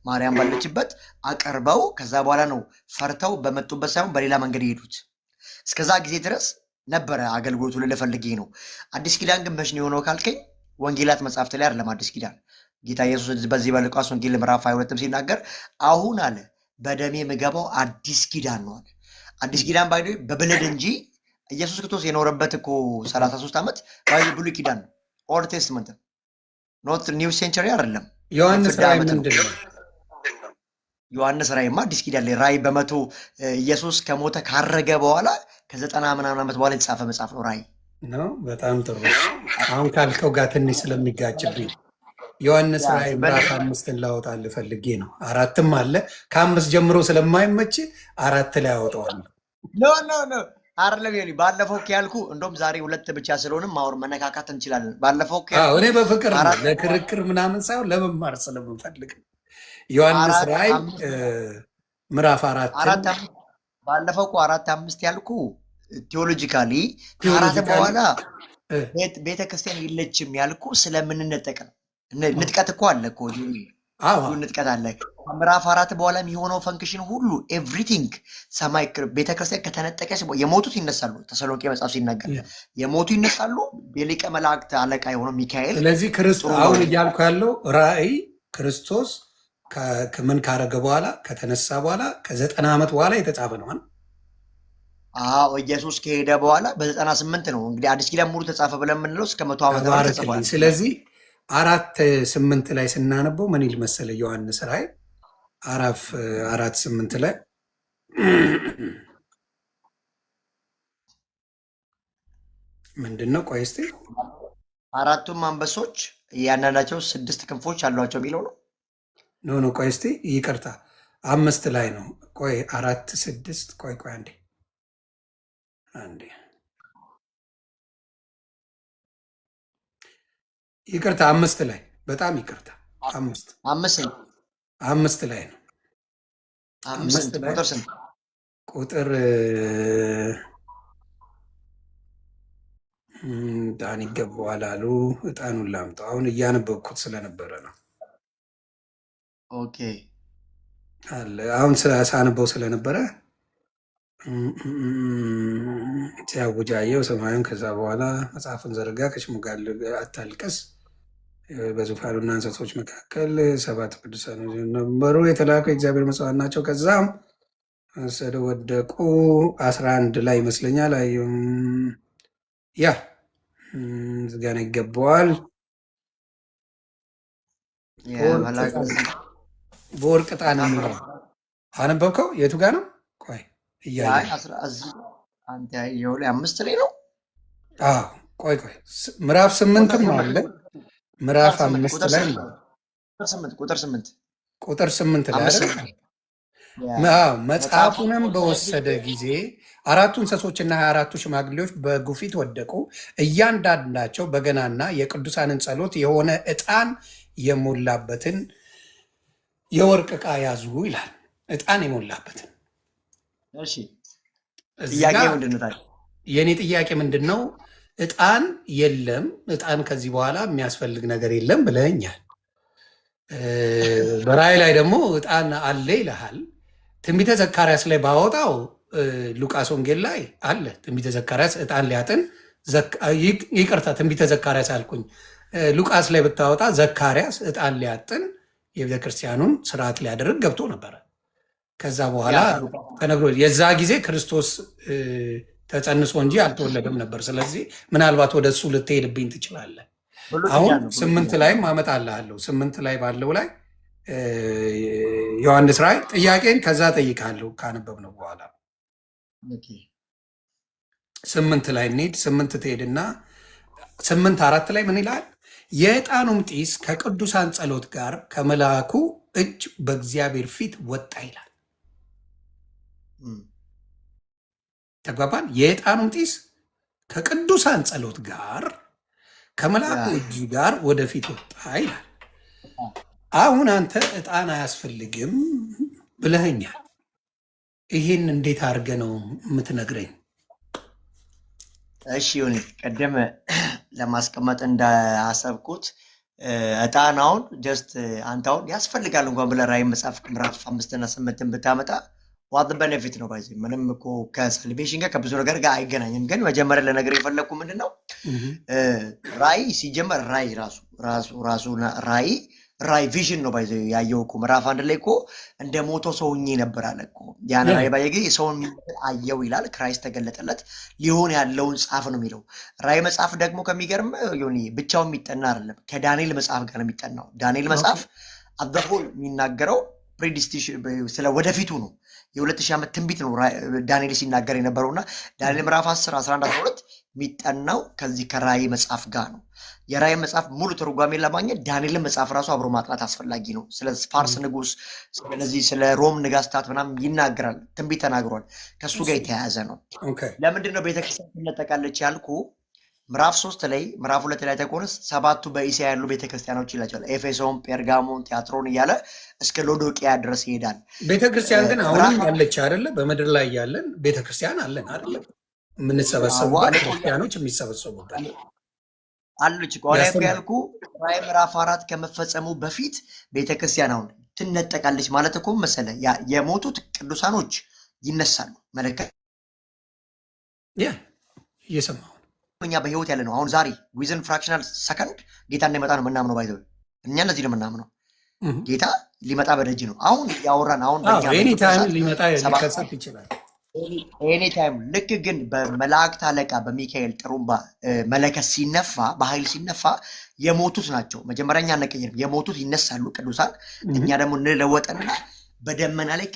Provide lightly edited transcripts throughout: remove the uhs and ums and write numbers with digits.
ማርያም ባለችበት አቀርበው ከዛ በኋላ ነው ፈርተው በመጡበት ሳይሆን በሌላ መንገድ የሄዱት። እስከዛ ጊዜ ድረስ ነበረ አገልግሎቱ ልፈልጌ ነው። አዲስ ኪዳን ግን መች ነው የሆነው ካልከኝ ወንጌላት መጽሐፍት ላይ አይደለም። አዲስ ኪዳን ጌታ ኢየሱስ በዚህ በሉቃስ ወንጌል ምዕራፍ 22 ሲናገር አሁን አለ በደሜ የምገባው አዲስ ኪዳን ነው አለ። አዲስ ኪዳን ባይዶ በብልድ እንጂ ኢየሱስ ክርስቶስ የኖረበት እኮ 33 ዓመት ባይዶ ብሉይ ኪዳን ነው። ኦልድ ቴስትመንት ኖት ኒው ሴንቸሪ አይደለም። ዮሐንስ ራእይ ምንድን ነው? ዮሐንስ ራእይማ አዲስ ኪዳን ላይ ራእይ በመቶ ኢየሱስ ከሞተ ካረገ በኋላ ከ90 ምናምን ዓመት በኋላ የተጻፈ መጽሐፍ ነው ራእይ ነው። በጣም ጥሩ። አሁን ካልከው ጋር ትንሽ ስለሚጋጭብኝ ዮሐንስ ራእይ ምዕራፍ 5 ላወጣልህ ፈልጌ ነው። 4ም አለ ከ5 ጀምሮ ስለማይመች 4 ላይ አወጣዋለሁ። ኖ አይደለም ይሄ ባለፈው ያልኩ እንደውም ዛሬ 2 ብቻ ስለሆነ ማወር መነካካት እንችላለን። ባለፈው እኔ በፍቅር ነው ለክርክር ምናምን ሳይሆን ለመማር ስለምፈልግ ዮሐንስ ራእይ ምዕራፍ 4 ባለፈው 4-5 ያልኩ ቴዎሎጂካሊ ከአራት በኋላ ቤተክርስቲያን የለችም ያልኩ ስለምንነጠቅ ነው። ንጥቀት እኮ አለ እኮ ንጥቀት አለ። ምዕራፍ 4 በኋላ የሚሆነው ፈንክሽን ሁሉ ኤቭሪቲንግ ሰማይ ቤተክርስቲያን ከተነጠቀች የሞቱት ይነሳሉ። ተሰሎንቄ መጽሐፍ ሲናገር የሞቱ ይነሳሉ። የሊቀ መላእክት አለቃ የሆነው ሚካኤል። ስለዚህ ክርስቶስ አሁን እያልኩ ያለው ራእይ ክርስቶስ ከምን ካረገ በኋላ ከተነሳ በኋላ ከ90 ዓመት በኋላ የተጻፈ ነው። ኢየሱስ ከሄደ በኋላ በ98 ነው እንግዲህ አዲስ ኪዳን ሙሉ ተጻፈ ብለን የምንለው እስከ 100 ዓመት ተጽፏል። ስለዚህ 4:8 ላይ ስናነበው ምን ይል መሰለ? ዮሐንስ ራእይ 4:8 ላይ ምንድን ነው? ቆይ እስኪ አራቱም አንበሶች እያንዳንዳቸው 6 ክንፎች አሏቸው የሚለው ነው። ኖ ቆይ እስኪ ይቅርታ 5 ላይ ነው። ቆይ 4:6 ቆይ አንዴ ይቅርታ 5 ላይ በጣም ይቅርታ 5 ላይ ነው። 5 ላይ ቁጥር ዕጣን ይገባዋል አሉ። ዕጣኑን ላምጣው። አሁን እያነበብኩት ስለነበረ ነው። ኦኬ አለ አሁን ሳነበው ስለነበረ ሲያውጃየው ሰማዩን ከዛ በኋላ መጽሐፍን ዘረጋ ከሽሙ ጋር አታልቀስ በዙፋኑና እንስሶች መካከል 7 ቅዱሳን ነበሩ። የተላኩ የእግዚአብሔር መስዋዕት ናቸው። ከዛም ወደቁ 11 ላይ ይመስለኛል። ያ ዝጋና ይገባዋል በወርቅ ዕጣን የሚለው አነበብከው? የቱ ጋ ነው? ቆይ አምስት ላይ ነው። ቆይ ምዕራፍ 8 ነው አለ። ምዕራፍ 5 ላይ ነው ቁጥር 8 ላይ መጽሐፉንም በወሰደ ጊዜ 4ቱ እንስሶችና 24ቱ ሽማግሌዎች በሕጉ ፊት ወደቁ። እያንዳንዳቸው በገናና የቅዱሳንን ጸሎት የሆነ ዕጣን የሞላበትን የወርቅ ዕቃ ያዙ ይላል። ዕጣን የሞላበትን የእኔ ጥያቄ ምንድን ነው? ዕጣን የለም፣ ዕጣን ከዚህ በኋላ የሚያስፈልግ ነገር የለም ብለኛል። በራእይ ላይ ደግሞ ዕጣን አለ ይልሃል። ትንቢተ ዘካርያስ ላይ ባወጣው ሉቃስ ወንጌል ላይ አለ። ትንቢተ ዘካርያስ ዕጣን ሊያጥን ይቅርታ፣ ትንቢተ ዘካርያስ አልኩኝ። ሉቃስ ላይ ብታወጣ ዘካርያስ ዕጣን ሊያጥን የቤተክርስቲያኑን ስርዓት ሊያደርግ ገብቶ ነበረ። ከዛ በኋላ ተነግሮ የዛ ጊዜ ክርስቶስ ተጸንሶ እንጂ አልተወለደም ነበር። ስለዚህ ምናልባት ወደ እሱ ልትሄድብኝ ትችላለህ። አሁን 8 ላይም አመጣልሃለሁ። 8 ላይ ባለው ላይ ዮሐንስ ራእይ ጥያቄን ከዛ ጠይቃለሁ ካነበብነው በኋላ 8 ላይ እንሂድ። 8 ትሄድና 8:4 ላይ ምን ይላል? የዕጣኑም ጢስ ከቅዱሳን ጸሎት ጋር ከመልአኩ እጅ በእግዚአብሔር ፊት ወጣ ይላል። ተግባባን? የዕጣኑም ጢስ ከቅዱሳን ጸሎት ጋር ከመልአኩ እጅ ጋር ወደፊት ወጣ ይላል። አሁን አንተ ዕጣን አያስፈልግም ብለኸኛል። ይህን እንዴት አድርገ ነው የምትነግረኝ? እሺ ሆኔ ቀደም ለማስቀመጥ እንዳሰብኩት ዕጣን አሁን ጀስት አንተ አሁን ያስፈልጋል እንኳን ብለህ ራዕይ መጽሐፍ ምዕራፍ 5 እና 8 ብታመጣ ዋት ቤኔፊት ነው ባይዘ ምንም እኮ ከሳልቬሽን ጋር ከብዙ ነገር ጋር አይገናኝም። ግን መጀመሪያ ለነገር የፈለግኩ ምንድን ነው ራዕይ ሲጀመር ራዕይ ራሱ ራዕይ ቪዥን ነው ባይዘ ያየው እኮ ምዕራፍ 1 ላይ እኮ እንደ ሞቶ ሰው ሆኜ ነበር አለ እኮ ያን ራዕይ ባየ ጊዜ ሰውን አየው ይላል። ክራይስት ተገለጠለት ሊሆን ያለውን ጻፍ ነው የሚለው። ራዕይ መጽሐፍ ደግሞ ከሚገርም ዮኒ ብቻውን የሚጠና አይደለም ከዳንኤል መጽሐፍ ጋር ነው የሚጠናው። ዳንኤል መጽሐፍ አብዛሆል የሚናገረው ፕሬዲስቲሽን ስለ ወደፊቱ ነው። የ2000 ዓመት ትንቢት ነው ዳንኤል ሲናገር የነበረውና ዳንኤል ምዕራፍ 10 11 12 የሚጠናው ከዚህ ከራዕይ መጽሐፍ ጋር ነው። የራዕይ መጽሐፍ ሙሉ ትርጓሜ ለማግኘት ዳንኤልን መጽሐፍ ራሱ አብሮ ማጥናት አስፈላጊ ነው። ስለ ፋርስ ንጉስ፣ ስለዚህ ስለ ሮም ንጋስታት ምናምን ይናገራል፣ ትንቢት ተናግሯል። ከሱ ጋር የተያያዘ ነው። ለምንድን ነው ቤተክርስቲያን ትነጠቃለች ያልኩ? ምዕራፍ 3 ላይ ምዕራፍ 2 ላይ ተቆነስ 7ቱ በእስያ ያሉ ቤተክርስቲያኖች ይላቸዋል። ኤፌሶን፣ ጴርጋሞን፣ ቲያትሮን እያለ እስከ ሎዶቅያ ድረስ ይሄዳል። ቤተክርስቲያን ግን አሁንም አለች አይደለ? በምድር ላይ ያለን ቤተክርስቲያን አለን አይደለ? የምንሰበሰቡበት ክርስቲያኖች የሚሰበሰቡበት አለች። ቋላ ያልኩ ራዕይ ምዕራፍ 4 ከመፈጸሙ በፊት ቤተክርስቲያን አሁን ትነጠቃለች ማለት እኮ መሰለ የሞቱት ቅዱሳኖች ይነሳሉ። መለከት እየሰማሁ እኛ በህይወት ያለ ነው። አሁን ዛሬ ዊዝን ፍራክሽናል ሰከንድ ጌታ እንዳይመጣ ነው የምናምነው። ባይዘው እኛ እንደዚህ ነው የምናምነው። ጌታ ሊመጣ በደጅ ነው። አሁን ያወራን አሁን ኤኒታይም ሊመጣ ሊከሰት ይችላል። ኤኒታይም ልክ ግን በመላእክት አለቃ በሚካኤል ጥሩምባ መለከት ሲነፋ በኃይል ሲነፋ የሞቱት ናቸው። መጀመሪያ እኛ አንቀየርም። የሞቱት ይነሳሉ ቅዱሳን። እኛ ደግሞ እንለወጠና በደመና ላይ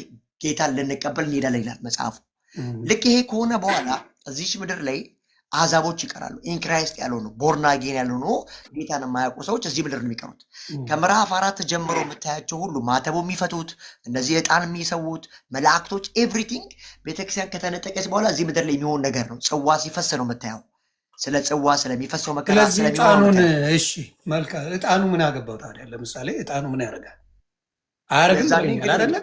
ጌታን ልንቀበል እንሄዳለን ይላል መጽሐፉ። ልክ ይሄ ከሆነ በኋላ እዚች ምድር ላይ አሕዛቦች ይቀራሉ። ኢንክራይስት ያልሆኑ ቦርናጌን ያልሆኑ ጌታን የማያውቁ ሰዎች እዚህ ምድር ነው የሚቀሩት። ከምዕራፍ 4 ጀምሮ የምታያቸው ሁሉ ማተቡ የሚፈቱት እነዚህ ዕጣን የሚሰዉት መላእክቶች ኤቭሪቲንግ ቤተክርስቲያን ከተነጠቀች በኋላ እዚህ ምድር ላይ የሚሆን ነገር ነው። ጽዋ ሲፈስ ነው የምታየው። ስለ ጽዋ ስለሚፈሰው መከራ ስለሚሆን እሺ መልካም። ዕጣኑ ምን አገባው ታዲያ? ለምሳሌ ዕጣኑ ምን ያደርጋል? አያደርግም አይደለ?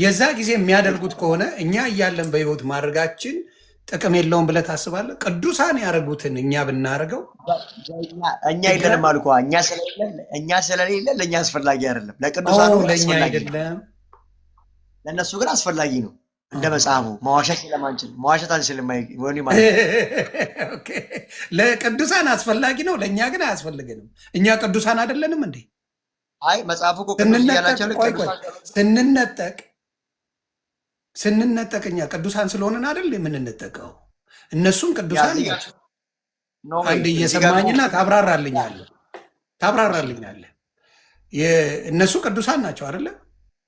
የዛ ጊዜ የሚያደርጉት ከሆነ እኛ እያለን በህይወት ማድረጋችን ጥቅም የለውም ብለህ ታስባለህ? ቅዱሳን ያደረጉትን እኛ ብናደርገው እኛ የለንም አልኩ። እኛ ስለሌለ ለእኛ አስፈላጊ አይደለም። ለቅዱሳኑ ለእኛ አይደለም፣ ለእነሱ ግን አስፈላጊ ነው። እንደ መጽሐፉ መዋሸት ስለማንችል መዋሸት አንችልም። ለቅዱሳን አስፈላጊ ነው፣ ለእኛ ግን አያስፈልግንም። እኛ ቅዱሳን አይደለንም እንዴ? አይ መጽሐፉ ስንነጠቅ እኛ ቅዱሳን ስለሆንን አይደል የምንነጠቀው? እነሱም ቅዱሳን ናቸው። አንድ እየሰማኝና ታብራራልኛለህ። እነሱ ቅዱሳን ናቸው አይደለ?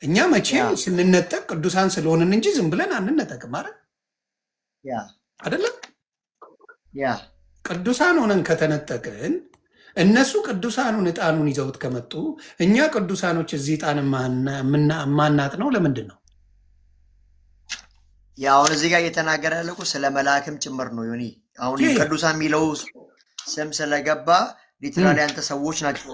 እኛ መቼም ስንነጠቅ ቅዱሳን ስለሆንን እንጂ ዝም ብለን አንነጠቅም አይደል? አይደለም? ቅዱሳን ሆነን ከተነጠቅን እነሱ ቅዱሳኑን ዕጣኑን ይዘውት ከመጡ እኛ ቅዱሳኖች እዚህ ዕጣን የማናጥ ነው ለምንድን ነው? አሁን እዚህ ጋር እየተናገረ ያለው ስለ መልአክም ጭምር ነው። ዮኒ አሁን ቅዱሳን የሚለው ስም ስለገባ ሊትራሊ አንተ ሰዎች ናቸው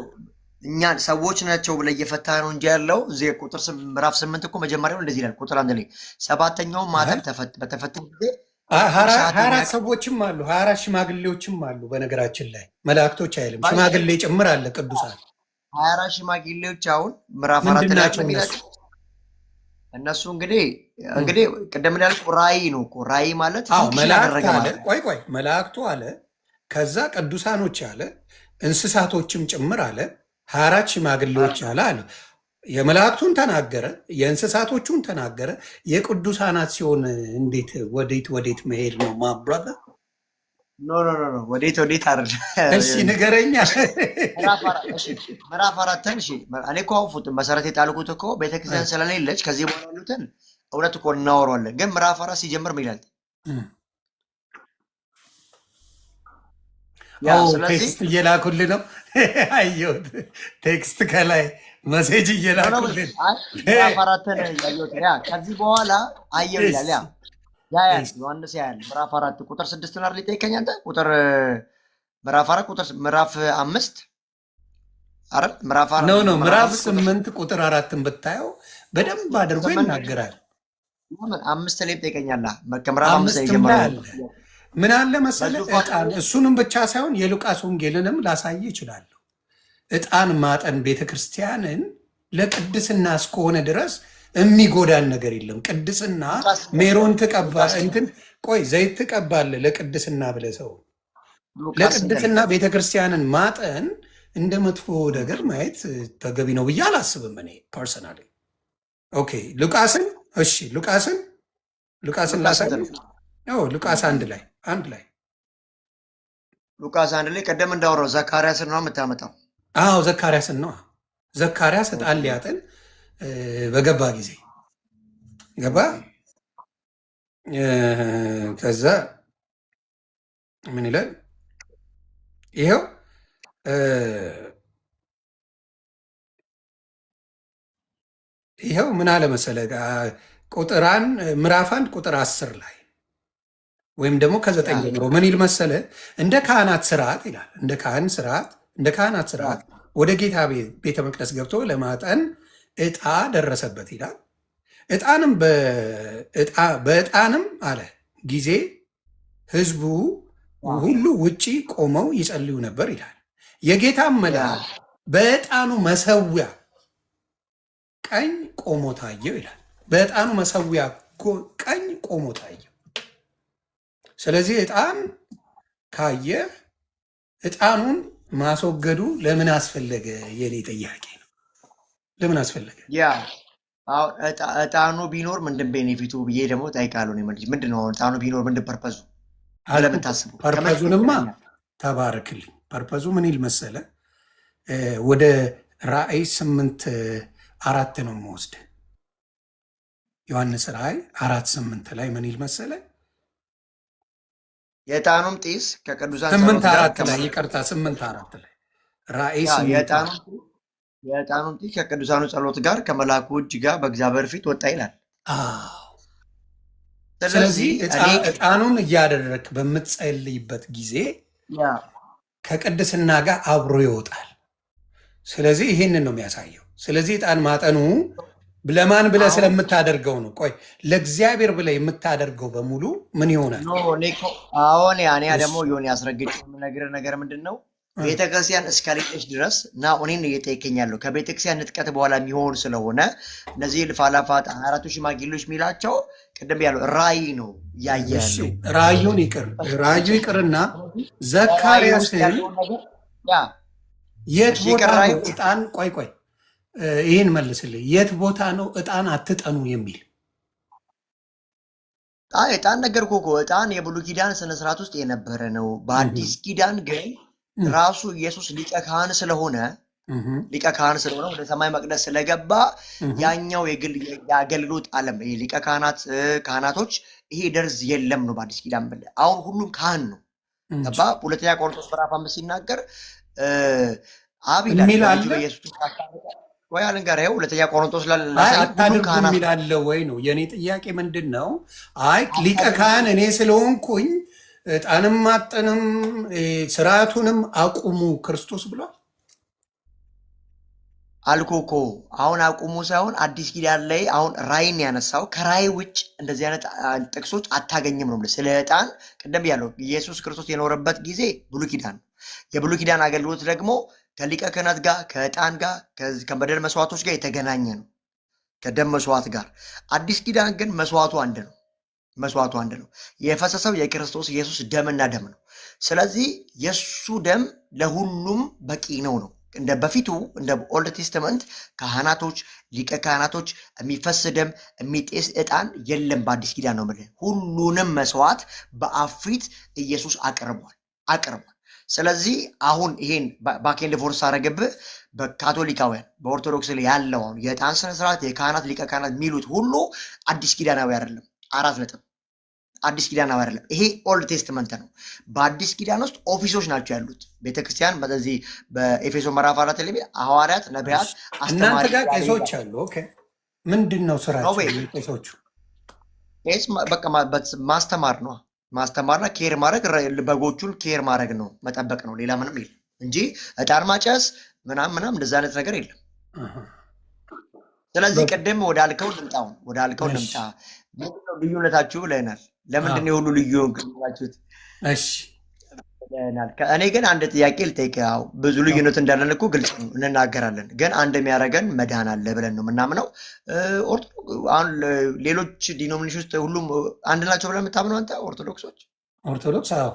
እኛ ሰዎች ናቸው ብለህ እየፈታ ነው እንጂ ያለው እዚህ ቁጥር ምዕራፍ 8 እኮ መጀመሪያው እንደዚህ ይላል። ቁጥር 1 ላይ 7ኛው ማተም በተፈታ ጊዜ 24 ሰዎችም አሉ፣ 24 ሽማግሌዎችም አሉ። በነገራችን ላይ መላእክቶች አይልም፣ ሽማግሌ ጭምር አለ። ቅዱሳን 24 ሽማግሌዎች አሁን ምዕራፍ 4 ላይ የሚላቸው እነሱ እንግዲህ ቅድም ያልኩ ራዕይ ነው እኮ ራዕይ ማለት መላእክት አለ። ቆይ መላእክቱ አለ፣ ከዛ ቅዱሳኖች አለ፣ እንስሳቶችም ጭምር አለ፣ 24 ሽማግሌዎች አለ። የመላእክቱን ተናገረ፣ የእንስሳቶቹን ተናገረ። የቅዱሳናት ሲሆን እንዴት ወዴት መሄድ ነው? ማብራታ ኖ ወዴት አይደል? እሺ ንገረኛ። ምዕራፍ 4 እኔ እኮ አውፉት መሰረት የጣልኩት እኮ ቤተክርስቲያን ስለሌለች ከዚህ በኋላ ያሉትን እውነት እኮ እናወራዋለን። ግን ምዕራፍ 4 ሲጀምር ምን ይላል? ቴክስት እየላኩልህ ነው። አየሁት ቴክስት ከላይ መሴጅ እየላኩልን ምዕራፍ 4 ያየሁት ከዚህ በኋላ አየው ይላል። ዮሐንስ ያያል ምዕራፍ 4 ቁጥር 6 ናር ሊጠይቀኝ አንተ ቁጥር ምዕራፍ 4 ቁጥር ምዕራፍ 5 አይደል? ምዕራፍ 4 ነው ምዕራፍ 8 ቁጥር 4ን ብታየው በደንብ አድርጎ ይናገራል። 5 ላይ ይጠይቀኛል። ከምዕራፍ 5 ላይ ይጀምራል። ምን አለ መሰለህ ዕጣን፣ እሱንም ብቻ ሳይሆን የሉቃስ ወንጌልንም ላሳይ ይችላል። ዕጣን ማጠን ቤተክርስቲያንን ለቅድስና እስከሆነ ድረስ የሚጎዳን ነገር የለም። ቅድስና ሜሮን ትቀባ እንትን ቆይ ዘይት ትቀባለ ለቅድስና ብለህ ሰው ለቅድስና ቤተክርስቲያንን ማጠን እንደ መጥፎ ነገር ማየት ተገቢ ነው ብዬ አላስብም እኔ ፐርሰናሊ። ኦኬ ሉቃስን እሺ ሉቃስን ላሳይ። ሉቃስ አንድ ላይ ሉቃስ አንድ ላይ ቀደም እንዳወራው ዘካርያስን ነው የምታመጣው። አዎ ዘካርያስን ነው። ዘካርያስ ዕጣን ሊያጥን በገባ ጊዜ ገባ። ከዛ ምን ይላል? ይኸው ምን አለ መሰለ ቁጥራን ምዕራፍ 1 ቁጥር 10 ላይ ወይም ደግሞ ከ9 ጀምሮ ምን ይል መሰለ? እንደ ካህናት ስርዓት ይላል። እንደ ካህናት ስርዓት ወደ ጌታ ቤተ መቅደስ ገብቶ ለማጠን ዕጣ ደረሰበት ይላል። በዕጣንም አለ ጊዜ ህዝቡ ሁሉ ውጪ ቆመው ይጸልዩ ነበር ይላል። የጌታም መልአክ በዕጣኑ መሰዊያ ቀኝ ቆሞ ታየው ይላል። በዕጣኑ መሰዊያ ቀኝ ቆሞ ታየው። ስለዚህ ዕጣን ካየ ዕጣኑን ማስወገዱ ለምን አስፈለገ? የኔ ጥያቄ ነው። ለምን አስፈለገ? ዕጣኑ ቢኖር ምንድን ቤኔፊቱ ብዬ ደግሞ ጠይቃለሁ። ምንድን ነው ዕጣኑ ቢኖር ምንድን ፐርፐዙ? ለምታስቡ ፐርፐዙንማ ተባረክልኝ። ፐርፐዙ ምን ይል መሰለ? ወደ ራእይ 8:4 ነው የምወስድ። ዮሐንስ ራእይ 4:8 ላይ ምን ይል መሰለ? የዕጣኑም ጢስ ከቅዱሳን 8:4 ላይ ይቅርታ 8:4 ላይ ራእይ የዕጣኑም ጢስ ከቅዱሳኑ ጸሎት ጋር ከመልአኩ እጅ ጋር በእግዚአብሔር ፊት ወጣ ይላል። ስለዚህ ዕጣኑን እያደረግክ በምትጸልይበት ጊዜ ከቅድስና ጋር አብሮ ይወጣል። ስለዚህ ይህንን ነው የሚያሳየው። ስለዚህ ዕጣን ማጠኑ ለማን ብለህ ስለምታደርገው ነው። ቆይ ለእግዚአብሔር ብለህ የምታደርገው በሙሉ ምን ይሆናል? አሁን ያኔ ደግሞ የሆነ ያስረግጥ የምነግርህ ነገር ምንድን ነው? ቤተክርስቲያን እስካሌጠች ድረስ እና እኔን እየጠየቀኛለሁ ከቤተክርስቲያን ንጥቀት በኋላ የሚሆን ስለሆነ እነዚህ ልፋላፋት 24ቱ ሽማግሌዎች የሚላቸው ቅድም ያለው ራእይ ነው እያየ ያለው። ራእዩ ይቅርና ዘካርያስን የት ቦታ ነው ዕጣን ቆይ ይህን መልስልኝ። የት ቦታ ነው ዕጣን አትጠኑ የሚል? ዕጣን ነገርኩህ እኮ ዕጣን የብሉይ ኪዳን ስነስርዓት ውስጥ የነበረ ነው። በአዲስ ኪዳን ግን ራሱ ኢየሱስ ሊቀ ካህን ስለሆነ ወደ ሰማይ መቅደስ ስለገባ ያኛው የአገልግሎት ዓለም ሊቀ ካህናቶች ይሄ ደርዝ የለም ነው በአዲስ ኪዳን ብለህ አሁን ሁሉም ካህን ነው። ገባ? ሁለተኛ ቆሮንቶስ ምዕራፍ 5 ሲናገር አብ ይላል ወይ አለን ጋር ይኸው ሁለተኛ ቆሮንቶስ አታድርጉ የሚላለ ወይ ነው የእኔ ጥያቄ። ምንድን ነው? አይ ሊቀ ካህን እኔ ስለሆንኩኝ ዕጣንም ማጠንም ስርዓቱንም አቁሙ ክርስቶስ ብሏል አልኩህ እኮ። አሁን አቁሙ ሳይሆን አዲስ ኪዳን ላይ አሁን ራእይን ያነሳው ከራእይ ውጭ እንደዚህ አይነት ጥቅሶች አታገኝም ነው። ስለ ዕጣን ቅደም ያለው ኢየሱስ ክርስቶስ የኖረበት ጊዜ ብሉይ ኪዳን ነው። የብሉይ ኪዳን አገልግሎት ደግሞ ከሊቀ ክህነት ጋር ከዕጣን ጋር ከበደል መስዋዕቶች ጋር የተገናኘ ነው፣ ከደም መስዋዕት ጋር። አዲስ ኪዳን ግን መስዋዕቱ አንድ ነው። የፈሰሰው የክርስቶስ ኢየሱስ ደምና ደም ነው። ስለዚህ የእሱ ደም ለሁሉም በቂ ነው። እንደ በፊቱ እንደ ኦልድ ቴስተመንት ካህናቶች፣ ሊቀ ካህናቶች የሚፈስ ደም የሚጤስ ዕጣን የለም በአዲስ ኪዳን ነው የምልህ። ሁሉንም መስዋዕት በአብ ፊት ኢየሱስ አቅርቧል። ስለዚህ አሁን ይሄን ባኬንድ ፎርስ አረገብህ በካቶሊካውያን በኦርቶዶክስ ላይ ያለው አሁን የዕጣን ስነስርዓት የካህናት ሊቀ ካህናት የሚሉት ሁሉ አዲስ ኪዳናዊ አይደለም። 4 ነጥብ አዲስ ኪዳናዊ አይደለም። ይሄ ኦልድ ቴስትመንት ነው። በአዲስ ኪዳን ውስጥ ኦፊሶች ናቸው ያሉት። ቤተክርስቲያን በዚህ በኤፌሶ ምዕራፍ 4 ላይ ሐዋርያት፣ ነቢያት፣ እናንተ ጋር ቄሶች አሉ። ኦኬ ምንድን ነው ስራቸው? ቄሶቹ በቃ ማስተማርና ኬር ማድረግ፣ በጎቹን ኬር ማድረግ ነው፣ መጠበቅ ነው። ሌላ ምንም የለም እንጂ ዕጣን ማጨስ ምናምን እንደዛ አይነት ነገር የለም። ስለዚህ ቅድም ወደ አልከው ልምጣ። ምንድነው ልዩነታችሁ ብለናል። ለምንድን ነው ሁሉ ልዩ ናችሁት? እኔ ግን አንድ ጥያቄ ልጠይቅ። ያው ብዙ ልዩነት እንዳለን እኮ ግልጽ ነው፣ እንናገራለን። ግን አንድ የሚያደርገን መድኃኔ አለ ብለን ነው የምናምነው። አሁን ሌሎች ዲኖሚኔሽን ውስጥ ሁሉም አንድ ናቸው ብለን የምታምነው አንተ ኦርቶዶክሶች? ኦርቶዶክስ አዎ።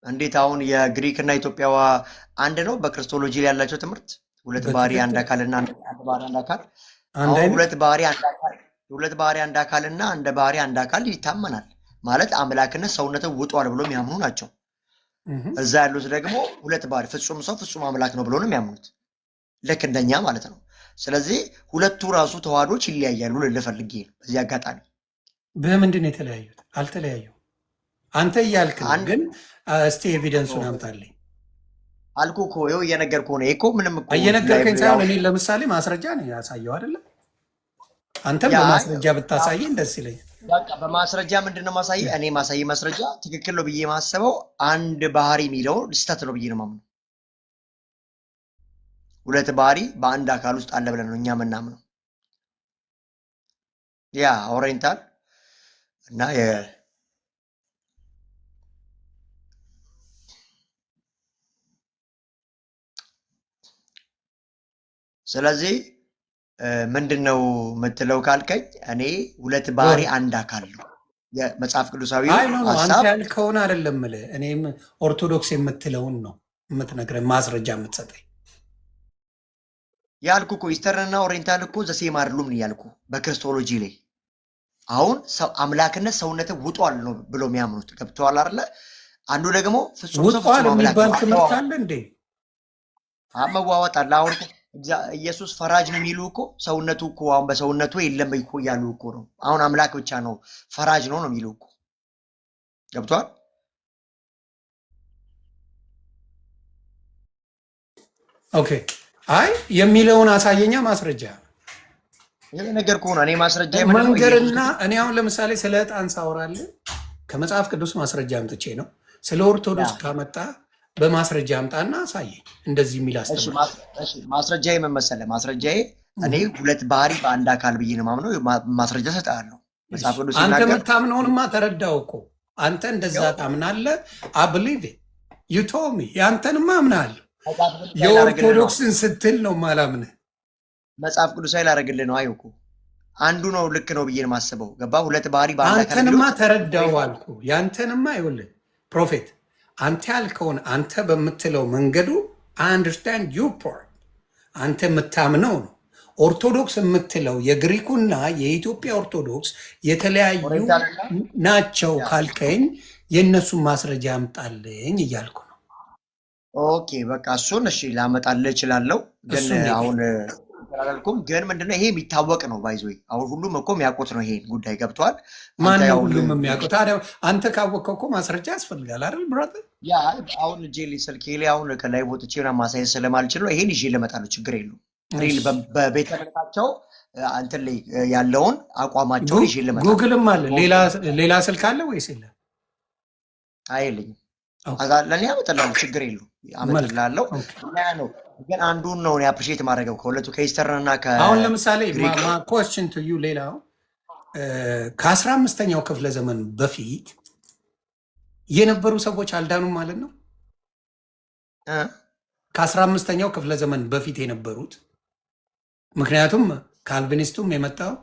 እንዴት አሁን የግሪክ እና ኢትዮጵያዋ አንድ ነው በክርስቶሎጂ ላይ ያላቸው ትምህርት? ሁለት ባህሪ አንድ አካል እና አንድ ባህሪ አንድ አካል። አሁን ሁለት ባህሪ አንድ አካል እና አንድ ባህሪ አንድ አካል ይታመናል ማለት አምላክነት ሰውነትን ውጧል ብሎ የሚያምኑ ናቸው። እዛ ያሉት ደግሞ ሁለት ባህሪ ፍጹም ሰው ፍጹም አምላክ ነው ብሎ ነው የሚያምኑት፣ ልክ እንደኛ ማለት ነው። ስለዚህ ሁለቱ ራሱ ተዋህዶች ይለያያሉ ልፈልጌ ነው በዚህ አጋጣሚ። በምንድን ነው የተለያዩት? አልተለያዩ አንተ እያልክ ነው፣ ግን እስቲ ኤቪደንሱን አምጣልኝ አልኩ እኮ ይኸው እየነገርኩ ነው እኮ። ምንም እኮ እየነገርከኝ ሳይሆን እኔ ለምሳሌ ማስረጃ ነው ያሳየው አይደለም። አንተም በማስረጃ ብታሳየኝ ደስ ይለኛል። በቃ በማስረጃ ምንድን ነው ማሳየህ? እኔ ማሳይ ማስረጃ ትክክል ነው ብዬ ማስበው አንድ ባህሪ የሚለው ስህተት ነው ብዬ ነው ማምነው። ሁለት ባህሪ በአንድ አካል ውስጥ አለ ብለን ነው እኛ የምናምነው። ያ ኦሪየንታል እና ስለዚህ ምንድን ነው የምትለው ካልከኝ እኔ ሁለት ባህሪ አንድ አካል ነው የመጽሐፍ ቅዱሳዊ አንተ ያልከውን አይደለም የምልህ። እኔም ኦርቶዶክስ የምትለውን ነው የምትነግረን ማስረጃ የምትሰጠኝ። ያልኩ እኮ ኢስተርንና ኦሪየንታል እኮ ዘሴም አይደሉም ያልኩ በክርስቶሎጂ ላይ አሁን አምላክነት ሰውነትን ውጧል ነው ብሎ የሚያምኑት ገብተዋል አይደለ? አንዱ ደግሞ ፍጹም ሰው ፍጹም አምላክ የሚባል ትምህርት አለ እንዴ? መዋወጥ አለ። አሁን ኢየሱስ ፈራጅ ነው የሚሉ እኮ ሰውነቱ እኮ አሁን በሰውነቱ የለም እኮ እያሉ እኮ ነው። አሁን አምላክ ብቻ ነው ፈራጅ ነው የሚሉ እኮ ገብቷል። ኦኬ አይ የሚለውን አሳየኛ ማስረጃ ነገር ከሆነ እኔ ማስረጃ መንገርና እኔ አሁን ለምሳሌ ስለ ዕጣን ሳወራለን ከመጽሐፍ ቅዱስ ማስረጃ አምጥቼ ነው። ስለ ኦርቶዶክስ ካመጣ በማስረጃ አምጣና አሳየኝ። እንደዚህ የሚል አስተምር። ማስረጃዬ ምን መሰለህ? ማስረጃዬ እኔ ሁለት ባህሪ በአንድ አካል ብዬ ነው ማምነው። ማስረጃ ሰጥሃለሁ። መጽሐፍ ቅዱስ አንተ የምታምነውንማ ተረዳው እኮ አንተ እንደዛ ታምናለህ። አብሊቭ ዩ ቶልድ ሚ ያንተንማ አምናለሁ። የኦርቶዶክስን ስትል ነው ማላምንህ። መጽሐፍ ቅዱሳዊ ላደርግልህ ነው። አይኩ አንዱ ነው ልክ ነው ብዬ ነው የማስበው። ገባ? ሁለት ባህሪ በአንድ አካል አንተንማ ተረዳው አልኩ። ያንተንማ ይኸውልህ ፕሮፌት አንተ ያልከውን አንተ በምትለው መንገዱ አንደርስታንድ ዩ ፓርት አንተ የምታምነው ነው። ኦርቶዶክስ የምትለው የግሪኩና የኢትዮጵያ ኦርቶዶክስ የተለያዩ ናቸው ካልከኝ የእነሱን ማስረጃ ያምጣልኝ እያልኩ ነው። ኦኬ በቃ እሱን እሺ ላመጣልህ እችላለሁ። ግን አሁን አላልኩም። ግን ምንድነው ይሄ የሚታወቅ ነው። ባይዞይ አሁን ሁሉም እኮ የሚያውቁት ነው ይሄን ጉዳይ ገብቷል። ማነው ሁሉም የሚያውቁት? ታዲያ አንተ ካወቅከው እኮ ማስረጃ ያስፈልጋል አይደል ብራዘር? ያ አሁን ጄሊ ስልኬ ላይ አሁን ከላይ ቦትቼ ማሳየት ስለማልችል ነው ይሄን ይዤ ልመጣለሁ። ችግር የለውም። በቤተ እምነታቸው እንትን ላይ ያለውን አቋማቸውን ይዤ ልመጣለሁ። ጉግልም አለ። ሌላ ስልክ አለ ወይስ የለም? አይልኝም። ለእኔ አመጣልሃለሁ። ችግር የለውም። አመጣልሃለሁ ነው ግን አንዱን ነው አፕሪሼት ማድረገው ከሁለቱ ከኢስተርን እና አሁን ለምሳሌ ኮስችን ቱ ዩ ሌላው ከ15ኛው ክፍለ ዘመን በፊት የነበሩ ሰዎች አልዳኑም ማለት ነው። ከ15ኛው ክፍለ ዘመን በፊት የነበሩት ምክንያቱም ካልቪኒስቱም የመጣው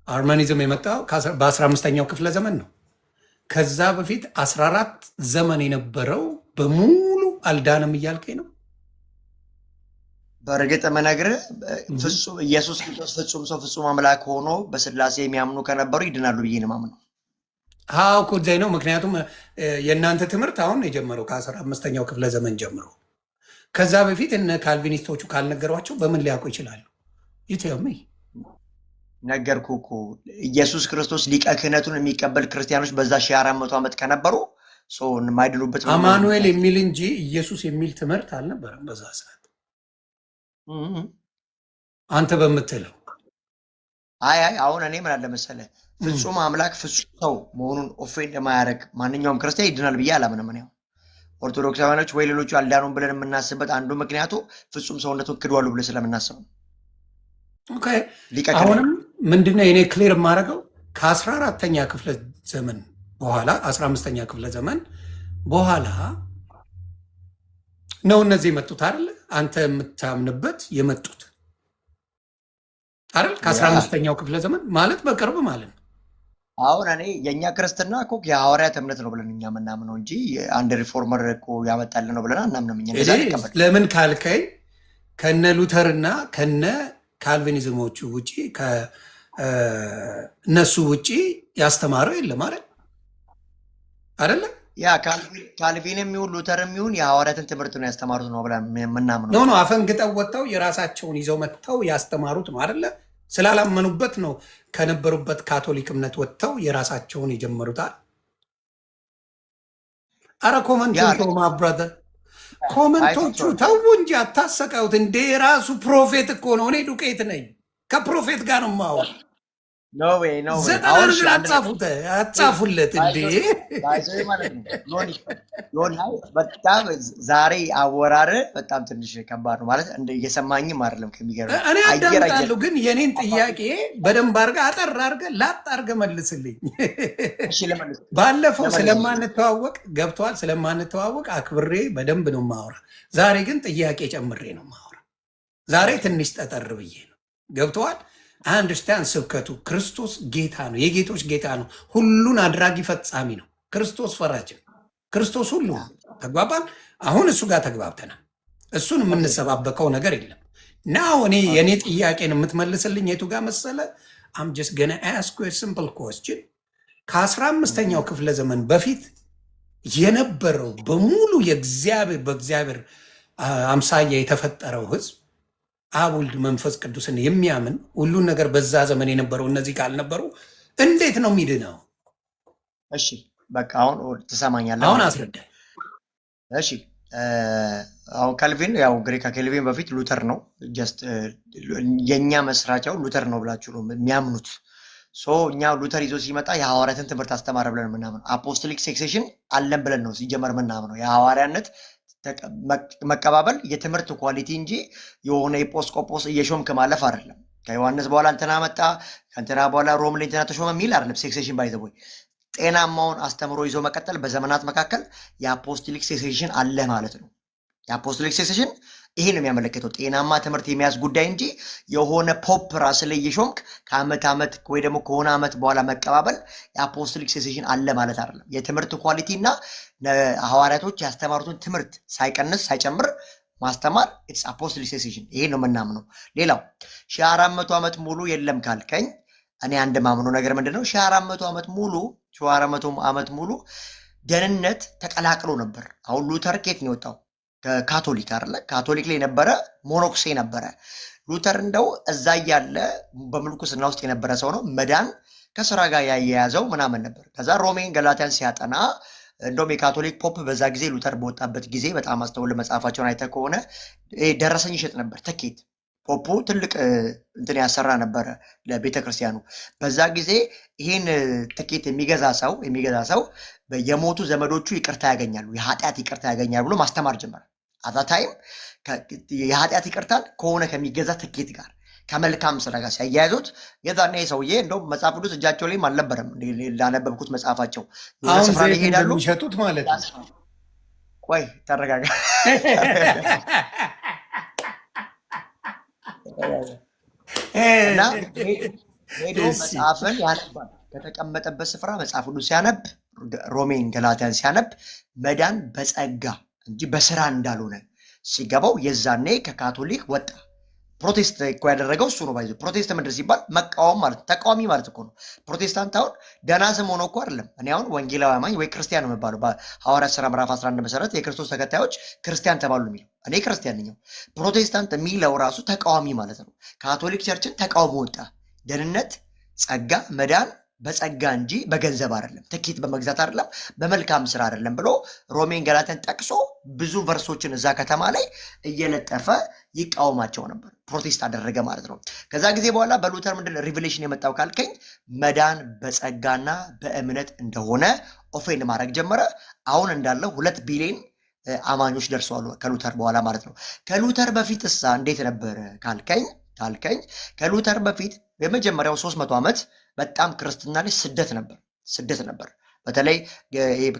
አርማኒዝም የመጣው በ15ኛው ክፍለ ዘመን ነው። ከዛ በፊት 14 ዘመን የነበረው በሙሉ አልዳንም እያልከኝ ነው? በእርግጥ መነግርህ ፍጹም ኢየሱስ ክርስቶስ ፍጹም ሰው ፍጹም አምላክ ሆኖ በስላሴ የሚያምኑ ከነበሩ ይድናሉ ብዬ ነው የማምነው። አዎ ኩዛይ ነው። ምክንያቱም የእናንተ ትምህርት አሁን የጀመረው ከ15ኛው ክፍለ ዘመን ጀምሮ፣ ከዛ በፊት እነ ካልቪኒስቶቹ ካልነገሯቸው በምን ሊያውቁ ይችላሉ? ይተሚ ነገርኩህ እኮ ኢየሱስ ክርስቶስ ሊቀ ክህነቱን የሚቀበል ክርስቲያኖች በዛ 1400 ዓመት ከነበሩ የማይድኑበት አማኑኤል የሚል እንጂ ኢየሱስ የሚል ትምህርት አልነበረም በዛ ሰዓት አንተ በምትለው። አይ አሁን እኔ ምን አለ መሰለህ ፍጹም አምላክ ፍጹም ሰው መሆኑን ኦፌንድ የማያደርግ ማንኛውም ክርስቲያን ይድናል ብዬ አላምንም። እኔ ኦርቶዶክሳውያኖች ወይ ሌሎቹ አልዳኑም ብለን የምናስብበት አንዱ ምክንያቱ ፍጹም ሰውነቱን ክዷሉ ብለን ስለምናስብ ነው። አሁንም ምንድነው የኔ ክሊር የማደርገው ከ14ኛ ክፍለ ዘመን በኋላ 15ኛ ክፍለ ዘመን በኋላ ነው እነዚህ የመጡት አይደል? አንተ የምታምንበት የመጡት አይደል? ከ15ኛው ክፍለ ዘመን ማለት በቅርብ ማለት ነው። አሁን እኔ የእኛ ክርስትና እኮ የሐዋርያት እምነት ነው ብለን እኛ ምናምነው እንጂ አንድ ሪፎርመር እኮ ያመጣልን ነው ብለን አናምንም። ለምን ካልከኝ ከነ ሉተርና ከነ ካልቪኒዝሞቹ ውጪ ከእነሱ ውጪ ያስተማረው የለም አይደለ? ያ ካልቪንም ይሁን ሉተርም ይሁን የሐዋርያትን ትምህርት ነው ያስተማሩት ነው ብለን የምናምነው። ነው አፈንግጠው ወጥተው የራሳቸውን ይዘው መጥተው ያስተማሩት ነው አይደለ? ስላላመኑበት ነው ከነበሩበት ካቶሊክ እምነት ወጥተው የራሳቸውን የጀመሩታል። አረ ኮመንቶቹ ማብራዘር ኮመንቶቹ ተው እንጂ አታሰቃዩት እንዴ! የራሱ ፕሮፌት እኮ ነው። እኔ ዱቄት ነኝ፣ ከፕሮፌት ጋር ነው የማወራው። አጻፉለት እንዴ! በጣም ዛሬ አወራር በጣም ትንሽ ከባድ ነው ማለት እየሰማኝም አይደለም። ከሚገርም እኔ አዳምጣለሁ፣ ግን የኔን ጥያቄ በደንብ አድርገህ አጠር አድርገህ ላጥ አድርገህ መልስልኝ። ባለፈው ስለማንተዋወቅ ገብተዋል፣ ስለማንተዋወቅ አክብሬ በደንብ ነው የማወራ። ዛሬ ግን ጥያቄ ጨምሬ ነው የማወራ። ዛሬ ትንሽ ጠጠር ብዬ ነው። ገብተዋል። አንደርስታንድ ስብከቱ ክርስቶስ ጌታ ነው፣ የጌቶች ጌታ ነው፣ ሁሉን አድራጊ ፈጻሚ ነው። ክርስቶስ ፈራጅ ነው። ክርስቶስ ሁሉ ተግባባን። አሁን እሱ ጋር ተግባብተናል። እሱን የምንሰባበቀው ነገር የለም። ናው እኔ የእኔ ጥያቄን የምትመልስልኝ የቱ ጋር መሰለ? አም ጀስት ገና አስክ ዩ ሲምፕል ኮስችን ከ15ኛው ክፍለ ዘመን በፊት የነበረው በሙሉ በእግዚአብሔር አምሳያ የተፈጠረው ህዝብ አብ ወልድ መንፈስ ቅዱስን የሚያምን ሁሉን ነገር በዛ ዘመን የነበረው እነዚህ ካልነበሩ እንዴት ነው የሚድነው? እሺ በቃ አሁን ትሰማኛለህ። አሁን አስረዳ። እሺ አሁን ካልቪን ያው እንግዲህ ከኬልቪን በፊት ሉተር ነው። ጀስት የእኛ መስራቻው ሉተር ነው ብላችሁ ነው የሚያምኑት። እኛ ሉተር ይዞ ሲመጣ የሐዋርያትን ትምህርት አስተማረ ብለን ምናምን አፖስቶሊክ ሴክሴሽን አለን ብለን ነው ሲጀመር ምናምነው። የሐዋርያነት መቀባበል የትምህርት ኳሊቲ እንጂ የሆነ ኤጲስቆጶስ እየሾምክ ማለፍ አይደለም። ከዮሐንስ በኋላ እንትና መጣ፣ ከእንትና በኋላ ሮም ላይ እንትና ተሾመ የሚል አይደለም። ሴክሴሽን ባይዘቦይ ጤናማውን አስተምሮ ይዞ መቀጠል በዘመናት መካከል የአፖስቶሊክ ሴክሴሽን አለ ማለት ነው። የአፖስቶሊክ ሴክሴሽን ይሄ ነው የሚያመለክተው፣ ጤናማ ትምህርት የሚያዝ ጉዳይ እንጂ የሆነ ፖፕ ራስ ላይ እየሾምክ ከዓመት ዓመት ወይ ደግሞ ከሆነ ዓመት በኋላ መቀባበል የአፖስቶሊክ ሴክሴሽን አለ ማለት አይደለም። የትምህርት ኳሊቲ እና ሐዋርያቶች ያስተማሩትን ትምህርት ሳይቀንስ ሳይጨምር ማስተማር ኢትስ አፖስቶሊክ ሴክሴሽን። ይሄ ነው የምናምነው። ሌላው 1400 ዓመት ሙሉ የለም ካልከኝ እኔ አንድ ማምነው ነገር ምንድነው? 1400 ዓመት ሙሉ ደህንነት ተቀላቅሎ ነበር። አሁን ሉተር ኬት ነው የወጣው? ከካቶሊክ አይደለ? ካቶሊክ ላይ ነበረ፣ ሞኖክሴ ነበረ። ሉተር እንደው እዛ እያለ በምልኩስና ውስጥ የነበረ ሰው ነው። መዳን ከስራ ጋር ያያያዘው ምናምን ነበር። ከዛ ሮሜን ገላትያን ሲያጠና እንደውም የካቶሊክ ፖፕ በዛ ጊዜ ሉተር በወጣበት ጊዜ በጣም አስተውል መጽሐፋቸውን አይተህ ከሆነ ደረሰኝ ይሸጥ ነበር፣ ትኬት። ፖፑ ትልቅ እንትን ያሰራ ነበረ ለቤተክርስቲያኑ። በዛ ጊዜ ይህን ትኬት የሚገዛ ሰው የሞቱ ዘመዶቹ ይቅርታ ያገኛሉ፣ የኃጢአት ይቅርታ ያገኛሉ ብሎ ማስተማር ጀመረ። አዛታይም የኃጢአት ይቅርታን ከሆነ ከሚገዛ ትኬት ጋር ከመልካም ስራ ጋር ሲያያይዙት የዛኔ ሰውዬ እንደውም መጽሐፍ ቅዱስ እጃቸው ላይም አልነበረም። ላነበብኩት መጽሐፋቸው ስፍራ ይሄዳሉ የሚሸጡት ማለት ነው። ቆይ ተረጋጋ። እና ሄዶ መጽሐፍን ያነባል። ከተቀመጠበት ስፍራ መጽሐፍ ቅዱስ ሲያነብ፣ ሮሜን ገላትያን ሲያነብ መዳን በጸጋ እንጂ በስራ እንዳልሆነ ሲገባው የዛኔ ከካቶሊክ ወጣ። ፕሮቴስት እኮ ያደረገው እሱ ነው። ባይዞ ፕሮቴስት ምንድን ሲባል መቃወም ማለት ተቃዋሚ ማለት እኮ ነው። ፕሮቴስታንት አሁን ደህና ስም ሆኖ እኮ አይደለም። እኔ አሁን ወንጌላዊ አማኝ ወይ ክርስቲያን ነው የሚባለው። በሐዋርያት ሥራ ምዕራፍ 11 መሰረት የክርስቶስ ተከታዮች ክርስቲያን ተባሉ የሚለው እኔ ክርስቲያን ነኝ። ፕሮቴስታንት የሚለው ራሱ ተቃዋሚ ማለት ነው። ካቶሊክ ቸርችን ተቃውሞ ወጣ። ደህንነት፣ ጸጋ፣ መዳን በጸጋ እንጂ በገንዘብ አይደለም፣ ትኬት በመግዛት አይደለም፣ በመልካም ስራ አይደለም ብሎ ሮሜን ገላትያን ጠቅሶ ብዙ ቨርሶችን እዛ ከተማ ላይ እየለጠፈ ይቃወማቸው ነበር። ፕሮቴስት አደረገ ማለት ነው። ከዛ ጊዜ በኋላ በሉተር ምንድን ሪቪሌሽን የመጣው ካልከኝ መዳን በጸጋና በእምነት እንደሆነ ኦፌን ማድረግ ጀመረ። አሁን እንዳለው 2 ቢሊዮን አማኞች ደርሰዋል ከሉተር በኋላ ማለት ነው። ከሉተር በፊት እሳ እንዴት ነበረ ካልከኝ ከሉተር በፊት የመጀመሪያው 300 ዓመት በጣም ክርስትና ላይ ስደት ነበር። በተለይ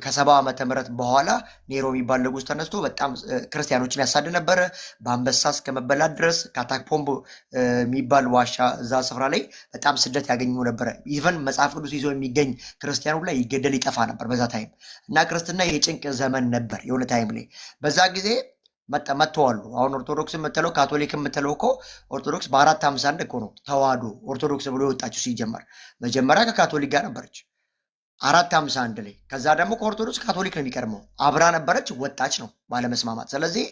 ከ70 ዓመተ ምህረት በኋላ ኔሮ የሚባል ንጉስ ተነስቶ በጣም ክርስቲያኖችን ያሳድ ነበረ። በአንበሳ እስከ መበላት ድረስ ካታኮምብ የሚባል ዋሻ እዛ ስፍራ ላይ በጣም ስደት ያገኙ ነበረ። ኢቨን መጽሐፍ ቅዱስ ይዞ የሚገኝ ክርስቲያኑ ላይ ይገደል ይጠፋ ነበር በዛ ታይም እና ክርስትና የጭንቅ ዘመን ነበር የሆነ ታይም ላይ በዛ ጊዜ መጥተዋሉ። አሁን ኦርቶዶክስ የምትለው ካቶሊክ የምትለው እኮ ኦርቶዶክስ በ451 እኮ ነው ተዋህዶ ኦርቶዶክስ ብሎ የወጣችው። ሲጀመር መጀመሪያ ከካቶሊክ ጋር ነበረች 451 ላይ። ከዛ ደግሞ ከኦርቶዶክስ ካቶሊክ ነው የሚቀድመው። አብራ ነበረች፣ ወጣች ነው ባለመስማማት። ስለዚህ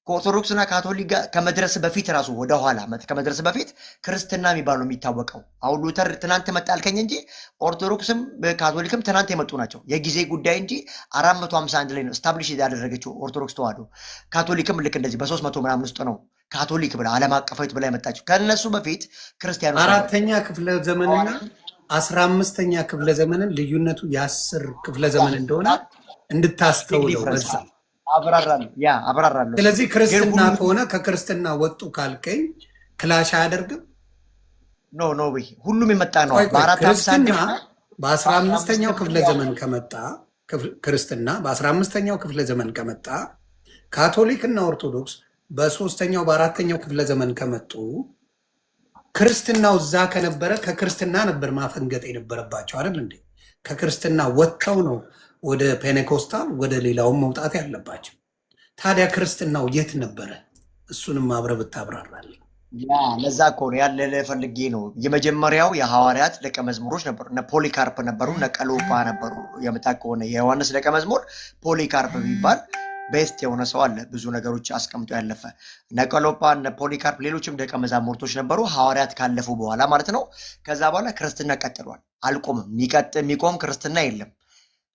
ከኦርቶዶክስና ካቶሊክ ጋር ከመድረስ በፊት ራሱ ወደኋላ ከመድረስ በፊት ክርስትና የሚባለው የሚታወቀው አሁን ሉተር ትናንት መጣ አልከኝ እንጂ ኦርቶዶክስም ካቶሊክም ትናንት የመጡ ናቸው። የጊዜ ጉዳይ እንጂ 451 ላይ ነው ስታብሊሽ ያደረገችው ኦርቶዶክስ ተዋህዶ። ካቶሊክም ልክ እንደዚህ በ300 ምናምን ውስጥ ነው ካቶሊክ ብላ ዓለም አቀፋዊት ብላ የመጣችው። ከነሱ በፊት ክርስቲያኖች 4ኛ ክፍለ ዘመንና 15ኛ ክፍለ ዘመንን ልዩነቱ የ10 ክፍለ ዘመን እንደሆነ እንድታስተውለው በዛ አብራራለሁ። ስለዚህ ክርስትና ከሆነ ከክርስትና ወጡ ካልከኝ ክላሽ አያደርግም? ኖ ሁሉም የመጣ ነው። ክርስትና በ15ኛው ክፍለ ዘመን ከመጣ ክርስትና በ15ኛው ክፍለ ዘመን ከመጣ ካቶሊክ እና ኦርቶዶክስ በ3ኛው በ4ኛው ክፍለ ዘመን ከመጡ ክርስትናው እዛ ከነበረ ከክርስትና ነበር ማፈንገጥ የነበረባቸው አይደል እንዴ? ከክርስትና ወጥተው ነው ወደ ፔኔኮስታል ወደ ሌላውን መውጣት ያለባቸው። ታዲያ ክርስትናው የት ነበረ? እሱንም አብረህ ብታብራራለህ። ለዛ እኮ ነው ያለ ፈልጌ ነው። የመጀመሪያው የሐዋርያት ደቀ መዝሙሮች ነበሩ። እነ ፖሊካርፕ ነበሩ፣ እነ ቀሎጳ ነበሩ። የመጣ ከሆነ የዮሐንስ ደቀ መዝሙር ፖሊካርፕ የሚባል ቤስት የሆነ ሰው አለ፣ ብዙ ነገሮች አስቀምጦ ያለፈ። እነ ቀሎጳ፣ እነ ፖሊካርፕ ሌሎችም ደቀ መዛሙርቶች ነበሩ፣ ሐዋርያት ካለፉ በኋላ ማለት ነው። ከዛ በኋላ ክርስትና ቀጥሏል፣ አልቆምም። የሚቆም ክርስትና የለም።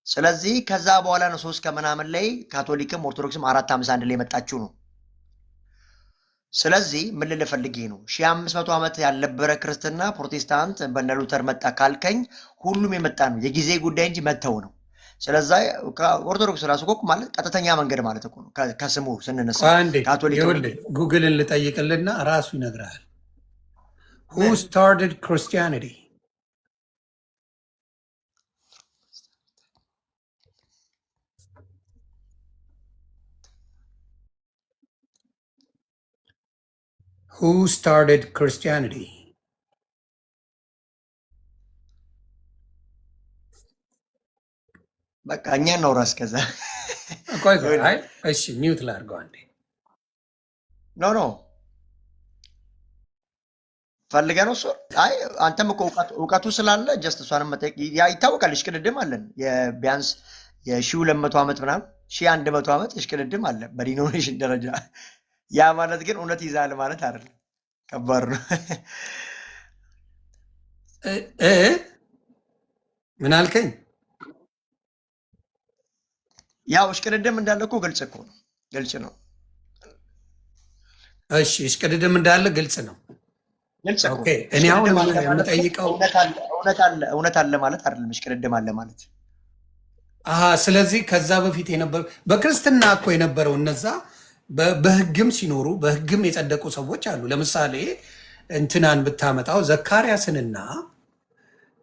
ስለዚህ ከዛ በኋላ ነው 3 ከምናምን ላይ ካቶሊክም ኦርቶዶክስም 451 ላይ የመጣችው ነው። ስለዚህ ምን ልል ፈልጌ ነው 1500 ዓመት ያልነበረ ክርስትና ፕሮቴስታንት በነ ሉተር መጣ ካልከኝ ሁሉም የመጣ ነው፣ የጊዜ ጉዳይ እንጂ መተው ነው። ስለዛ ኦርቶዶክስ ራሱ እኮ ማለት ቀጥተኛ መንገድ ማለት እኮ ነው። ከስሙ ስንነሳ ካቶሊክ ጉግልን ልጠይቅልና ራሱ ይነግራል። Who started Christianity? Who started Christianity? በቃ እኛ ነው ራስ ከዛ እሺ ሚውት ላድርገው አንዴ። ኖ ፈልገህ ነው እሱ። አይ አንተም እኮ እውቀቱ ስላለ ጀስት እሷንም መጠየቅ ይታወቃል። እሽቅድድም አለን ቢያንስ የ1200 ዓመት ምናምን 1100 ዓመት እሽቅድድም አለ በዲኖሚኔሽን ደረጃ። ያ ማለት ግን እውነት ይዛል ማለት አይደለም። ከባድ ነው። ምን አልከኝ? ያው እሽቅድድም እንዳለ እኮ ግልጽ ነው። እሺ እሽቅድድም እንዳለ ግልጽ ነው። ኦኬ እኔ አሁን የምጠይቀው እውነት አለ ማለት አይደለም፣ እሽቅድድም አለ ማለት። ስለዚህ ከዛ በፊት የነበሩ በክርስትና እኮ የነበረው እነዛ በህግም ሲኖሩ በህግም የጸደቁ ሰዎች አሉ። ለምሳሌ እንትናን ብታመጣው ዘካርያስንና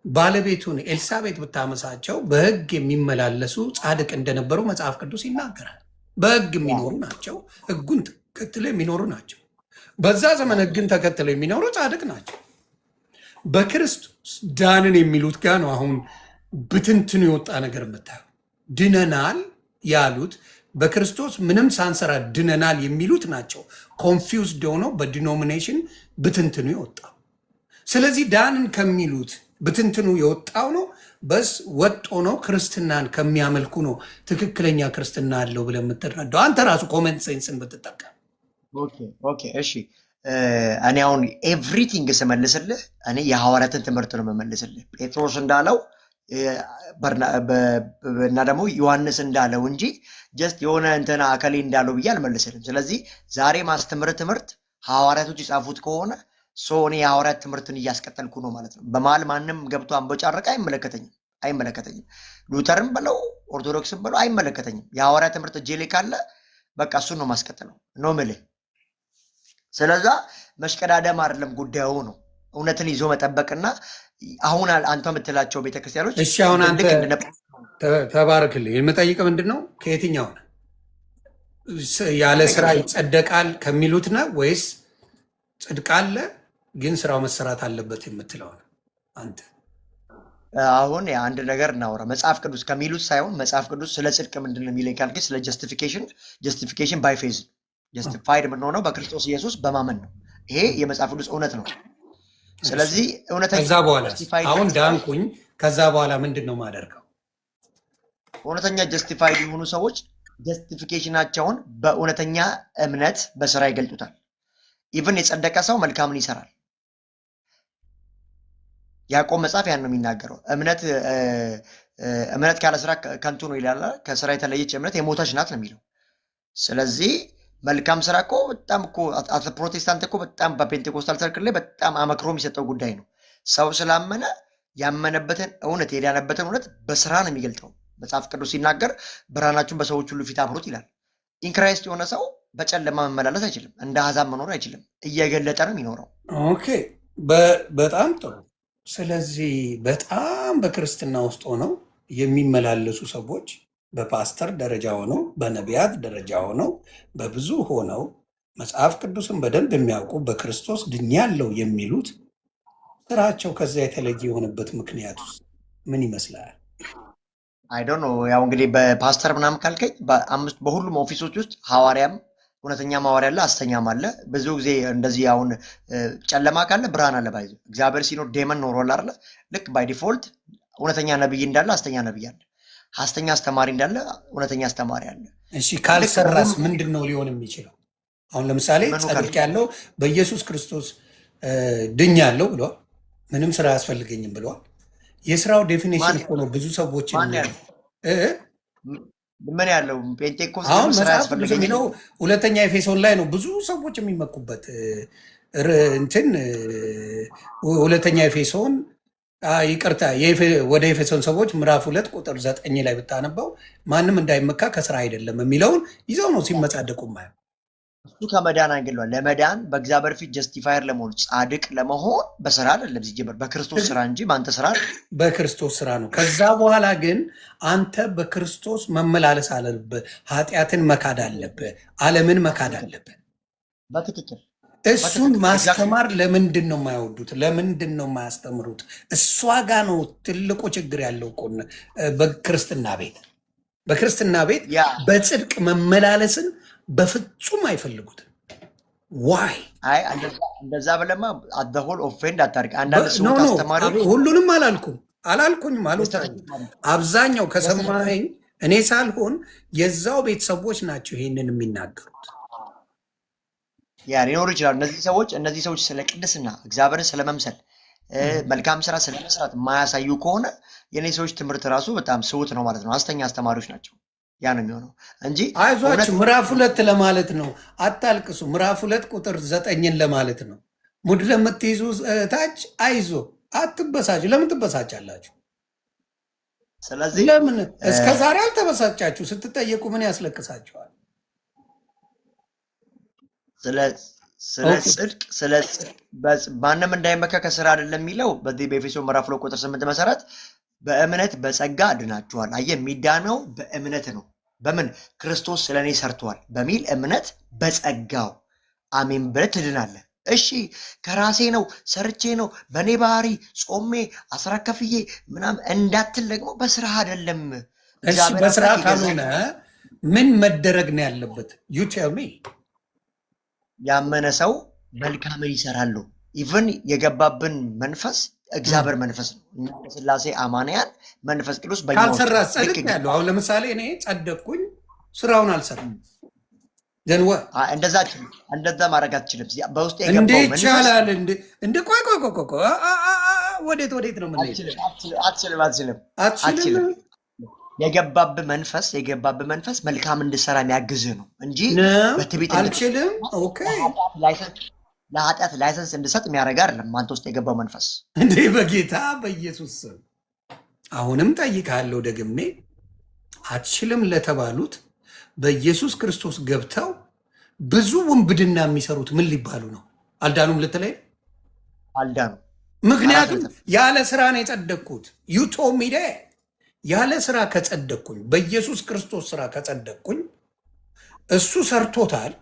ባለቤቱን ኤልሳቤጥ ብታመሳቸው በህግ የሚመላለሱ ጻድቅ እንደነበሩ መጽሐፍ ቅዱስ ይናገራል። በህግ የሚኖሩ ናቸው፣ ህጉን ተከትለው የሚኖሩ ናቸው። በዛ ዘመን ህግን ተከትለው የሚኖሩ ጻድቅ ናቸው። በክርስቶስ ዳንን የሚሉት ጋር ነው አሁን ብትንትኑ የወጣ ነገር የምታየው። ድነናል ያሉት በክርስቶስ ምንም ሳንሰራ ድነናል የሚሉት ናቸው ኮንፊውዝድ ሆነው በዲኖሚኔሽን ብትንትኑ የወጣው። ስለዚህ ዳንን ከሚሉት ብትንትኑ የወጣው ነው። በስ ወጦ ነው ክርስትናን ከሚያመልኩ ነው ትክክለኛ ክርስትና አለው ብለህ የምትረዳው አንተ ራሱ ኮመንት ሴንስን ብትጠቀም። ኦኬ እሺ፣ እኔ አሁን ኤቭሪቲንግ ስመልስልህ እኔ የሐዋርያትን ትምህርት ነው የምመልስልህ። ጴጥሮስ እንዳለው እና ደግሞ ዮሐንስ እንዳለው እንጂ ጀስት የሆነ እንትና አከሌ እንዳለው ብዬ አልመልስልም። ስለዚህ ዛሬ ማስተምር ትምህርት ሐዋርያቶች የጻፉት ከሆነ እኔ የሐዋርያት ትምህርትን እያስቀጠልኩ ነው ማለት ነው። በመሀል ማንም ገብቶ አንቦጫረቀ አይመለከተኝም። ሉተርም በለው ኦርቶዶክስም በለው አይመለከተኝም። የሐዋርያት ትምህርት እጄ ላይ ካለ በቃ እሱን ነው ማስቀጥለው ነው የምልህ። ስለዛ መሽቀዳደም አይደለም ጉዳዩ ነው እውነትን ይዞ መጠበቅና አሁን አንተ የምትላቸው ቤተክርስቲያኖች እሺ አሁን አንተ ተባረክልኝ። የምጠይቅ ምንድን ነው ከየትኛው ነው ያለ ስራ ይጸደቃል ከሚሉት ነው ወይስ ጽድቅ አለ ግን ስራው መሰራት አለበት የምትለው ነው አንተ? አሁን አንድ ነገር እናውራ። መጽሐፍ ቅዱስ ከሚሉት ሳይሆን መጽሐፍ ቅዱስ ስለ ጽድቅ ምንድን ነው የሚለኝ ካልክ ስለ ጀስቲፊኬሽን ባይ ፌዝ ጀስቲፋይድ የምንሆነው በክርስቶስ ኢየሱስ በማመን ነው። ይሄ የመጽሐፍ ቅዱስ እውነት ነው። ስለዚህ ከዛ በኋላ አሁን ዳንኩኝ፣ ከዛ በኋላ ምንድን ነው ማደርገው? እውነተኛ ጀስቲፋይድ የሆኑ ሰዎች ጀስቲፊኬሽናቸውን በእውነተኛ እምነት በስራ ይገልጡታል። ኢቭን የጸደቀ ሰው መልካምን ይሰራል። ያዕቆብ መጽሐፍ ያን ነው የሚናገረው። እምነት ካለ ስራ ከንቱ ነው ይላል። ከስራ የተለየች እምነት የሞተች ናት ነው የሚለው። ስለዚህ መልካም ስራ እኮ በጣም እኮ ፕሮቴስታንት እኮ በጣም በፔንቴኮስታል ሰርክል ላይ በጣም አመክሮ የሚሰጠው ጉዳይ ነው። ሰው ስላመነ ያመነበትን እውነት የዳነበትን እውነት በስራ ነው የሚገልጠው። መጽሐፍ ቅዱስ ሲናገር ብርሃናችሁን በሰዎች ሁሉ ፊት አብሩት ይላል። ኢንክራይስት የሆነ ሰው በጨለማ መመላለስ አይችልም። እንደ አሕዛብ መኖር አይችልም። እየገለጠ ነው የሚኖረው። ኦኬ፣ በጣም ጥሩ። ስለዚህ በጣም በክርስትና ውስጥ ሆነው የሚመላለሱ ሰዎች በፓስተር ደረጃ ሆነው በነቢያት ደረጃ ሆነው በብዙ ሆነው መጽሐፍ ቅዱስን በደንብ የሚያውቁ በክርስቶስ ድኛለሁ የሚሉት ስራቸው ከዛ የተለየ የሆነበት ምክንያት ውስጥ ምን ይመስላል? አይዶን ነው። ያው እንግዲህ በፓስተር ምናምን ካልከኝ በሁሉም ኦፊሶች ውስጥ ሐዋርያም እውነተኛም ሐዋርያ አለ፣ ሐሰተኛም አለ። ብዙ ጊዜ እንደዚህ አሁን ጨለማ ካለ ብርሃን አለ። ባይዘ እግዚአብሔር ሲኖር ዴመን ኖሯል አይደለ? ልክ ባይ ዲፎልት እውነተኛ ነብይ እንዳለ ሐሰተኛ ነብይ አለ፣ ሐሰተኛ አስተማሪ እንዳለ እውነተኛ አስተማሪ አለ። እሺ ካልሰራስ ምንድን ነው ሊሆን የሚችለው? አሁን ለምሳሌ ጸድቅ ያለው በኢየሱስ ክርስቶስ ድኛለሁ ብሏል። ምንም ስራ አያስፈልገኝም ብለዋል። የስራው ዴፊኒሽን እኮ ነው ብዙ ሰዎች ምን ያለው ፔንቴኮስት አሁን መጽሐፍ ቅዱስ የሚለው ሁለተኛ ኤፌሶን ላይ ነው ብዙ ሰዎች የሚመኩበት እንትን ሁለተኛ ኤፌሶን ይቅርታ ወደ ኤፌሶን ሰዎች ምዕራፍ 2 ቁጥር 9 ላይ ብታነበው ማንም እንዳይመካ ከስራ አይደለም የሚለውን ይዘው ነው ሲመጻደቁ ማየው። እሱ ከመዳን አንግሏል። ለመዳን በእግዚአብሔር ፊት ጀስቲፋየር ለመሆን ጻድቅ ለመሆን በስራ አይደለም ሲጀመር በክርስቶስ ስራ እንጂ በአንተ ስራ በክርስቶስ ስራ ነው። ከዛ በኋላ ግን አንተ በክርስቶስ መመላለስ አለብህ። ኃጢአትን መካድ አለብህ። ዓለምን መካድ አለብህ። በትክክል እሱን ማስተማር ለምንድን ነው የማይወዱት? ለምንድን ነው የማያስተምሩት? እሷ ጋ ነው ትልቁ ችግር ያለው እኮ በክርስትና ቤት በጽድቅ መመላለስን በፍጹም አይፈልጉትም። ዋይ እንደዛ ብለማ አደሆል ኦፌንድ አታርግ። አንዳንድ ሰዎች አስተማሪዎች ሁሉንም አላልኩኝም አብዛኛው ከሰማኸኝ እኔ ሳልሆን የዛው ቤተሰቦች ናቸው ይሄንን የሚናገሩት። ሊኖሩ ይችላሉ። እነዚህ ሰዎች ስለ ቅድስና እግዚአብሔርን ስለመምሰል መልካም ስራ ስለመስራት የማያሳዩ ከሆነ የኔ ሰዎች ትምህርት ራሱ በጣም ስውት ነው ማለት ነው። ሐሰተኛ አስተማሪዎች ናቸው። ያ ነው የሚሆነው እንጂ አይዟችሁ ምዕራፍ 2 ለማለት ነው። አታልቅሱ። ምዕራፍ 2 ቁጥር 9 ለማለት ነው። ሙድ ለምትይዙ ታች አይዞ አትበሳጩ። ለምን ትበሳጫላችሁ? ስለዚህ ለምን እስከ ዛሬ አልተበሳጫችሁ? ስትጠየቁ ምን ያስለቅሳችኋል? ስለ ጽድቅ ማንም እንዳይመካ ከስራ አይደለም የሚለው በዚህ በኤፌሶን ምዕራፍ 2 ቁጥር 8 መሰረት በእምነት በጸጋ ድናችኋል። አየህ፣ የሚዳነው በእምነት ነው። በምን? ክርስቶስ ስለኔ ሰርቷል በሚል እምነት በጸጋው አሜን ብለህ ትድናለህ። እሺ ከራሴ ነው ሰርቼ ነው በእኔ ባህሪ ጾሜ አስራት ከፍዬ ምናምን እንዳትል ደግሞ በስራ አይደለም። እሺ በስራ ካልሆነ ምን መደረግ ነው ያለበት? ዩ ቴል ሚ። ያመነ ሰው መልካምን ይሰራሉ። ኢቨን የገባብን መንፈስ እግዚአብሔር መንፈስ ነው። እኛ ስላሴ አማንያን መንፈስ ቅዱስ ካልሰራ ጸድቅ ያለው። አሁን ለምሳሌ እኔ ጸደቅኩኝ፣ ስራውን አልሰራም። እንደዛ ማድረግ አትችልም። በውስጥ እንዴ ይቻላል እንደ ቆይ ወዴት ነው ምን? አትችልም። የገባብህ መንፈስ መልካም እንድሰራ የሚያግዝህ ነው እንጂ በትዕቢት አልችልም። ኦኬ ለኃጢአት ላይሰንስ እንድሰጥ የሚያደርግ አይደለም። አንተ ውስጥ የገባው መንፈስ እንዴ በጌታ በኢየሱስ ስም አሁንም ጠይቃለሁ ደግሜ፣ አትችልም ለተባሉት በኢየሱስ ክርስቶስ ገብተው ብዙ ውንብድና የሚሰሩት ምን ሊባሉ ነው? አልዳኑም ልትለኝ? አልዳኑ። ምክንያቱም ያለ ስራ ነው የጸደቅኩት። ዩቶ ሚደ ያለ ስራ ከጸደቅኩኝ፣ በኢየሱስ ክርስቶስ ስራ ከጸደቅኩኝ፣ እሱ ሰርቶታል።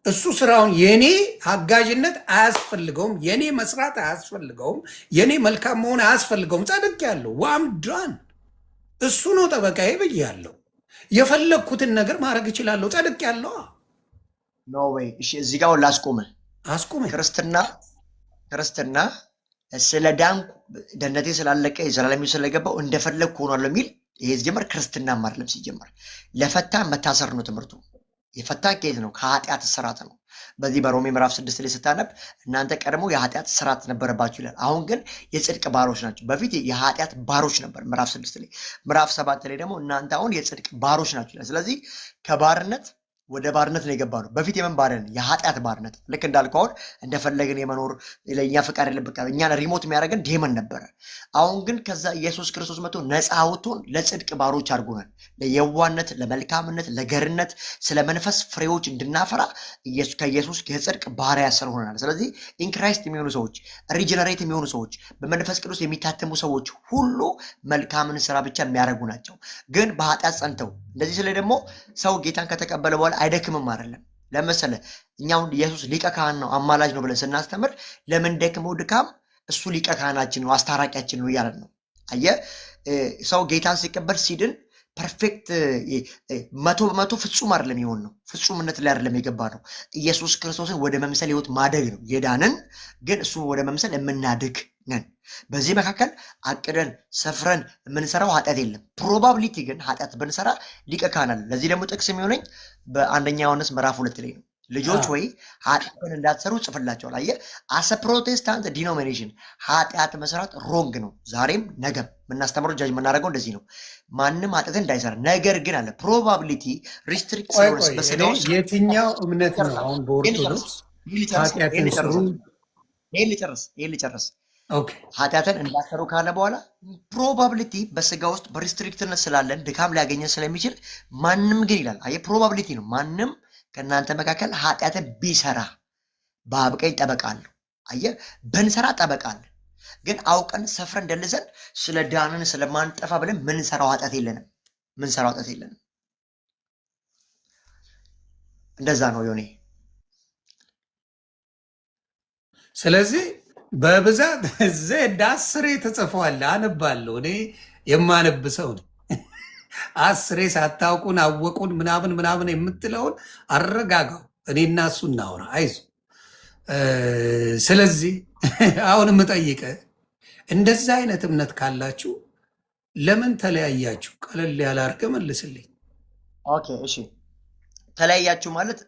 እሱ ስራውን የኔ አጋዥነት አያስፈልገውም፣ የኔ መስራት አያስፈልገውም፣ የኔ መልካም መሆን አያስፈልገውም። ጸድቅ ያለው ዋምዳን እሱ ነው ጠበቃዬ ብያለሁ። የፈለግኩትን ነገር ማድረግ እችላለሁ። ጸድቅ ያለው ኖ ወይ። እሺ እዚህ ጋር ላስቆምህ። አስቁመኝ። ክርስትና ስለ ዳንኩ ደህንነቴ ስላለቀ የዘላለም ስለገባው እንደፈለግኩ ሆኗለሁ የሚል ይሄ ሲጀመር ክርስትና አይደለም። ሲጀመር ለፈታ መታሰር ነው ትምህርቱ። የፈታ ኬዝ ነው፣ ከኃጢአት ስራት ነው። በዚህ በሮሜ ምዕራፍ 6 ላይ ስታነብ እናንተ ቀድሞ የኃጢአት ስራት ነበረባችሁ ይላል። አሁን ግን የጽድቅ ባሮች ናቸው። በፊት የኃጢአት ባሮች ነበር ምዕራፍ 6 ላይ። ምዕራፍ 7 ላይ ደግሞ እናንተ አሁን የጽድቅ ባሮች ናቸው ይላል። ስለዚህ ከባርነት ወደ ባርነት ነው የገባ ነው። በፊት የምን ባርነት? የኃጢአት ባርነት። ልክ እንዳልከው አሁን እንደፈለግን የመኖር ለእኛ ፍቃድ የለበቃ እኛን ሪሞት የሚያደርገን ዴመን ነበረ። አሁን ግን ከዛ ኢየሱስ ክርስቶስ መጥቶ ነፃ አውጥቶን ለጽድቅ ባሮች አድርጎናል። ለየዋነት፣ ለመልካምነት፣ ለገርነት፣ ስለ መንፈስ ፍሬዎች እንድናፈራ ከኢየሱስ የጽድቅ ባሪያ ስለሆነናል። ስለዚህ ኢንክራይስት የሚሆኑ ሰዎች፣ ሪጀነሬት የሚሆኑ ሰዎች፣ በመንፈስ ቅዱስ የሚታተሙ ሰዎች ሁሉ መልካምን ስራ ብቻ የሚያደርጉ ናቸው። ግን በኃጢአት ጸንተው እንደዚህ ስለ ደግሞ ሰው ጌታን ከተቀበለ በኋላ አይደክምም አይደለም። ለምሳሌ እኛውን ኢየሱስ ሊቀ ካህን ነው አማላጅ ነው ብለን ስናስተምር ለምን ደክመው ድካም? እሱ ሊቀ ካህናችን ነው አስታራቂያችን ነው እያለን ነው። አየህ ሰው ጌታን ሲቀበል ሲድን ፐርፌክት 100% ፍጹም አይደለም የሆን ነው። ፍጹምነት ላይ አይደለም የገባ ነው። ኢየሱስ ክርስቶስን ወደ መምሰል ህይወት ማደግ ነው የዳንን። ግን እሱ ወደ መምሰል የምናድግ ነን። በዚህ መካከል አቅደን ሰፍረን የምንሰራው ኃጢአት የለም። ፕሮባብሊቲ ግን ኃጢአት ብንሰራ ሊቀ ካህን አለ። ለዚህ ደግሞ ጥቅስ የሚሆነኝ በአንደኛ ዮሐንስ ምዕራፍ 2 ላይ ነው። ልጆች ወይ ኃጢአትን እንዳትሰሩ ጽፍላቸዋል። አየህ አሰ ፕሮቴስታንት ዲኖሚኔሽን ኃጢአት መስራት ሮንግ ነው። ዛሬም ነገም የምናስተምረው ጃጅ የምናደርገው እንደዚህ ነው። ማንም ኃጢአትን እንዳይሰራ ነገር ግን አለ ፕሮባብሊቲ ሪስትሪክት የትኛው እምነት ነው አሁን በኦርቶዶክስ ኃጢአትን ስሩ? ይህን ልጨርስ። ኃጢአትን እንዳሰሩ ካለ በኋላ ፕሮባብሊቲ በስጋ ውስጥ በሪስትሪክትነት ስላለን ድካም ሊያገኘን ስለሚችል ማንም ግን ይላል። አየህ ፕሮባብሊቲ ነው። ማንም ከእናንተ መካከል ኃጢአትን ቢሰራ በአብ ቀኝ ጠበቃ አለው። አየህ ብንሰራ ጠበቃ አለ። ግን አውቀን ሰፍረን ደልዘን ስለ ዳንን ስለማንጠፋ ብለን ምንሰራው ኃጢአት የለንም። እንደዛ ነው ዮኔ። ስለዚህ በብዛት ዜድ 10 ተጽፏል። አነባለሁ። እኔ የማነብ ሰው ነው። 10 ሳታውቁን አወቁን ምናምን የምትለውን አረጋጋው። እኔና እሱ እናውራ። አይዞ። ስለዚህ አሁን የምጠይቅህ እንደዛ አይነት እምነት ካላችሁ ለምን ተለያያችሁ? ቀለል ያለ አድርገህ መልስልኝ። ኦኬ እሺ። ተለያያችሁ ማለት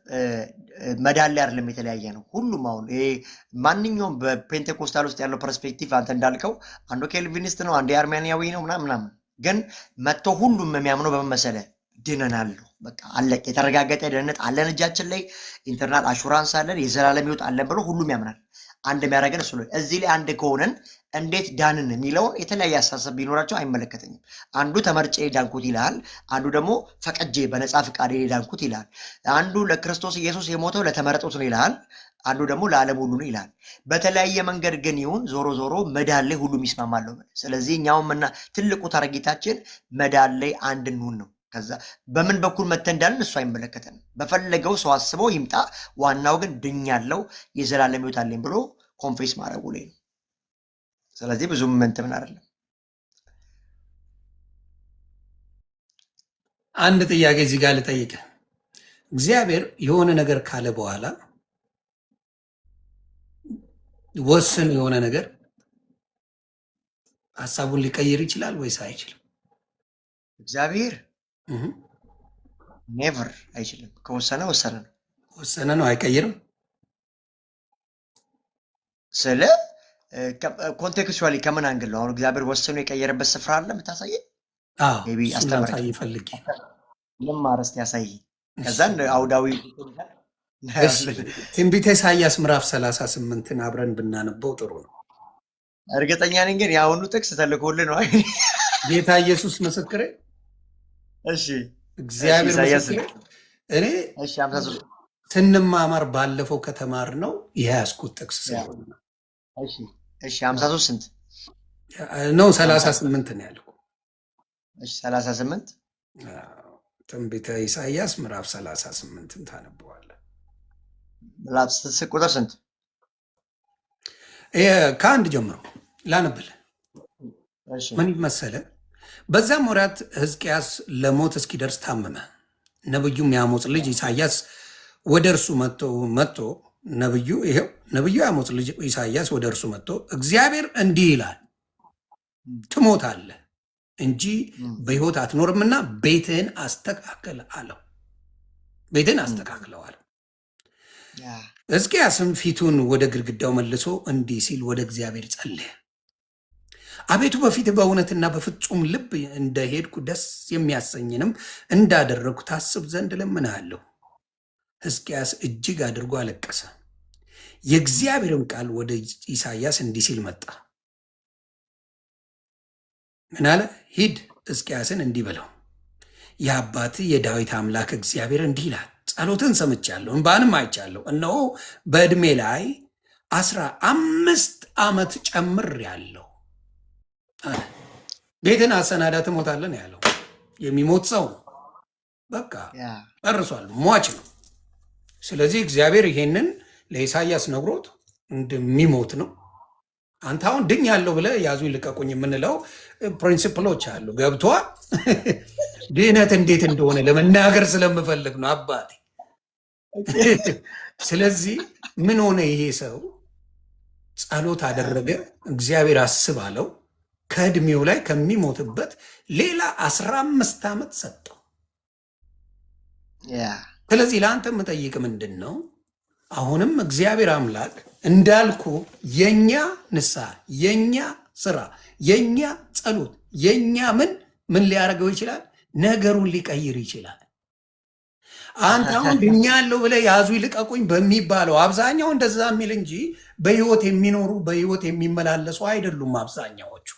መዳን ላይ አይደለም፣ የተለያየ ነው። ሁሉም አሁን ይሄ ማንኛውም በፔንቴኮስታል ውስጥ ያለው ፐርስፔክቲቭ አንተ እንዳልከው አንዱ ኬልቪኒስት ነው፣ አንዱ አርሜኒያዊ ነው ምናምን። ግን መጥቶ ሁሉም የሚያምነው በመሰለ ድነናል። በቃ አለቅ የተረጋገጠ ደህንነት አለን እጃችን ላይ ኢንተርናል አሹራንስ አለን፣ የዘላለም ሕይወት አለን ብሎ ሁሉም ያምናል። አንድ የሚያደርገን እሱ ነው። እዚህ ላይ አንድ ከሆነን እንዴት ዳንን የሚለውን የተለያየ አስተሳሰብ ቢኖራቸው አይመለከተኝም። አንዱ ተመርጬ ዳንኩት ይላል፣ አንዱ ደግሞ ፈቀጄ በነፃ ፍቃዴ ዳንኩት ይላል። አንዱ ለክርስቶስ ኢየሱስ የሞተው ለተመረጡት ነው ይላል፣ አንዱ ደግሞ ለዓለም ሁሉ ነው ይላል። በተለያየ መንገድ ግን ይሁን ዞሮ ዞሮ መዳን ላይ ሁሉም ይስማማለሁ። ስለዚህ እኛውም እና ትልቁ ታርጌታችን መዳን ላይ አንድ እንሁን ነው። ከዛ በምን በኩል መተን እንዳልን እሱ አይመለከተንም። በፈለገው ሰው አስበው ይምጣ። ዋናው ግን ድኛለው የዘላለም ሕይወት አለኝ ብሎ ኮንፌስ ማድረጉ ላይ ነው። ስለዚህ ብዙም ምን አይደለም። አንድ ጥያቄ እዚህ ጋር ልጠይቅህ። እግዚአብሔር የሆነ ነገር ካለ በኋላ ወስን የሆነ ነገር ሀሳቡን ሊቀይር ይችላል ወይስ አይችልም? እግዚአብሔር ኔቨር አይችልም። ከወሰነ ወሰነ ነው። ወሰነ ነው፣ አይቀይርም። ስለ ኮንቴክስቹዋሊ ከምን አንግል ነው አሁን እግዚአብሔር ወስኖ የቀየረበት ስፍራ አለ የምታሳየኝ? አስተምረኝ ፈልጌ ልማረስት ያሳይ። ከዛን አውዳዊ ትንቢተ ኢሳያስ ምዕራፍ 38ን አብረን ብናነበው ጥሩ ነው። እርግጠኛ ነኝ ግን የአሁኑ ጥቅስ ተልኮልህ ነው። ጌታ ኢየሱስ ምስክሬ፣ እሺ እግዚአብሔር ምስክሬ። እኔ ስንማማር ባለፈው ከተማር ነው የያዝኩት ጥቅስ ስለሆነ ነው። እሺ 53 ስንት ነው? 38 ነው ያልኩህ። እሺ 38 ትንቢተ ኢሳይያስ ምዕራፍ 38ን ታነበዋለህ። ምዕራፍ ቁጥር ስንት? ከአንድ ጀምሮ ላነብልህ። እሺ ምን መሰለ? በዛም ወራት ሕዝቅያስ ለሞት እስኪደርስ ታመመ። ነብዩም የአሞጽ ልጅ ኢሳይያስ ወደ እርሱ መጥቶ ነብዩ የአሞጽ ልጅ ኢሳይያስ ወደ እርሱ መጥቶ እግዚአብሔር እንዲህ ይላል ትሞታለህ እንጂ በሕይወት አትኖርምና ቤትህን አስተካክል አለው። ቤትህን አስተካክለዋል። ሕዝቅያስም ፊቱን ወደ ግድግዳው መልሶ እንዲህ ሲል ወደ እግዚአብሔር ጸለየ። አቤቱ በፊት በእውነትና በፍጹም ልብ እንደሄድኩ ደስ የሚያሰኝንም እንዳደረግኩ ታስብ ዘንድ እለምንሃለሁ። ሕዝቅያስ እጅግ አድርጎ አለቀሰ። የእግዚአብሔርም ቃል ወደ ኢሳይያስ እንዲህ ሲል መጣ። ምን አለ? ሂድ ሕዝቅያስን እንዲህ በለው፣ የአባትህ የዳዊት አምላክ እግዚአብሔር እንዲህ ይላል፣ ጸሎትን ሰምቻለሁ፣ እንባንም አይቻለሁ። እነሆ በዕድሜ ላይ 15 ዓመት ጨምሬአለሁ። ቤትን አሰናዳ ትሞታለህ ነው ያለው። የሚሞት ሰው በቃ ጨርሷል፣ ሟች ነው። ስለዚህ እግዚአብሔር ይሄንን ለኢሳይያስ ነግሮት እንደሚሞት ነው። አንተ አሁን ድኛለሁ ብለህ ያዙ ይልቀቁኝ የምንለው ፕሪንሲፕሎች አሉ። ገብቶሃል? ድህነት እንዴት እንደሆነ ለመናገር ስለምፈልግ ነው አባቴ። ስለዚህ ምን ሆነ? ይሄ ሰው ጸሎት አደረገ፣ እግዚአብሔር አስብ አለው። ከእድሜው ላይ ከሚሞትበት ሌላ 15 ዓመት ሰጠው። ስለዚህ ለአንተ የምጠይቅ ምንድን ነው? አሁንም እግዚአብሔር አምላክ እንዳልኩ የኛ ንስሐ፣ የኛ ስራ፣ የኛ ጸሎት፣ የኛ ምን ሊያደርገው ይችላል? ነገሩን ሊቀይር ይችላል። አንተ አሁን ድኛለሁ ብለህ ያዙ ይልቀቁኝ በሚባለው አብዛኛው እንደዛ የሚል እንጂ በህይወት የሚኖሩ በህይወት የሚመላለሱ አይደሉም። አብዛኛዎቹ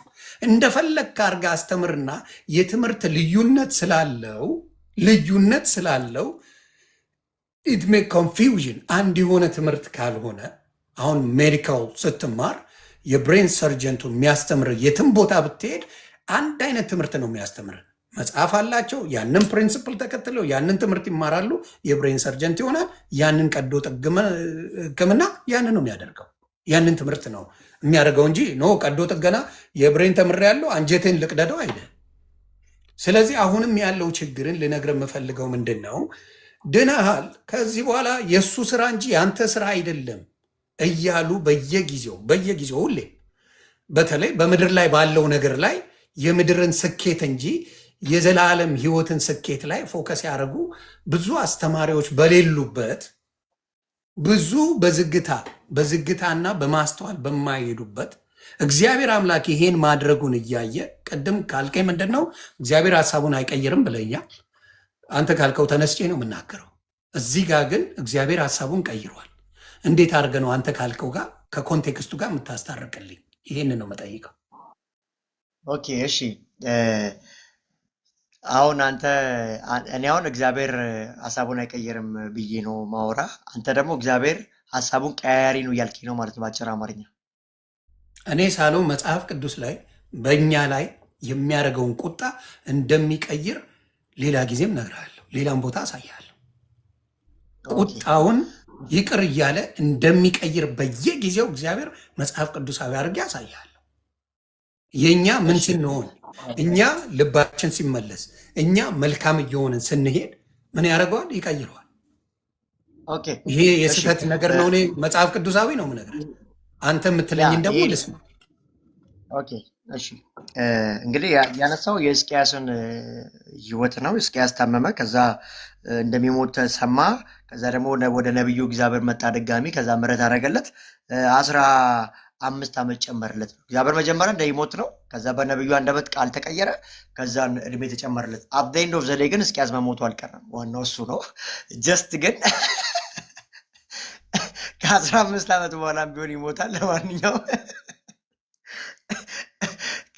እንደፈለግ አድርጋ አስተምርና የትምህርት ልዩነት ስላለው ኢትሜ ኮንፊውዥን አንድ የሆነ ትምህርት ካልሆነ አሁን ሜዲካል ስትማር የብሬን ሰርጀንቱ የሚያስተምር የትም ቦታ ብትሄድ አንድ አይነት ትምህርት ነው የሚያስተምር። መጽሐፍ አላቸው። ያንን ፕሪንስፕል ተከትለው ያንን ትምህርት ይማራሉ። የብሬን ሰርጀንት ይሆናል። ያንን ቀዶ ሕክምና ያንን ነው የሚያደርገው። ያንን ትምህርት ነው የሚያደርገው እንጂ ቀዶ ጥገና የብሬን ተምሬያለሁ አንጀቴን ልቅደደው አይደል። ስለዚህ አሁንም ያለው ችግርን ልነግር የምፈልገው ምንድን ነው? ድነሃል፣ ከዚህ በኋላ የእሱ ስራ እንጂ ያንተ ስራ አይደለም እያሉ በየጊዜው ሁሌ በተለይ በምድር ላይ ባለው ነገር ላይ የምድርን ስኬት እንጂ የዘላለም ህይወትን ስኬት ላይ ፎከስ ያደረጉ ብዙ አስተማሪዎች በሌሉበት ብዙ በዝግታና በማስተዋል በማይሄዱበት እግዚአብሔር አምላክ ይሄን ማድረጉን እያየ ቅድም ካልከኝ ምንድን ነው እግዚአብሔር ሀሳቡን አይቀይርም ብለኛል። አንተ ካልከው ተነስቼ ነው የምናገረው። እዚህ ጋር ግን እግዚአብሔር ሀሳቡን ቀይሯል። እንዴት አድርገ ነው አንተ ካልከው ጋር ከኮንቴክስቱ ጋር የምታስታርቅልኝ? ይሄን ነው የምጠይቀው። ኦኬ እሺ። አሁን እኔ አሁን እግዚአብሔር ሀሳቡን አይቀይርም ብዬ ነው ማወራ። አንተ ደግሞ እግዚአብሔር ሀሳቡን ቀያሪ ነው እያልከኝ ነው ማለት ነው በአጭር አማርኛ። እኔ ሳለው መጽሐፍ ቅዱስ ላይ በእኛ ላይ የሚያደርገውን ቁጣ እንደሚቀይር ሌላ ጊዜም እነግርሃለሁ፣ ሌላም ቦታ አሳያለሁ። ቁጣውን ይቅር እያለ እንደሚቀይር በየጊዜው እግዚአብሔር መጽሐፍ ቅዱሳዊ አድርጌ ያሳያለሁ። የእኛ ምን ስንሆን፣ እኛ ልባችን ሲመለስ፣ እኛ መልካም እየሆንን ስንሄድ ምን ያደርገዋል? ይቀይረዋል። ይሄ የስህተት ነገር ነው። እኔ መጽሐፍ ቅዱሳዊ ነው የምነግርህ። አንተ የምትለኝን ደግሞ ልስማ። ኦኬ እሺ። እንግዲህ ያነሳው የሕዝቅያስን ህይወት ነው። ሕዝቅያስ ታመመ፣ ከዛ እንደሚሞት ሰማ። ከዛ ደግሞ ወደ ነቢዩ እግዚአብሔር መጣ ድጋሚ። ከዛ ምሕረት አደረገለት፣ 15 ዓመት ጨመርለት። እግዚአብሔር መጀመሪያ እንደሚሞት ነው። ከዛ በነቢዩ አንደበት ቃል ተቀየረ። ከዛ እድሜ ተጨመርለት። አት ዘ ኤንድ ኦፍ ዘ ዴይ ግን ሕዝቅያስ መሞቱ አልቀረም። ዋናው እሱ ነው። ጀስት ግን ከ15 ዓመት በኋላ ቢሆን ይሞታል። ለማንኛውም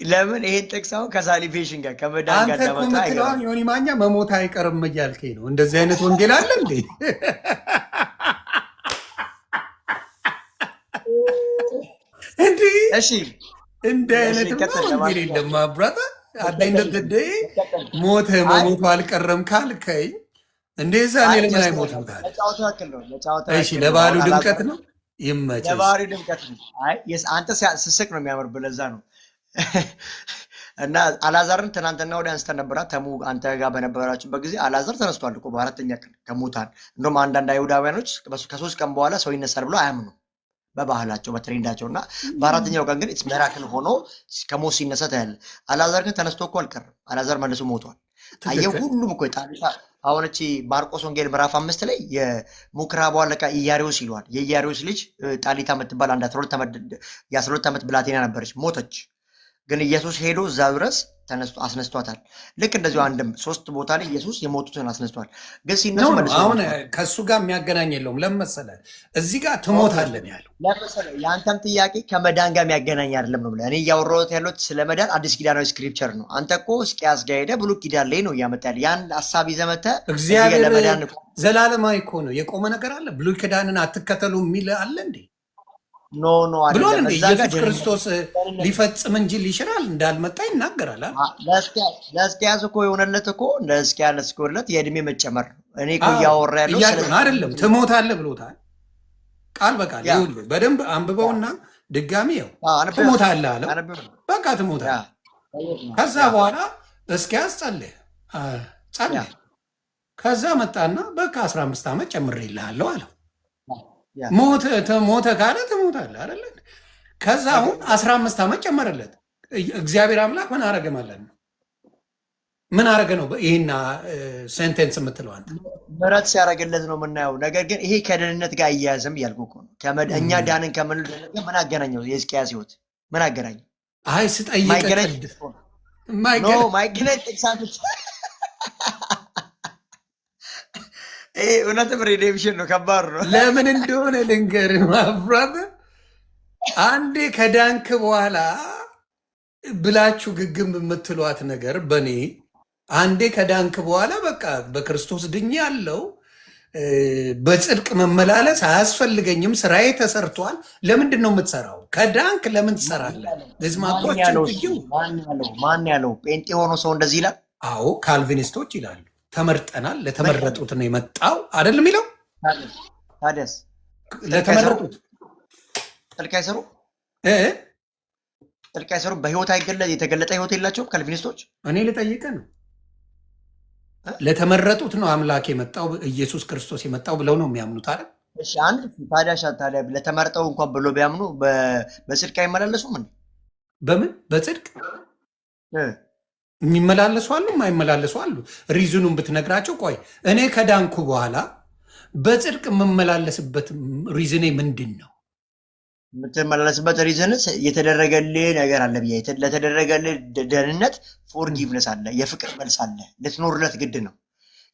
ለምን ይሄን ጥቅስ አሁን ከሳሊቬሽን ጋር ከመዳን ጋር ለማታ አይገርም። ዮኒ ማኛ መሞት አይቀርም እያልከኝ ነው? እንደዚህ አይነት ወንጌል አለ እንዴ? እንዴ እሺ፣ እንደ አይነት ወንጌል የለም ብራታ። አደይነትደ ሞተ መሞቱ አልቀረም ካልከኝ እንደዛ እኔ ለምን አይሞትም ታዲያ? ለጫወታው ያክል ነው። እሺ ለበዓሉ ድምቀት ነው። ይመችህ። ለበዓሉ ድምቀት ነው። አይ አንተ ስስቅ ነው የሚያምርብህ። ለዛ ነው እና አላዛርን ትናንትና ወዲያ አንስተን ነበራ። ተሙ አንተ ጋር በነበራችሁበት ጊዜ አላዛር ተነስቷል እኮ በአራተኛ ቀን ከሙታን። እንደውም አንዳንድ አይሁዳውያኖች ከ3 ቀን በኋላ ሰው ይነሳል ብሎ አያምኑ በባህላቸው በትሬንዳቸው እና በአራተኛው ቀን ግን ሚራክል ሆኖ ከሞት ሲነሳ ታያለህ። አላዛር ግን ተነስቶ እኮ አልቀርም። አላዛር መልሶ ሞቷል። አየህ ሁሉም እኮ ጣሊታ አሁን እቺ ማርቆስ ወንጌል ምዕራፍ 5 ላይ የምኩራቡ አለቃ ኢያሪዎስ ይለዋል። የኢያሪዎስ ልጅ ጣሊታ የምትባል አንድ የ12 ዓመት ብላቴና ነበረች፣ ሞተች። ግን ኢየሱስ ሄዶ እዛ ድረስ አስነስቷታል። ልክ እንደዚሁ አንድም 3 ቦታ ላይ ኢየሱስ የሞቱትን አስነስቷል። ግን ሲነሱ አሁን ከእሱ ጋር የሚያገናኝ የለውም። ለምን መሰለህ እዚህ ጋር ትሞታለህ ያለው። የአንተም ጥያቄ ከመዳን ጋር የሚያገናኝ አይደለም ነው ብለህ እኔ እያወራሁት ያለሁት ስለ መዳን አዲስ ኪዳናዊ ስክሪፕቸር ነው። አንተ እኮ ሕዝቅያስ ጋር ሄደህ ብሉይ ኪዳን ላይ ነው እያመጣ ያለ ያን ሀሳብ ይዘህ መተህ እግዚአብሔር ዘላለማዊ እኮ ነው። የቆመ ነገር አለ። ብሉይ ኪዳንን አትከተሉ የሚል አለ እንዴ? ኖ ብሎ ኢየሱስ ክርስቶስ ሊፈጽም እንጂ ሊሽራል እንዳልመጣ ይናገራል። ለሕዝቅያስ እኮ የሆነለት እኮ እንደ ሕዝቅያስ እስኪሆንለት የእድሜ መጨመር እኔ እኮ እያወራ ያለው አይደለም። ትሞታለህ ብሎታል ቃል በቃል። ይኸውልህ በደንብ አንብበውና ድጋሚ ያው ትሞታለህ አለው። በቃ ትሞታለህ። ከዛ በኋላ ሕዝቅያስ ጸለየ። ከዛ መጣና በቃ 15 ዓመት ጨምሬልሃለሁ አለው። ሞተ ካለ ትሞታለህ አይደለ? ከዛ አሁን 15 ዓመት ጨመረለት። እግዚአብሔር አምላክ ምን አረገ ማለት ነው? ምን አረገ ነው ይሄና ሴንቴንስ የምትለው አንተ? ምሕረት ሲያደርግለት ነው የምናየው። ነገር ግን ይሄ ከደህንነት ጋር እያያዝም እያልኩህ እኮ ነው። እኛ ዳንን ከምንል ምን አገናኘው? የሕዝቅያስ ሕይወት ምን አገናኘው? አይ ስጠይቅ ማይገናኝ ጥቅሳቶች እውነትም ሪዴምሽን ነው። ከባድ ነው። ለምን እንደሆነ ልንገርህ ማፍራት አንዴ ከዳንክ በኋላ ብላችሁ ግግም የምትሏት ነገር በእኔ አንዴ ከዳንክ በኋላ በቃ በክርስቶስ ድኜ ያለው በጽድቅ መመላለስ አያስፈልገኝም፣ ስራዬ ተሰርቷል። ለምንድን ነው የምትሰራው? ከዳንክ ለምን ትሰራለህ? ማን ያለው? ጴንጤ ሆኖ ሰው እንደዚህ ይላል? አዎ ካልቪኒስቶች ይላሉ። ተመርጠናል፣ ለተመረጡት ነው የመጣው አይደል የሚለው። ታዲያስ ለተመረጡት ጥልቅ አይሰሩ ጥልቅ አይሰሩ። በህይወት የተገለጠ ህይወት የላቸውም ካልቪኒስቶች። እኔ ልጠይቅህ ነው። ለተመረጡት ነው አምላክ የመጣው ኢየሱስ ክርስቶስ የመጣው ብለው ነው የሚያምኑት አይደል? እሺ አንድ ታዲያ ለተመረጠው እንኳን ብሎ ቢያምኑ በጽድቅ አይመላለሱም እንዴ? በምን በጽድቅ የሚመላለሱ አሉ፣ የማይመላለሱ አሉ። ሪዝኑን ብትነግራቸው። ቆይ እኔ ከዳንኩ በኋላ በጽድቅ የምመላለስበት ሪዝኔ ምንድን ነው? የምትመላለስበት ሪዝን የተደረገልህ ነገር አለ ብዬ ለተደረገልህ ደህንነት ፎርጊቭነስ አለ፣ የፍቅር መልስ አለ፣ ልትኖርለት ግድ ነው።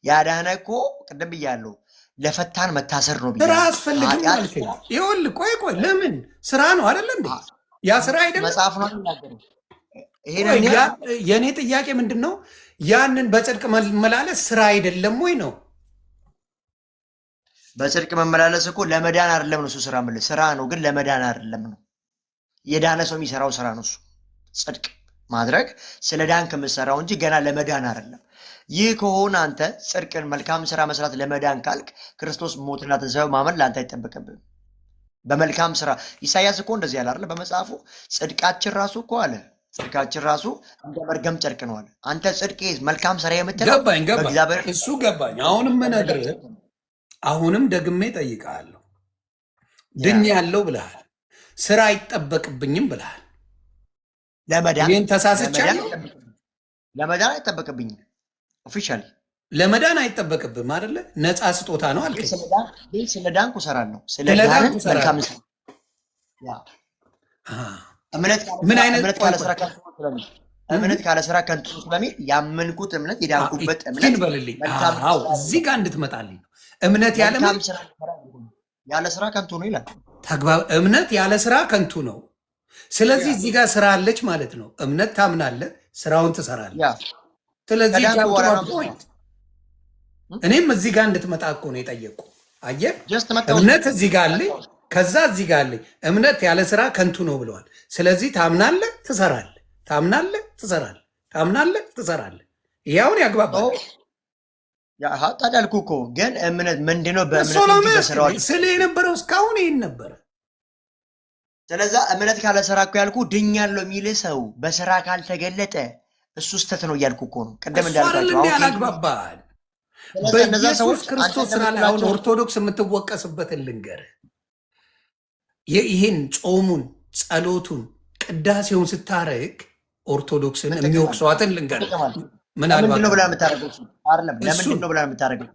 ያዳነህ እኮ ቅድም ብያለሁ ለፈታን መታሰር ነው ብዬ ስራ አስፈልግም አልከኝ። ይኸውልህ ቆይ ለምን ስራ ነው አይደለ እንዴ? ያ ስራ አይደለም መጽሐፍ ነው የሚናገረው። የእኔ ጥያቄ ምንድን ነው? ያንን በጽድቅ መመላለስ ስራ አይደለም ወይ ነው? በጽድቅ መመላለስ እኮ ለመዳን አይደለም ነው እሱ ስራ ነው፣ ግን ለመዳን አይደለም ነው። የዳነ ሰው የሚሰራው ስራ ነው እሱ ጽድቅ ማድረግ ስለ ዳን ከምትሰራው እንጂ ገና ለመዳን አይደለም። ይህ ከሆነ አንተ ጽድቅን መልካም ስራ መስራት ለመዳን ካልክ ክርስቶስ ሞትና ትንሣኤው ማመን ለአንተ አይጠበቅብህም። በመልካም ስራ ኢሳያስ እኮ እንደዚህ ያለ አይደለ በመጽሐፉ ጽድቃችን ራሱ እኮ አለ ጽድቃችን ራሱ እንደ መርገም ጨርቅ ነው አለ። አንተ ጽድቅ መልካም ስራ የምትለው ገባኝ እሱ ገባኝ። አሁንም ደግሜ ጠይቃለሁ። ድኝ ያለው ብለሃል፣ ስራ አይጠበቅብኝም ብለሃል። ለመዳን ተሳስቻለሁ። ለመዳን አይጠበቅብኝም። ኦፊሻሊ ለመዳን አይጠበቅብም አይደለ? ነፃ ስጦታ ነው አልከኝ። ስለ ዳንኩ እሰራለሁ። ስለ ዳን መልካም ስራ እምነት ካለ ስራ ከንቱ ስለሚል ያመንኩት እምነት የዳንኩበት እምነት በልልኝ። እዚህ ጋር እንድትመጣልኝ ነው። እምነት ያለ ስራ ከንቱ ነው ይላል። እምነት ያለ ስራ ከንቱ ነው። ስለዚህ እዚህ ጋር ስራ አለች ማለት ነው። እምነት ታምናለህ፣ ስራውን ትሰራለህ። ስለዚህ እኔም እዚህ ጋር እንድትመጣ እኮ ነው የጠየቁ። አየህ እምነት እዚህ ጋር አለኝ፣ ከዛ እዚህ ጋር አለኝ። እምነት ያለ ስራ ከንቱ ነው ብለዋል። ስለዚህ ታምናለህ፣ ትሰራለህ፣ ታምናለህ፣ ትሰራለህ፣ ታምናለህ፣ ትሰራለህ። ያውን ያግባባል። ታዲያ አልኩህ እኮ ግን እምነት ምንድነው? እሱ በእምነት ነው እንጂ በስራዎች ስለ የነበረው እስካሁን ይህን ነበረ። ስለዛ እምነት ካለ ስራ እኮ ያልኩህ ድኛለሁ የሚል ሰው በስራ ካልተገለጠ እሱ ስተት ነው እያልኩ እኮ ነው። ቅድም እሱ አይደል እንዳልኳቸው እንዲ ያላግባባል። እነዛ በኢየሱስ ሰዎች ክርስቶስ ስራ ላይ አሁን ኦርቶዶክስ የምትወቀስበትን ልንገርህ። ይህን ጾሙን፣ ጸሎቱን፣ ቅዳሴውን ስታረግ ኦርቶዶክስን የሚወቅሷትን ልንገርህ። ምናልባት ነው ብላ የምታደርገው አይደለም። ለምንድን ነው ብላ የምታደርገው?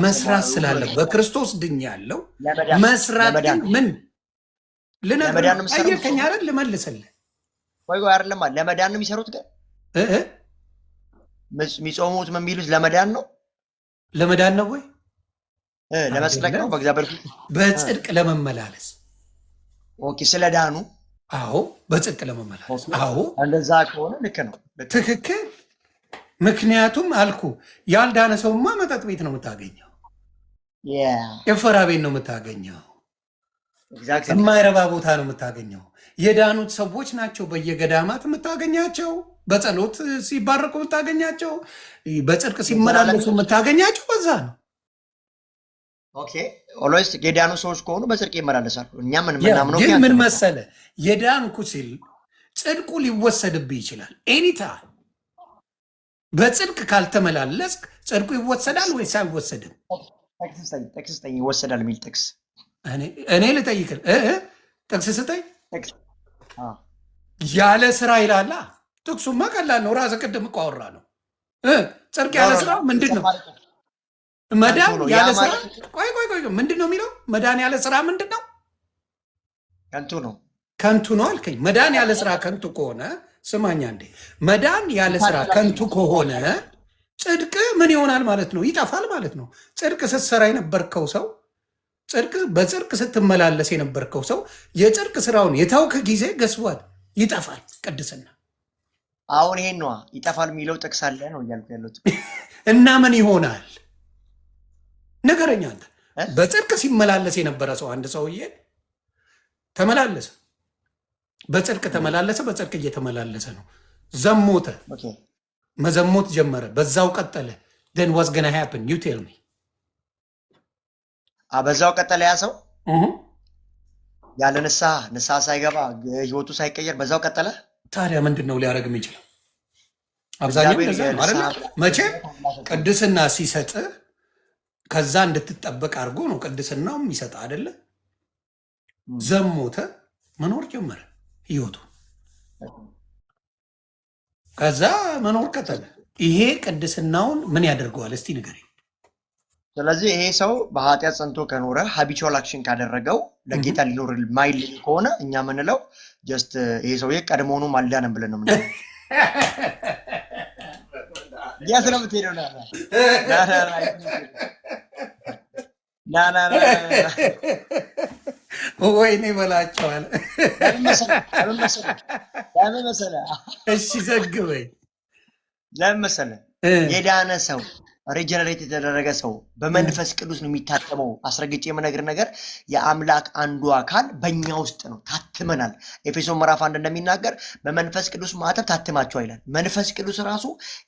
መስራት ስላለ በክርስቶስ ድኛለሁ። መስራት ግን ምን ልነግርህ ጠየቀኝ አይደል? ልመልስልህ። ቆይ አይደለም ለመዳን ነው የሚሰሩት። ግን የሚጾሙት የሚሉት ለመዳን ነው። ለመዳን ነው ወይ ለመስለክ ነው? በእግዚአብሔር በጽድቅ ለመመላለስ። ኦኬ፣ ስለ ዳኑ። አዎ፣ በጽድቅ ለመመላለስ። አዎ፣ እንደዛ ከሆነ ልክ ነው፣ ትክክል። ምክንያቱም አልኩ ያልዳነ ሰውማ መጠጥ ቤት ነው የምታገኘው፣ ጭፈራ ቤት ነው የምታገኘው፣ የማይረባ ቦታ ነው የምታገኘው። የዳኑት ሰዎች ናቸው በየገዳማት የምታገኛቸው፣ በጸሎት ሲባረቁ የምታገኛቸው፣ በጽድቅ ሲመላለሱ የምታገኛቸው በዛ ነው። ኦልዌይስ የዳኑ ሰዎች ከሆኑ በጽድቅ ይመላለሳሉ። እኛ ምን ምናምነው ግን ምን መሰለ የዳንኩ ሲል ጽድቁ ሊወሰድብህ ይችላል። ኤኒታ በጽድቅ ካልተመላለስክ ጽድቁ ይወሰዳል ወይስ አይወሰድም? ጥቅስ ይወሰዳል የሚል ጥቅስ እኔ ልጠይቅህ፣ ጥቅስ ስጠኝ። ያለ ስራ ይላላ። ጥቅሱማ ቀላል ነው። ራስህ ቅድም እኮ አወራ ነው። ጽድቅ ያለ ስራ ምንድን ነው? መዳን ያለ ስራ ቆይ ምንድን ነው የሚለው? መዳን ያለ ስራ ምንድን ነው? ከንቱ ነው። ከንቱ ነው አልከኝ። መዳን ያለ ስራ ከንቱ ከሆነ ስማኛ እንዴ፣ መዳን ያለ ስራ ከንቱ ከሆነ ጽድቅ ምን ይሆናል ማለት ነው? ይጠፋል ማለት ነው። ጽድቅ ስትሰራ የነበርከው ሰው በጽድቅ ስትመላለስ የነበርከው ሰው የጽድቅ ስራውን የተውክ ጊዜ ገስቧል፣ ይጠፋል ቅድስና። አሁን ይሄን ነዋ ይጠፋል የሚለው ጥቅስ አለ ነው እያልኩ ያለሁት። እና ምን ይሆናል ንገረኝ አንተ። በጽድቅ ሲመላለስ የነበረ ሰው አንድ ሰውዬ ተመላለሰ፣ በጽድቅ ተመላለሰ፣ በጽድቅ እየተመላለሰ ነው። ዘሞተ፣ መዘሞት ጀመረ፣ በዛው ቀጠለ። then what's gonna happen you tell me? በዛው ቀጠለ። ያ ሰው ያለ ንስሐ ሳይገባ ህይወቱ ሳይቀየር በዛው ቀጠለ። ታዲያ ምንድን ነው ሊያደርግ የሚችለው? አብዛኛው መቼም ቅድስና ሲሰጥ ከዛ እንድትጠበቅ አድርጎ ነው ቅድስናው የሚሰጥ አይደለ? ዘሞተ፣ መኖር ጀመረ ህይወቱ፣ ከዛ መኖር ቀጠለ። ይሄ ቅድስናውን ምን ያደርገዋል እስቲ ንገረኝ። ስለዚህ ይሄ ሰው በኃጢአት ጸንቶ ከኖረ ሀቢቹዋል አክሽን ካደረገው ለጌታ ሊኖር ማይል ከሆነ እኛ ምንለው ጀስት ይሄ ሰውዬ ቀድሞውኑ አልዳነም ብለን ነው ምንለው። ያ ስለምትሄደው ወይኔ በላቸዋል። ለምን መሰለህ? እሺ ዘግበኝ። ለምን መሰለህ? የዳነ ሰው ሪጀነሬት የተደረገ ሰው በመንፈስ ቅዱስ ነው የሚታተመው። አስረግጬ የምነግር ነገር የአምላክ አንዱ አካል በእኛ ውስጥ ነው፣ ታትመናል። ኤፌሶን ምዕራፍ 1 እንደሚናገር በመንፈስ ቅዱስ ማተብ ታትማቸው ይላል። መንፈስ ቅዱስ ራሱ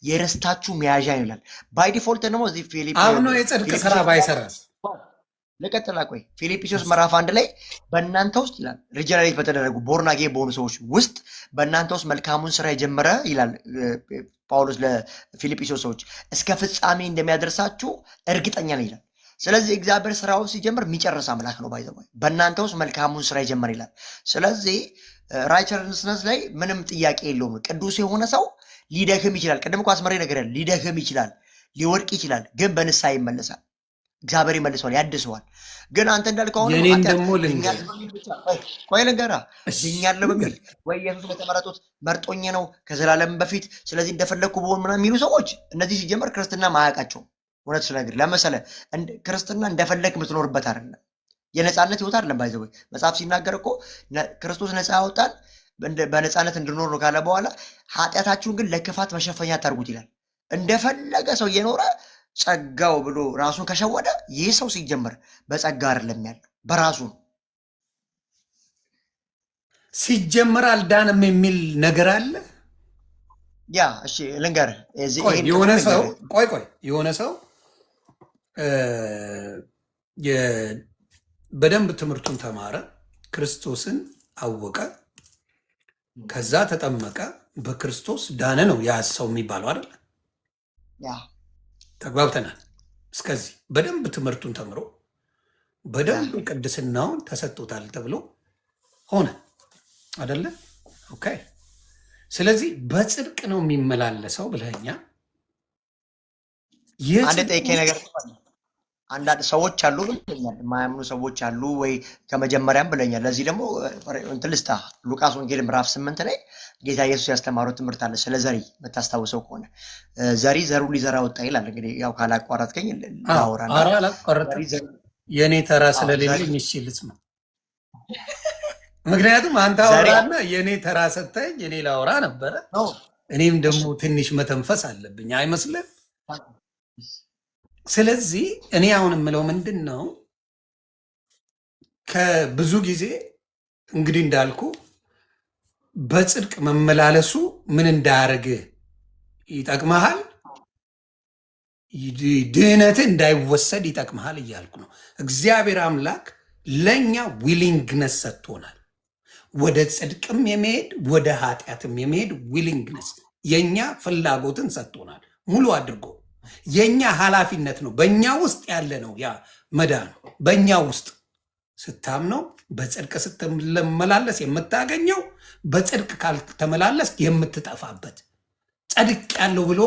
የርስታችሁ መያዣ ይላል። ባይ ዲፎልት ደግሞ እዚህ አሁን የጽድቅ ስራ ባይሰራ ልቀጥላ። ቆይ ፊልጵስዩስ ምዕራፍ 1 ላይ በእናንተ ውስጥ ይላል ሪጀነሬት በተደረጉ ቦርናጌ በሆኑ ሰዎች ውስጥ በእናንተ ውስጥ መልካሙን ስራ የጀመረ ይላል ጳውሎስ ለፊልጵስዩስ ሰዎች እስከ ፍጻሜ እንደሚያደርሳችሁ እርግጠኛ ነው ይላል። ስለዚህ እግዚአብሔር ስራውን ሲጀምር የሚጨርስ አምላክ ነው። ባይዘው በእናንተ ውስጥ መልካሙን ስራ የጀመረ ይላል። ስለዚህ ራይቸስነስ ላይ ምንም ጥያቄ የለውም። ቅዱስ የሆነ ሰው ሊደክም ይችላል። ቅድም እኮ አስመሬ ነገር ያለ ሊደክም ይችላል፣ ሊወድቅ ይችላል፣ ግን በንስሐ ይመለሳል። እግዚአብሔር ይመልሰዋል፣ ያድሰዋል። ግን አንተ እንዳልከው ቆይ ልንገርህ ድኛለሁ በሚል ወይ ኢየሱስ በተመረጡት መርጦኝ ነው ከዘላለም በፊት ስለዚህ እንደፈለግኩ በሆን ምናምን የሚሉ ሰዎች እነዚህ ሲጀመር ክርስትና ማያውቃቸውም። እውነት ስነግር ለመሰለህ ክርስትና እንደፈለግ የምትኖርበት አይደለም፣ የነፃነት ህይወት አይደለም። ባይዘ መጽሐፍ ሲናገር እኮ ክርስቶስ ነፃ ያወጣን በነፃነት እንድኖር ነው ካለ በኋላ ኃጢአታችሁን ግን ለክፋት መሸፈኛ ታርጉት ይላል። እንደፈለገ ሰው እየኖረ ጸጋው ብሎ ራሱን ከሸወደ ይህ ሰው ሲጀመር በጸጋ አይደለም ያለው፣ በራሱ ነው። ሲጀመር አልዳንም የሚል ነገር አለ። ያ እሺ ልንገርህ፣ ቆይ ይሄን የሆነ ክፍል ሰው ልንገርህ። ቆይ የሆነ ሰው እ፣ የ- በደንብ ትምህርቱን ተማረ፣ ክርስቶስን አወቀ፣ ከዛ ተጠመቀ፣ በክርስቶስ ዳነ ነው ያ ሰው የሚባለው አይደል? ያ ተግባብተናል። እስከዚህ በደንብ ትምህርቱን ተምሮ ያ በደንብ ቅድስናውን ተሰጥቶታል ተብሎ ሆነ አይደለ? ኦኬ። ስለዚህ በጽድቅ ነው የሚመላለሰው ብለኛ አንድ የጽድቅ ጠይቄ ነገር አንዳንድ ሰዎች አሉ ብለኛል፣ የማያምኑ ሰዎች አሉ ወይ ከመጀመሪያም ብለኛል። ለዚህ ደግሞ እንትን ልስታ ሉቃስ ወንጌል ምዕራፍ 8 ላይ ጌታ ኢየሱስ ያስተማረው ትምህርት አለ ስለ ዘሪ የምታስታውሰው ከሆነ ዘሪ ዘሩ ሊዘራ ወጣ ይላል። እንግዲህ ያው ካላቋረጥከኝ ላውራና ኧረ አላቋረጥም። ዘሪ ዘሩ የእኔ ተራ አዎ ስለሌለ ዘሪ የሚችል ልስማ። ምክንያቱም አንተ ዘሪ አውራና የእኔ ተራ ሰጠኝ፣ እኔ ላውራ ነበረ። ነው። እኔም እሺ ደግሞ ትንሽ መተንፈስ አለብኝ አይመስልም? ስለዚህ እኔ አሁን የምለው ምንድን ነው፣ ከብዙ ጊዜ እንግዲህ እንዳልኩ በጽድቅ መመላለሱ ምን እንዳያደርግህ ይጠቅመሃል፣ ድህነትህ እንዳይወሰድ ይጠቅመሃል እያልኩ ነው። እግዚአብሔር አምላክ ለእኛ ዊሊንግነስ ሰጥቶናል። ወደ ጽድቅም የመሄድ ወደ ኃጢአትም የመሄድ ዊሊንግነስ የእኛ ፍላጎትን ሰጥቶናል ሙሉ አድርጎ። የእኛ ኃላፊነት ነው። በእኛ ውስጥ ያለ ነው ያ መዳን በእኛ ውስጥ ስታምነው በጽድቅ ስትመላለስ የምታገኘው፣ በጽድቅ ካልተመላለስ የምትጠፋበት። ጸድቅ ያለው ብሎ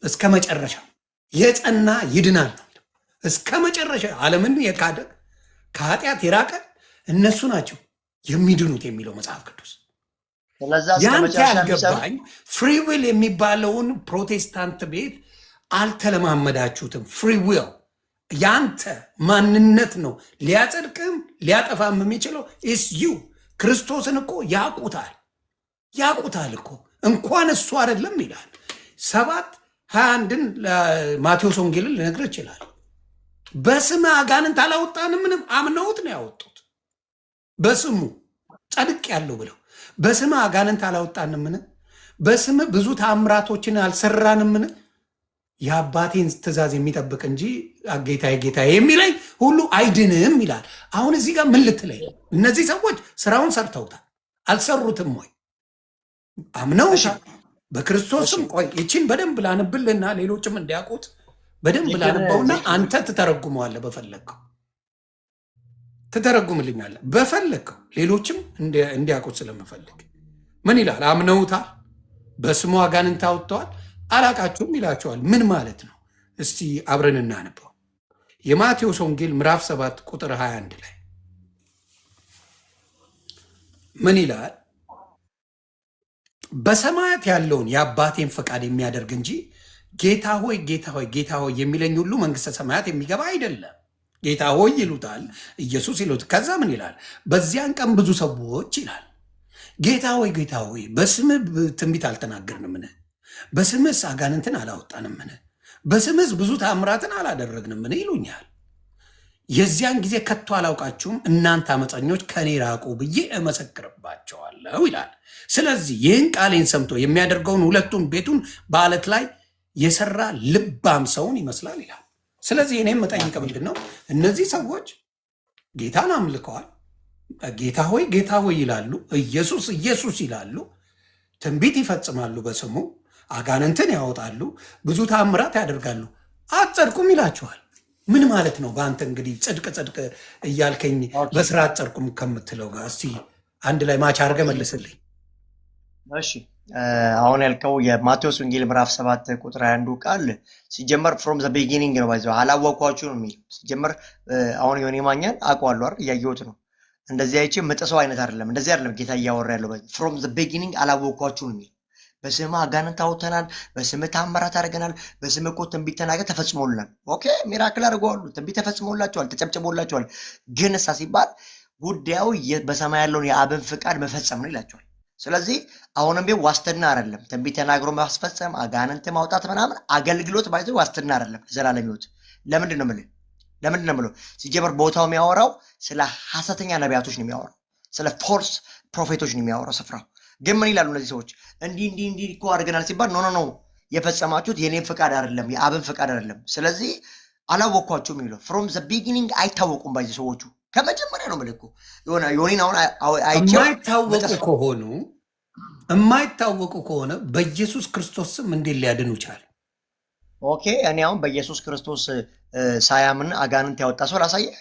እስከ መጨረሻ የጸና ይድናል ነው እስከ መጨረሻ። ዓለምን የካደ ከኃጢአት የራቀ እነሱ ናቸው የሚድኑት የሚለው መጽሐፍ ቅዱስ። ስለዛ እስከ ያንተ መጨረሻ የሚሰሩ ያልገባኝ ፍሪዊል የሚባለውን ፕሮቴስታንት ቤት አልተለማመዳችሁትም። ፍሪዊል ያንተ ማንነት ነው ሊያጸድቅም ሊያጠፋም የሚችለው ኢስ ዩ። ክርስቶስን እኮ ያቁታል እኮ እንኳን እሱ አይደለም ይላል። 7:21 ማቴዎስ ወንጌልን ልነግርህ ይችላል። በስም አጋንንት አላወጣንም፣ ምንም አምነውት ነው ያወጡት። በስሙ ጸድቅ ያለው ብለው በስም አጋንንት አላወጣንምን? በስም ብዙ ታምራቶችን አልሰራንምን? የአባቴን ትእዛዝ የሚጠብቅ እንጂ ጌታዬ ጌታዬ የሚለኝ ሁሉ አይድንም ይላል። አሁን እዚህ ጋር ምን ልትለኝ? እነዚህ ሰዎች ስራውን ሰርተውታል አልሰሩትም ወይ? አምነውታል በክርስቶስም። ቆይ ይችን በደንብ ላንብልና ሌሎችም እንዲያውቁት በደንብ ላንበውና አንተ ትተረጉመዋለህ። በፈለግከው ትተረጉምልኛለህ፣ በፈለግከው ሌሎችም እንዲያውቁት ስለምፈልግ። ምን ይላል? አምነውታል፣ በስሙ አጋንንት አውጥተዋል፣ አላቃችሁም ይላቸዋል። ምን ማለት ነው? እስቲ አብረን እናነበው። የማቴዎስ ወንጌል ምዕራፍ 7 ቁጥር 21 ላይ ምን ይላል? በሰማያት ያለውን የአባቴን ፈቃድ የሚያደርግ እንጂ ጌታ ሆይ ጌታ ሆይ ጌታ ሆይ የሚለኝ ሁሉ መንግስተ ሰማያት የሚገባ አይደለም። ጌታ ሆይ ይሉታል፣ ኢየሱስ ይሉታል። ከዛ ምን ይላል? በዚያን ቀን ብዙ ሰዎች ይላል ጌታ ሆይ ጌታ ሆይ በስምህ ትንቢት አልተናገርንምን? በስምህስ አጋንንትን አላወጣንምን? በስምህስ ብዙ ታምራትን አላደረግንምን? ይሉኛል። የዚያን ጊዜ ከቶ አላውቃችሁም እናንተ አመፀኞች ከኔ ራቁ ብዬ እመሰክርባቸዋለሁ ይላል። ስለዚህ ይህን ቃሌን ሰምቶ የሚያደርገውን ሁለቱን ቤቱን በአለት ላይ የሰራ ልባም ሰውን ይመስላል ይላል። ስለዚህ እኔም መጠይቅ ምንድን ነው? እነዚህ ሰዎች ጌታን አምልከዋል፣ ጌታ ሆይ ይላሉ፣ ኢየሱስ ኢየሱስ ይላሉ፣ ትንቢት ይፈጽማሉ፣ በስሙ አጋንንትን ያወጣሉ፣ ብዙ ታምራት ያደርጋሉ፣ አትጸድቁም ይላችኋል። ምን ማለት ነው? በአንተ እንግዲህ ጽድቅ ጽድቅ እያልከኝ በስራ አትጸድቁም ከምትለው ጋር እስቲ አንድ ላይ ማች አድርገህ መልስልኝ። እሺ አሁን ያልከው የማቴዎስ ወንጌል ምዕራፍ 7 ቁጥር 21 ቃል ሲጀመር ፍሮም ዘ ቢጊኒንግ ነው። ባይዘው አላወኳችሁ ነው የሚለው ሲጀመር። አሁን የሆነ ማኛን አውቀዋለሁ አይደል? እያየሁት ነው። እንደዚህ አይቼ ምጥሰው አይነት አይደለም። እንደዚህ አይደለም ጌታ እያወራ ያለው። ፍሮም ዘ ቢጊኒንግ አላወኳችሁ ነው የሚለው። በስምህ አጋንንት አውጥተናል፣ በስምህ ታምራት አድርገናል፣ በስምህ እኮ ትንቢት ተናገር ተፈጽሞልናል። ኦኬ ሚራክል አድርገዋሉ፣ ትንቢት ተፈጽሞላቸዋል፣ ተጨብጭቦላቸዋል። ግን እሳ ሲባል ጉዳዩ በሰማይ ያለውን የአብን ፍቃድ መፈጸም ነው ይላቸዋል። ስለዚህ አሁንም ቢሆን ዋስትና አይደለም። ትንቢት ተናግሮ ማስፈጸም፣ አጋንንት ማውጣት ምናምን አገልግሎት ባይዘ ዋስትና አይደለም ለዘላለም ሕይወት። ለምንድን ነው የምልህ? ሲጀመር ቦታው የሚያወራው ስለ ሐሰተኛ ነቢያቶች ነው የሚያወራው፣ ስለ ፎልስ ፕሮፌቶች ነው የሚያወራው ስፍራው። ግን ምን ይላሉ እነዚህ ሰዎች? እንዲህ እኮ አድርገናል ሲባል ኖ ኖ ኖ የፈጸማችሁት የኔን ፍቃድ አይደለም የአብን ፍቃድ አይደለም፣ ስለዚህ አላወቅኳችሁም የሚለው ፍሮም ዘ ቢጊኒንግ አይታወቁም። ባይዘ ሰዎቹ ከመጀመሪያ ነው ምልኩ የሆነ ዮኒን አሁን አይቼው የማይታወቁ ከሆነ በኢየሱስ ክርስቶስ ስም እንዴት ሊያድኑ ቻለ? ኦኬ እኔ አሁን በኢየሱስ ክርስቶስ ሳያምን አጋንንት ያወጣ ሰው ላሳየህ።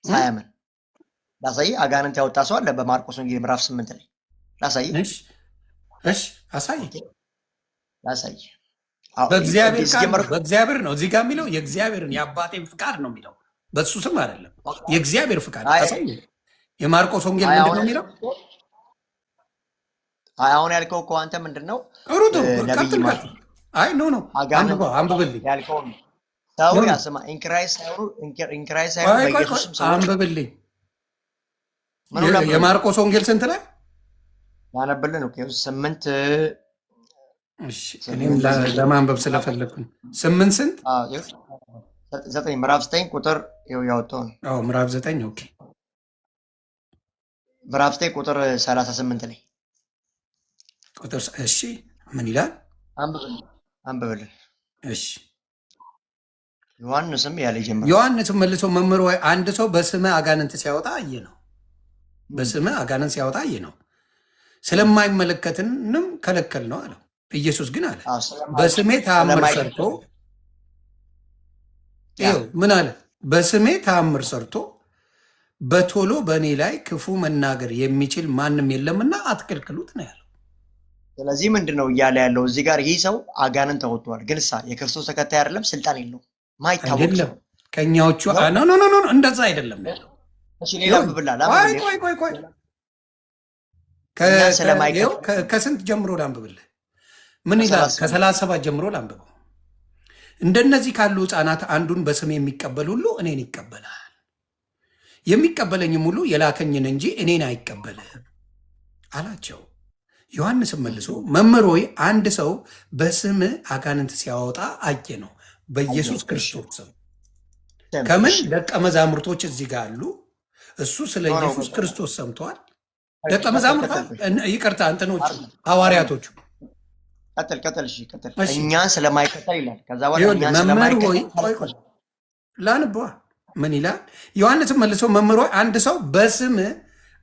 ሳያምን ላሳየህ አጋንንት ያወጣ ሰው አለ በማርቆስ ወንጌል ምዕራፍ 8 ላይ ላሳየህ። እሺ አሳይ። ላሳየህ በእግዚአብሔር ነው እዚህ ጋር የሚለው የእግዚአብሔርን የአባቴን ፍቃድ ነው የሚለው፣ በሱ ስም አይደለም። የእግዚአብሔር ፍቃድ አሳይ። የማርቆስ ወንጌል ምንድን ነው የሚለው? አሁን ያልከው እኮ አንተ ምንድን ነው? ሩጡ አይ ኖ አንብብልኝ ያልከው ሰው ያስማ ኢንክራይስ ሳይሆን በኢየሱስ ስም አንብብልኝ። የማርቆስ ወንጌል ስንት ላይ ያነብልን? ኦኬ 8 እኔም ለማንበብ ስለፈለግኩኝ 8 ስንት 9 ምዕራፍ 9 ቁጥር ያወጣው ነው። ምዕራፍ 9 ኦኬ ምዕራፍ 9 ቁጥር 38 ላይ ቁጥር እሺ ምን ይላል? አንብብልን። እሺ ዮሐንስም ያለ ጀመረ። ዮሐንስም መልሶ መምህር ወይ አንድ ሰው በስምህ አጋንንት ሲያወጣ አየ ነው። በስምህ አጋንንት ሲያወጣ አየ ነው፣ ስለማይመለከትንም ከለከል ነው አለው። ኢየሱስ ግን አለ በስሜ ተአምር ሰርቶ ምን አለ? በስሜ ተአምር ሰርቶ በቶሎ በእኔ ላይ ክፉ መናገር የሚችል ማንም የለምና አትከልክሉት ነው ያለው። ስለዚህ ምንድን ነው እያለ ያለው እዚህ ጋር? ይህ ሰው አጋንንት ተወጥቷል፣ ግን የክርስቶስ ተከታይ አይደለም፣ ስልጣን የለውም፣ ማይታወቅ ሰው ከኛዎቹ ኖ እንደዛ አይደለም ያለው። ሌላ ብብላል ከስንት ጀምሮ ላንብብልህ? ምን ይላል? ከ37 ጀምሮ ላንብበው። እንደነዚህ ካሉ ሕፃናት አንዱን በስም የሚቀበል ሁሉ እኔን ይቀበላል፣ የሚቀበለኝም ሁሉ የላከኝን እንጂ እኔን አይቀበልም አላቸው። ዮሐንስም መልሶ መምህር ሆይ አንድ ሰው በስም አጋንንት ሲያወጣ አየ ነው በኢየሱስ ክርስቶስ ስም። ከምን ደቀ መዛሙርቶች እዚህ ጋር አሉ። እሱ ስለ ኢየሱስ ክርስቶስ ሰምተዋል። ደቀ መዛሙርት ይቅርታ፣ እንትኖቹ ሐዋርያቶቹ ቀጥል። እኛን ስለማይከተል ይላል። ከዛ በኋላ መምህር ሆይ ላንቧ ምን ይላል? ዮሐንስም መልሶ መምህር ሆይ አንድ ሰው በስም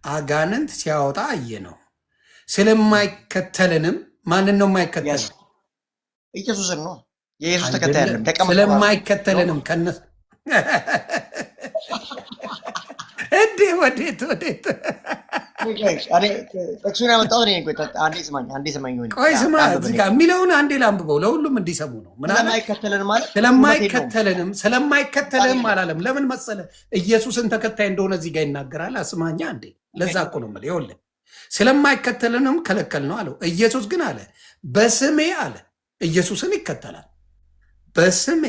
አጋንንት ሲያወጣ አየ ነው፣ ስለማይከተልንም ማንን ነው የማይከተል? ኢየሱስን ነው። የኢየሱስ ተከታይ አይደለም። ስለማይከተልንም ከነሱ እንዴ ወዴት ጥቅሱን ያመጣሁት አንዴ ስማኝ። ቆይ ስማ፣ እዚህ ጋር የሚለውን አንዴ ላንብበው፣ ለሁሉም እንዲሰሙ ነው። ስለማይከተልንም አላለም። ለምን መሰለ? ኢየሱስን ተከታይ እንደሆነ እዚህ ጋር ይናገራል። አስማኛ እንዴ፣ ለዛ እኮ ነው የምልህ። ይኸውልህ ስለማይከተልንም ከለከል ነው አለው። ኢየሱስ ግን አለ በስሜ አለ ኢየሱስን ይከተላል። በስሜ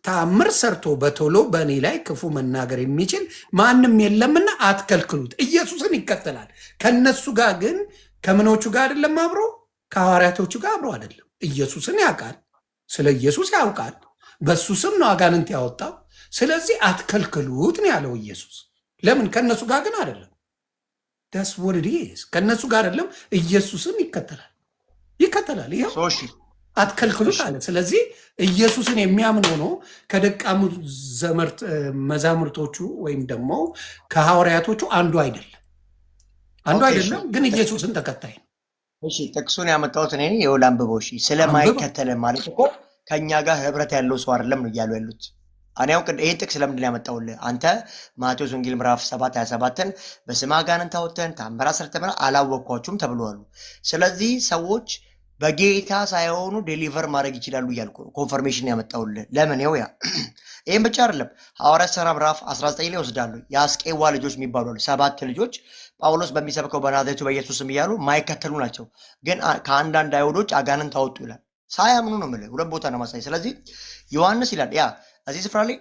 ተአምር ሰርቶ በቶሎ በእኔ ላይ ክፉ መናገር የሚችል ማንም የለምና አትከልክሉት። ኢየሱስን ይከተላል። ከነሱ ጋር ግን ከምኖቹ ጋር አይደለም፣ አብሮ ከሐዋርያቶቹ ጋር አብሮ አይደለም። ኢየሱስን ያውቃል፣ ስለ ኢየሱስ ያውቃል። በሱ ስም ነው አጋንንት ያወጣው። ስለዚህ አትከልክሉት ነው ያለው ኢየሱስ። ለምን? ከነሱ ጋር ግን አይደለም። ዳስ ወርድ ይስ ከነሱ ጋር አይደለም። ኢየሱስን ይከተላል። ይሄው አትከልክሉት አለ። ስለዚህ ኢየሱስን የሚያምን ሆኖ ከደቀ መዛሙርቶቹ ወይም ደግሞ ከሐዋርያቶቹ አንዱ አይደለም፣ ግን ኢየሱስን ተከታይ ነው። እሺ ጥቅሱን ያመጣሁት እኔ ይኸውልህ አንብበው። እሺ ስለማይከተልን ማለት እኮ ከእኛ ጋር ህብረት ያለው ሰው አይደለም ነው እያሉ ያሉት። እኔ ያው ይህን ጥቅስ ለምንድን ያመጣሁልህ? አንተ ማቴዎስ ወንጌል ምዕራፍ 7:27 በስመ አጋንንት አውጥተን ተአምራት ሰርተን አላወቅኳችሁም ተብለዋል። ስለዚህ ሰዎች በጌታ ሳይሆኑ ዴሊቨር ማድረግ ይችላሉ እያልኩ ኮንፈርሜሽን ያመጣሁልህ። ለምን ይኸው ይህም ብቻ አይደለም። ሐዋርያት ሥራ ምዕራፍ 19 ላይ ይወስዳሉ። የአስቄዋ ልጆች የሚባሉ 7 ልጆች ጳውሎስ በሚሰብከው በናዝሬቱ በኢየሱስ ስም እያሉ ማይከተሉ ናቸው። ግን ከአንዳንድ አይሁዶች አጋንንት አወጡ ይላል። ሳያምኑ ነው የምልህ። ሁለት ቦታ ነው ማሳይ። ስለዚህ ዮሐንስ ይላል እዚህ ስፍራ ላይ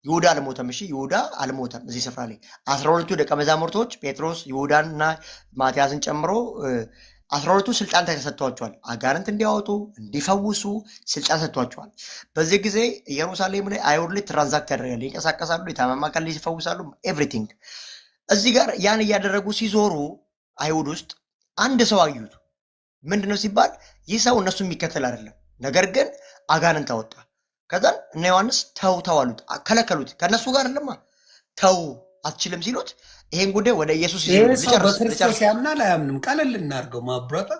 ይሁዳ አልሞተም። እሺ ይሁዳ አልሞተም። እዚህ ስፍራ ላይ 12ቱ ደቀ መዛሙርቶች ጴጥሮስ፣ ይሁዳን እና ማትያስን ጨምሮ 12ቱ ስልጣን ተሰጥቷቸዋል። አጋንንት እንዲያወጡ እንዲፈውሱ ስልጣን ሰጥቷቸዋል። በዚህ ጊዜ ኢየሩሳሌም ላይ አይሁድ ላይ ትራንዛክት ያደርጋሉ፣ ይንቀሳቀሳሉ፣ የታመመ አካል ይፈውሳሉ፣ ኤቭሪቲንግ። እዚህ ጋር ያን እያደረጉ ሲዞሩ አይሁድ ውስጥ አንድ ሰው አዩት። ምንድነው ሲባል ይህ ሰው እነሱ የሚከተል አይደለም፣ ነገር ግን አጋንንት አወጣ። ከዛን እነ ዮሐንስ ተው ተው አሉት፣ ከለከሉት። ከእነሱ ጋር አይደለማ ተው አትችልም ሲሉት ይሄን ጉዳይ ወደ ኢየሱስ ይሄ ሰው በክርስቶስ ያምናል አያምንም? ቀለል እናድርገው ማብራታ።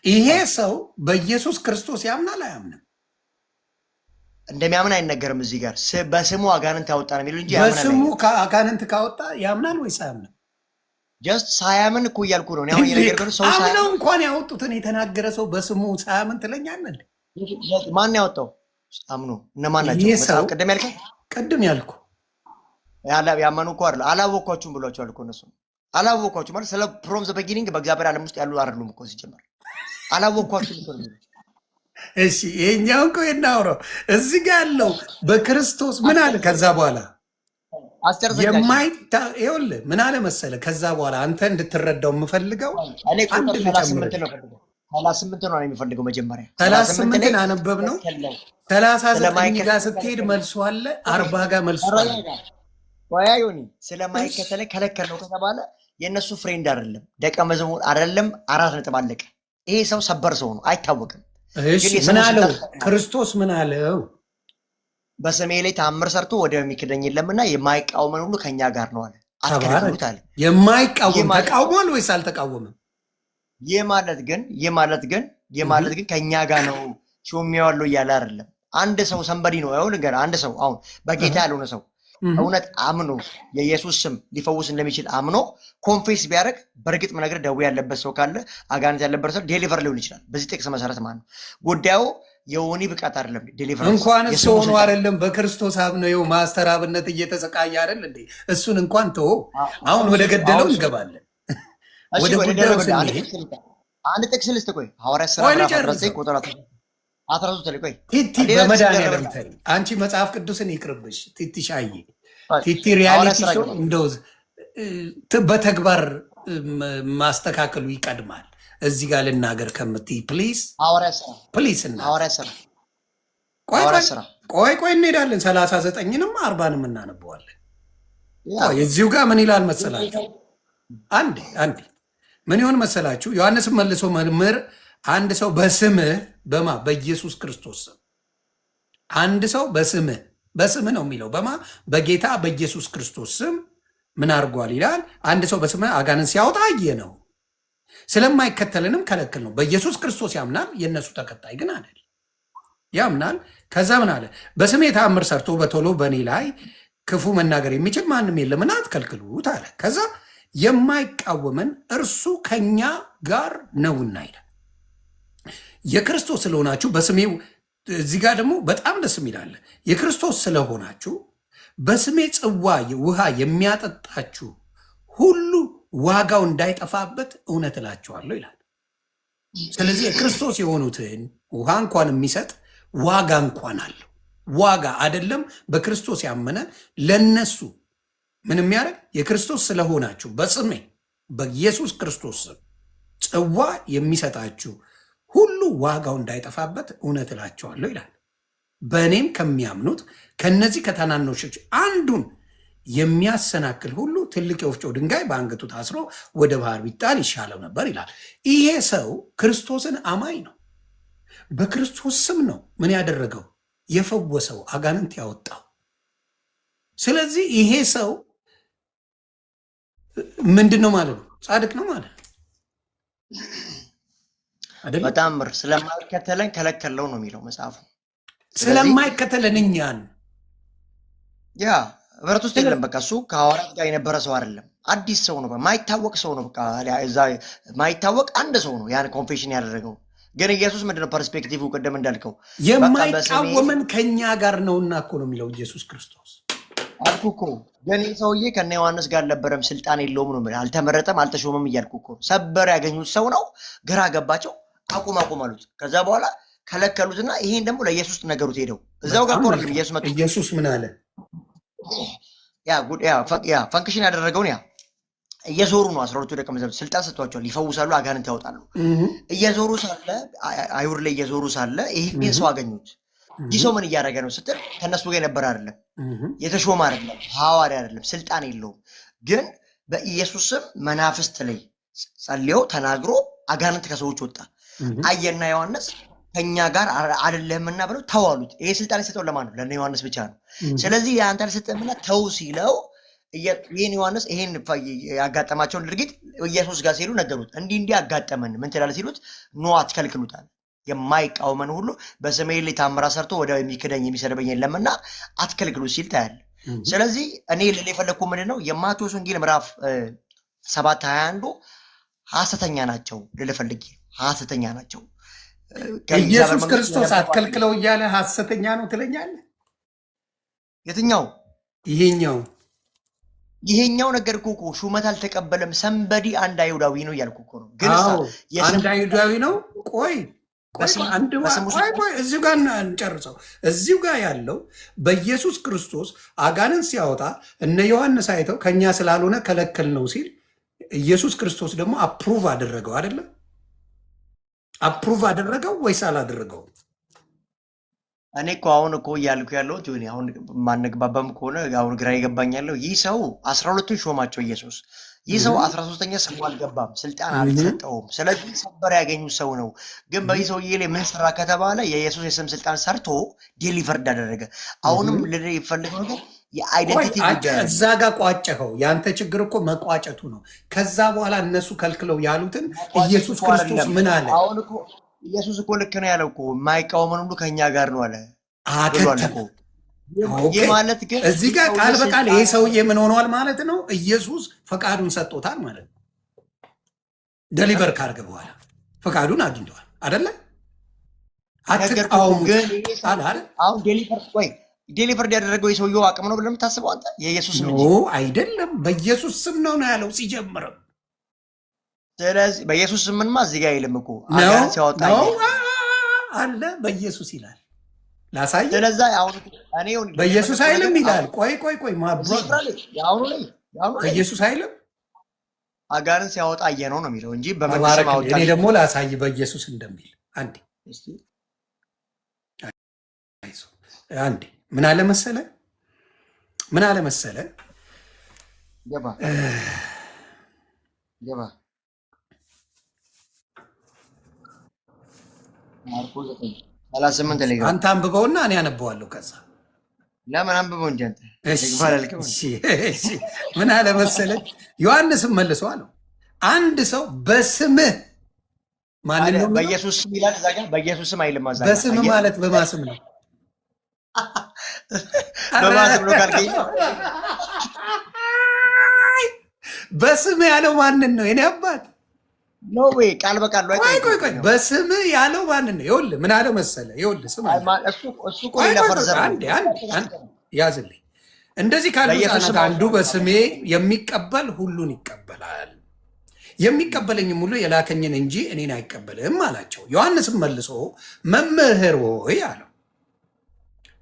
ይሄ ሰው በኢየሱስ ክርስቶስ ያምናል አያምንም? እንደሚያምን አይነገርም እዚህ ጋር። በስሙ አጋንንት ያወጣ ነው የሚሉ እንጂ በስሙ አጋንንት ካወጣ ያምናል ወይስ አያምንም? ጀስት ሳያምን እኮ እያልኩ ነው። አሁን የነገርኩህ ሰው አምነው እንኳን ያወጡትን የተናገረ ሰው በስሙ ሳያምን ትለኛለህ? ማን ያወጣው? አምኖ እነማን ናቸው? መጽሐፍ ቅድም ያልከኝ ቅድም ያልኩ ያመኑ እኮ አይደል? አላወኳችሁም ብሏቸዋል እኮ እነሱ። አላወኳችሁም ማለት ስለ ፍሮም ዘ ቢጊኒንግ በእግዚአብሔር ዓለም ውስጥ ያሉ አይደሉም እኮ ሲጀመር። አላወኳችሁም እኮ ነው። እሺ ይሄኛው እኮ የናውረው እዚህ ጋር ያለው በክርስቶስ ምን አለ? ከዛ በኋላ ይኸውልህ ምን አለ መሰለህ? ከዛ በኋላ አንተ እንድትረዳው የምፈልገው እኔ ቁጥር 38 ነው 38 ነው የሚፈልገው መጀመሪያ 38ን አነበብ ነው። 39 ጋር ስትሄድ መልሶ አለ፣ 40 ጋር መልሶ አለ። ወያዩኒ ስለማይከተለኝ ከለከለው ከተባለ የእነሱ ፍሬንድ አይደለም፣ ደቀ መዝሙር አይደለም። 4 ነጥብ አለቀ። ይሄ ሰው ሰበር ሰው ነው፣ አይታወቅም። እሺ ምን አለው ክርስቶስ? ምን አለው? በስሜ ላይ ተአምር ሰርቶ ወደ የሚክደኝ የለምና የማይቃወመን ሁሉ ከኛ ጋር ነው አለ። አትከለክሉት አለ። የማይቃወም ተቃውሟል ወይስ አልተቃወመም? ይህ ማለት ግን ከኛ ጋር ነው ሾሜዋለሁ እያለ አይደለም። አንድ ሰው ሰንበዲ ነው ያው ነገር አንድ ሰው አሁን በጌታ ያልሆነ ሰው እውነት አምኖ የኢየሱስ ስም ሊፈውስ እንደሚችል አምኖ ኮንፌስ ቢያደርግ በእርግጥ መነገር ደዌ ያለበት ሰው ካለ አጋንንት ያለበት ሰው ዴሊቨር ሊሆን ይችላል። በዚህ ጥቅስ መሰረት ማለት ነው። ጉዳዩ የወኒ ብቃት አይደለም። ዴሊቨር እንኳን እሱ ሆኖ አይደለም በክርስቶስ አምነው ይኸው ማስተር አብነት እየተሰቃየ አይደል እንዴ? እሱን እንኳን ተው። አሁን ወደ ገደለው እንገባለን። ወደ ጉዳዩ አንድ ጥቅስ ልስጥ። ቆይ ሐዋርያት ሥራ ምዕራፍ 19 ቁጥር 13 ላይ ቆይ ቲቲ በመድኃኒዓለም ታይ አንቺ መጽሐፍ ቅዱስን ይቅርብሽ። ቲቲ ሻይ ቲቲ ሪያሊቲ ሾው እንደው በተግባር ማስተካከሉ ይቀድማል። እዚህ ጋር ልናገር ከምትይ ፕሊዝ ፕሊዝ እና ቆይ እንሄዳለን። 39ንም 40ንም እናነበዋለን። እዚሁ ጋር ምን ይላል መሰላችሁ? አንዴ ምን ይሆን መሰላችሁ? ዮሐንስም መልሶ መምህር አንድ ሰው በስምህ በኢየሱስ ክርስቶስ ስም አንድ ሰው በስምህ ነው የሚለው በጌታ በኢየሱስ ክርስቶስ ስም ምን አድርጓል ይላል። አንድ ሰው በስምህ አጋንንት ሲያወጣ አየ ነው። ስለማይከተልንም ከለክል ነው። በኢየሱስ ክርስቶስ ያምናል፣ የእነሱ ተከታይ ግን አይደል። ያምናል። ከዛ ምን አለ? በስሜ ተአምር ሰርቶ በቶሎ በእኔ ላይ ክፉ መናገር የሚችል ማንም የለምና አትከልክሉት አለ። ከዛ የማይቃወመን እርሱ ከኛ ጋር ነውና ይላል። የክርስቶስ ስለሆናችሁ በስሜው እዚህ ጋር ደግሞ በጣም ደስ የሚላለ የክርስቶስ ስለሆናችሁ በስሜ ጽዋ ውሃ የሚያጠጣችሁ ሁሉ ዋጋው እንዳይጠፋበት እውነት እላችኋለሁ ይላል። ስለዚህ የክርስቶስ የሆኑትን ውሃ እንኳን የሚሰጥ ዋጋ እንኳን አለው። ዋጋ አይደለም በክርስቶስ ያመነ ለነሱ ምን የሚያደርግ የክርስቶስ ስለሆናችሁ በስሜ በኢየሱስ ክርስቶስ ስም ጽዋ የሚሰጣችሁ ሁሉ ዋጋው እንዳይጠፋበት እውነት እላቸዋለሁ ይላል። በእኔም ከሚያምኑት ከነዚህ ከታናናሾች አንዱን የሚያሰናክል ሁሉ ትልቅ የወፍጮ ድንጋይ በአንገቱ ታስሮ ወደ ባህር ቢጣል ይሻለው ነበር ይላል። ይሄ ሰው ክርስቶስን አማኝ ነው። በክርስቶስ ስም ነው ምን ያደረገው? የፈወሰው፣ አጋንንት ያወጣው። ስለዚህ ይሄ ሰው ምንድን ነው ማለት ነው? ጻድቅ ነው ማለት ነው። በጣም ምር ስለማይከተለን ከለከለው ነው የሚለው መጽሐፉ። ስለማይከተለን እኛን ህብረት ውስጥ የለም። በቃ እሱ ከሐዋርያት ጋር የነበረ ሰው አይደለም። አዲስ ሰው ነው። ማይታወቅ ሰው ነው። በቃ እዛ ማይታወቅ አንድ ሰው ነው ያን ኮንፌሽን ያደረገው። ግን ኢየሱስ ምንድነው ፐርስፔክቲቭ? ቅድም እንዳልከው የማይቃወመን ከኛ ጋር ነውና እኮ ነው የሚለው ኢየሱስ ክርስቶስ። አልኩ እኮ ግን ሰውዬ ከነ ዮሐንስ ጋር አልነበረም፣ ስልጣን የለውም ነው የሚለው። አልተመረጠም፣ አልተሾመም እያልኩ እኮ። ሰበር ያገኙት ሰው ነው። ግራ ገባቸው። አቁም አሉት። ከዛ በኋላ ከለከሉትና ይሄን ደግሞ ለኢየሱስ ነገሩት። ሄደው እዛው ጋር ቆርጥ ኢየሱስ መጥቶ ኢየሱስ ምን አለ? ፈንክሽን ያደረገውን እየዞሩ ነው 12 ደቀ መዛሙርት ስልጣን ሰጥቷቸዋል። ይፈውሳሉ፣ አጋንንት ያወጣሉ። እየዞሩ ሳለ አይሁድ ላይ እየዞሩ ሳለ ይሄን ሰው አገኙት። ይህ ሰው ምን እያደረገ ነው ስትል ከነሱ ጋር የነበረ አይደለም፣ የተሾመ አይደለም፣ ሐዋርያ አይደለም፣ ስልጣን የለውም። ግን በኢየሱስ ስም መናፍስት ላይ ጸልዮ ተናግሮ አጋንንት ከሰዎች ወጣ። አየና ዮሐንስ ከኛ ጋር አይደለህምና ብለው ተዋሉት። ይሄ ስልጣን የሰጠው ለማን ነው? ለነ ዮሐንስ ብቻ ነው። ስለዚህ የአንተ አልሰጠህምና ተው ሲለው ይህን ዮሐንስ ይሄን ያጋጠማቸውን ድርጊት ኢየሱስ ጋር ሲሉ ነገሩት። እንዲህ አጋጠመን ምን ትላለህ ሲሉት ኖ አትከልክሉታል። የማይቃወመን ሁሉ በስሜ ላይ ታምራ ሰርቶ ወደ የሚክደኝ የሚሰድበኝ የለምና አትከልክሉ ሲል ታያለህ። ስለዚህ እኔ ልል የፈለግኩ ምንድን ነው የማቴዎስ ወንጌል ምዕራፍ 7:21 ሐሰተኛ ናቸው ልል ፈልጌ ሐሰተኛ ናቸው። ኢየሱስ ክርስቶስ አትከልክለው እያለ ሐሰተኛ ነው ትለኛለህ? የትኛው? ይሄኛው ነገር እኮ ሹመት አልተቀበለም። ሰንበዲ አንድ አይሁዳዊ ነው እያልኩ እኮ ነው። ግን አንድ አይሁዳዊ ነው። ቆይ እዚሁ ጋር እንጨርሰው። እዚሁ ጋር ያለው በኢየሱስ ክርስቶስ አጋንንት ሲያወጣ እነ ዮሐንስ አይተው ከኛ ስላልሆነ ከለከል ነው ሲል ኢየሱስ ክርስቶስ ደግሞ አፕሩቭ አደረገው አይደለም? አፕሩቭ አደረገው ወይስ አላደረገው? እኔ እኮ አሁን እኮ እያልኩ ያለሁት አሁን ማንግባባም ከሆነ አሁን ግራ ይገባኛለሁ። ይህ ሰው 12ቱን ሾማቸው ኢየሱስ። ይህ ሰው 13ኛ ስሙ አልገባም፣ ስልጣን አልተሰጠውም። ስለዚህ ሰበር ያገኙ ሰው ነው። ግን በዚህ ሰውዬ ላይ ምን ሰራ ከተባለ የኢየሱስ የስም ስልጣን ሰርቶ ዴሊቨርድ አደረገ። አሁንም ልፈልገው ነገር የአይደንቲቲ ጉዳይ እዛ ጋር ቋጨኸው። ያንተ ችግር እኮ መቋጨቱ ነው። ከዛ በኋላ እነሱ ከልክለው ያሉትን ኢየሱስ ክርስቶስ ምን አለ? አሁን እኮ ኢየሱስ እኮ ልክ ነው ያለው እኮ የማይቃወመን ሁሉ ከኛ ጋር ነው አለ። ይህ ማለት ግን እዚህ ጋር ቃል በቃል ይሄ ሰውዬ ምን ሆኗል ማለት ነው? ኢየሱስ ፈቃዱን ሰጥቶታል ማለት ነው። ደሊቨር ካርገ በኋላ ፈቃዱን አግኝተዋል አደለ? አትቃወሙ አሁን ዴሊቨር ያደረገው የሰውየው አቅም ነው ብለህ የምታስበው አንተ? የኢየሱስ ነው አይደለም። በኢየሱስ ስም ነው ያለው ሲጀምርም። ስለዚህ በኢየሱስ ስምንማ እዚህ ጋር አይልም እኮ አጋንንት ሲያወጣ አለ በኢየሱስ ይላል። ላሳይ። ስለዛ አሁን እኔ በኢየሱስ አይልም ይላል። ቆይ በኢየሱስ አይልም አጋንንት ሲያወጣ አየነው ነው የሚለው እንጂ በመንፈስ ማውጣት። እኔ ደግሞ ላሳይ በኢየሱስ እንደሚል አንዴ ምን አለ መሰለ ገባ ማርቆስ 38 ላይ አንተ አንብበውና እኔ አነበዋለሁ። ከዛ ለምን አንብበው እንጂ አንተ ምን አለ መሰለ ዮሐንስም መልሶ አለው አንድ ሰው በስምህ ማንን ነው? በኢየሱስ ስም ይላል እዛ ጋር። በኢየሱስ ስም አይልም እዛ ጋር። በስምህ ማለት በማስም ነው። በማስም ነው ካልከኝ በስምህ ያለው ማንን ነው? የኔ አባት ኖ ወይ ቃል በቃል ነው። ቆይ በስምህ ያለው ማንን ነው? ይኸውልህ ምን አለ መሰለ ይኸውልህ ስም እሱ ቆይ ለፈርዘር አንዴ ያዝልኝ። እንደዚህ ካለው ሕፃናት አንዱ በስሜ የሚቀበል ሁሉን ይቀበላል፣ የሚቀበለኝም ሁሉ የላከኝን እንጂ እኔን አይቀበልም አላቸው። ዮሐንስም መልሶ መምህር ሆይ አለው።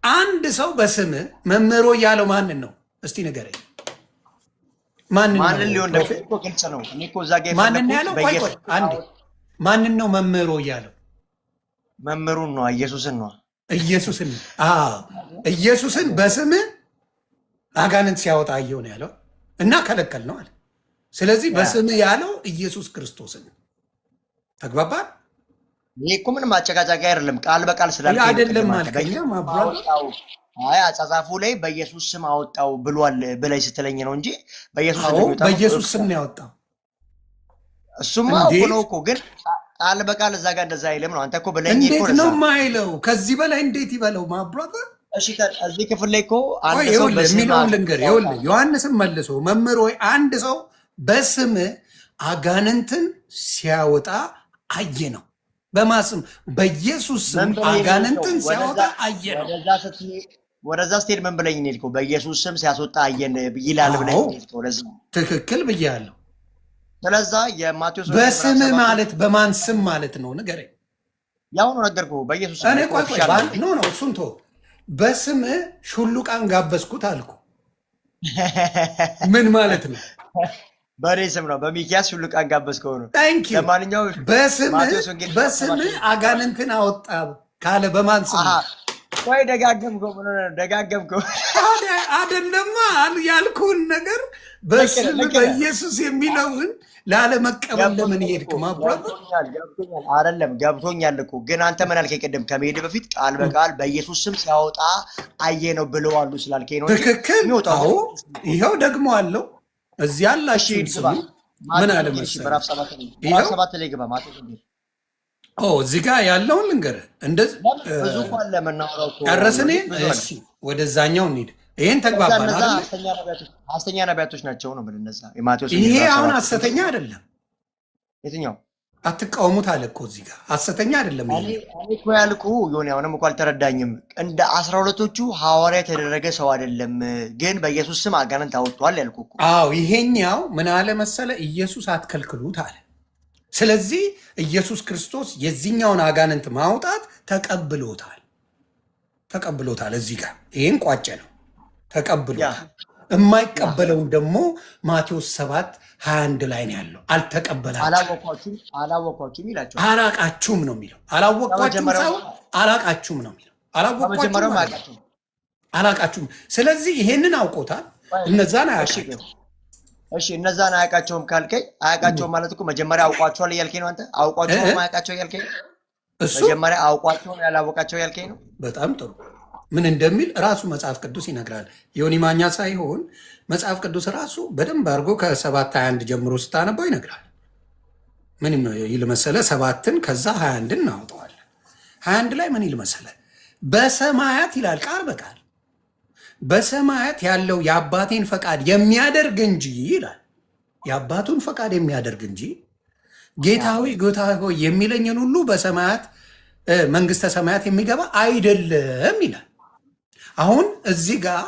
አንድ ሰው በስምህ መምህር ሆይ ያለው ማንን ነው? እስቲ ንገረኝ። ማንን ሊሆን እንደሚችል ግልጽ ነው። እኔ እኮ እዛ ጋር ማንን ያለው? ቆይ አንዴ ማንን ነው መምህር ሆይ ያለው? መምህሩን ነው፣ ኢየሱስን ነው። ኢየሱስን በስምህ አጋንንት ሲያወጣ አየሁ ነው ያለው እና ከለከል ነው አለ። ስለዚህ በስምህ ያለው ኢየሱስ ክርስቶስን ተግባባል። ይሄ እኮ ምንም አጨቃጫቂ አይደለም። ቃል በቃል ስላልከኝ አይደለም አልከኝ። አይ አጻጻፉ ላይ በኢየሱስ ስም አወጣው ብሏል ብለህ ስትለኝ ነው እንጂ በኢየሱስ ስም ነው ያወጣው። እሱማ ነው እኮ ግን ቃል በቃል እዛ ጋር እንደዛ አይልም ነው። አንተ እኮ ብለኝ እኮ እንዴት ነው የማይለው? ከዚህ በላይ እንዴት ይበለው? ማብራታ እሺ፣ እዚህ ክፍል ላይ እኮ አንድ ሰው የሚለውን ልንገርህ። ይኸውልህ ዮሐንስም መልሶ መምህር ሆይ አንድ ሰው በስም አጋንንትን ሲያወጣ አየ ነው። በማስም በኢየሱስ ስም አጋንንትን ሲያወጣ አየ ነው። ወደዛ ስትሄድ ምን ብለኝ ነው የልከው? በኢየሱስ ስም ሲያስወጣ አየን ይላል ብለኝ ነው የልከው። ለዚህ ትክክል ብያለሁ። ስለዛ የማቴዎስ በስም ማለት በማን ስም ማለት ነው? ንገረኝ። ያው ነው ነገርኩህ። በኢየሱስ ስም እኔ ኖ እሱን ተወው። በስም ሹሉቃን ጋበዝኩት አልኩ። ምን ማለት ነው? በእኔ ስም ነው። በሚኪያስ ሹሉቃን ጋበዝከው ነው። ለማንኛውም በስም አጋንንትን አወጣ ካለ በማን ስም? ወይ ደጋገምከው? ምን ሆነ? ደጋገምከው አይደለማ ያልኩህን ነገር በስም በኢየሱስ የሚለውን ላለመቀበል ለምን ሄድክ? ማብራት አይደለም ገብቶኛል እኮ ግን አንተ ምን አልከኝ ቅድም ከመሄድ በፊት ቃል በቃል በኢየሱስ ስም ሲያወጣ አየ ነው ብለዋሉ ስላልከኝ ነው። ትክክል። አዎ ይኸው ደግሞ አለው እዚህ ያላችሁ ስሙ ምን አለ መሰለህ? ምዕራፍ 7 ላይ ግባ ማለት ነው። እዚህ ጋር ያለውን ልንገርህ። እንደዚህ ብዙ እንኳን ለምናወራው ጨረስን። እሺ ወደዛኛው እንሂድ። ይሄን ተግባባን አይደል? ሐሰተኛ ነቢያቶች ናቸው ነው እነዛ የማቴዎስ። ይሄ አሁን ሐሰተኛ አይደለም። የትኛው አትቃወሙት አለ እኮ እዚህ ጋር ሐሰተኛ አይደለም። እኔ እኮ ያልኩህ ዮኒ አሁንም እኮ አልተረዳኝም። እንደ 12ቶቹ ሐዋርያ የተደረገ ሰው አይደለም፣ ግን በኢየሱስ ስም አጋንንት አወጥቷል ያልኩህ እኮ። አዎ ይሄኛው ምን አለ መሰለ? ኢየሱስ አትከልክሉት አለ። ስለዚህ ኢየሱስ ክርስቶስ የዚህኛውን አጋንንት ማውጣት ተቀብሎታል። እዚህ ጋር ይሄን ቋጨ ነው ተቀብሎታል። የማይቀበለውን ደግሞ ማቴዎስ 7:21 ላይ ነው ያለው። አላወኳችሁም ይላቸዋል። አላቃችሁም ነው የሚለው። አላወኳችሁም ሳይሆን አላቃችሁም ነው የሚለው። አላቃችሁም። ስለዚህ ይሄንን አውቆታል። እነዛን አያውቃቸውም። እሺ እነዛን አያውቃቸውም ካልከኝ አያውቃቸውም ማለት እኮ መጀመሪያ አውቋቸዋል እያልከኝ ነው አንተ። አውቋቸውም አያውቃቸው እያልከኝ ነው። መጀመሪያ አውቋቸው ያላወቃቸው እያልከኝ ነው። በጣም ጥሩ። ምን እንደሚል ራሱ መጽሐፍ ቅዱስ ይነግራል። ዮኒ ማኛ ሳይሆን መጽሐፍ ቅዱስ ራሱ በደንብ አድርጎ ከ7:21 ጀምሮ ስታነባው ይነግራል። ምን ይል መሰለ? 7ን ከዛ 21 እናወጣዋለን። 21 ላይ ምን ይል መሰለ? በሰማያት ይላል ቃል በቃል በሰማያት ያለው የአባቴን ፈቃድ የሚያደርግ እንጂ ይላል። የአባቱን ፈቃድ የሚያደርግ እንጂ ጌታዊ ጌታ ሆይ የሚለኝን ሁሉ በሰማያት መንግስተ ሰማያት የሚገባ አይደለም ይላል። አሁን እዚህ ጋር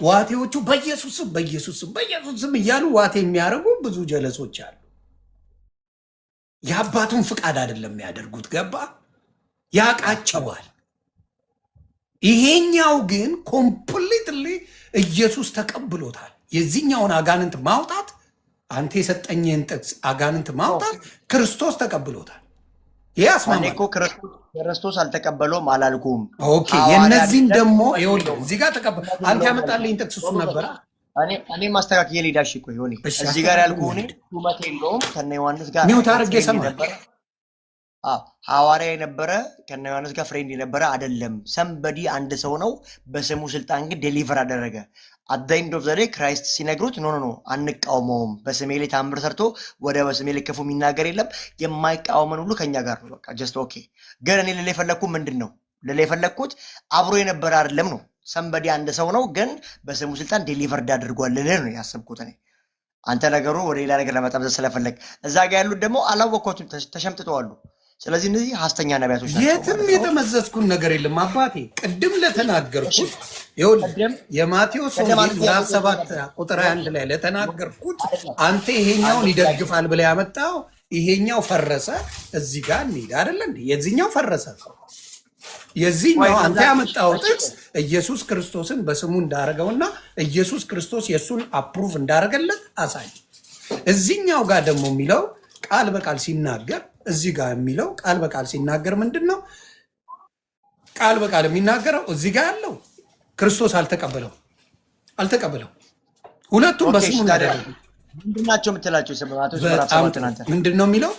ዋቴዎቹ በኢየሱስም እያሉ ዋቴ የሚያደርጉ ብዙ ጀለሶች አሉ። የአባቱን ፍቃድ አይደለም የሚያደርጉት። ገባ? ያቃቸዋል። ይሄኛው ግን ኮምፕሊትሊ ኢየሱስ ተቀብሎታል። የዚህኛውን አጋንንት ማውጣት አንተ የሰጠኝን ጥቅስ አጋንንት ማውጣት ክርስቶስ ተቀብሎታል። ይህ አስማማኝ እኮ። ክርስቶስ አልተቀበለውም አላልኩም። ኦኬ የእነዚህን ደግሞ ይኸውልህ እዚህ ጋር ተቀበል። አንተ ያመጣልኝ ጥቅስ እሱ ነበረ። እኔ ማስተካከል ሊዳሽ እኮ ይሆን እዚህ ጋር ያልኩህ እኔ ሹመት የለውም ከነ ዮሐንስ ጋር ሚውት አድርጌ ሰማህ። ሐዋርያ የነበረ ከነ ዮሐንስ ጋር ፍሬንድ የነበረ አይደለም። ሰምበዲ አንድ ሰው ነው፣ በስሙ ስልጣን ግን ዴሊቨር አደረገ። አዳይንድ ኦፍ ዘዴ ክራይስት ሲነግሩት ኖ አንቃወመውም፣ በስሜ ላይ ታምር ሰርቶ ወደ በስሜ ላይ ክፉ የሚናገር የለም፣ የማይቃወመን ሁሉ ከኛ ጋር ነው። በቃ ጀስት ኦኬ። ግን እኔ ልላ የፈለግኩት ምንድን ነው? ልላ የፈለግኩት አብሮ የነበረ አይደለም ነው። ሰምበዲ አንድ ሰው ነው፣ ግን በስሙ ስልጣን ዴሊቨርድ አድርጓል ልልህ ነው ያሰብኩት እኔ። አንተ ነገሩ ወደ ሌላ ነገር ለመጠምዘዝ ስለፈለግ፣ እዛ ጋ ያሉት ደግሞ አላወቅኳቸውም፣ ተሸምጥተዋሉ። ስለዚህ እነዚህ ሐሰተኛ ነቢያቶች ናቸው። የትም የተመዘዝኩን ነገር የለም አባቴ። ቅድም ለተናገርኩት የማቴዎስ ወንጌል ምዕራፍ 7:21 ላይ ለተናገርኩት አንተ ይሄኛውን ይደግፋል ብለህ ያመጣው ይሄኛው ፈረሰ። እዚህ ጋር እንሂድ አይደለ እንዴ? የዚህኛው ፈረሰ። የዚህኛው አንተ ያመጣው ጥቅስ ኢየሱስ ክርስቶስን በስሙ እንዳረገውና ኢየሱስ ክርስቶስ የእሱን አፕሩቭ እንዳረገለት አሳይ። እዚህኛው ጋር ደግሞ የሚለው ቃል በቃል ሲናገር እዚህ ጋር የሚለው ቃል በቃል ሲናገር ምንድን ነው? ቃል በቃል የሚናገረው እዚህ ጋር ያለው ክርስቶስ አልተቀበለው። ሁለቱም በስሙ እንዳደረጉ ምንድን ናቸው የምትላቸው? ምንድን ነው የሚለው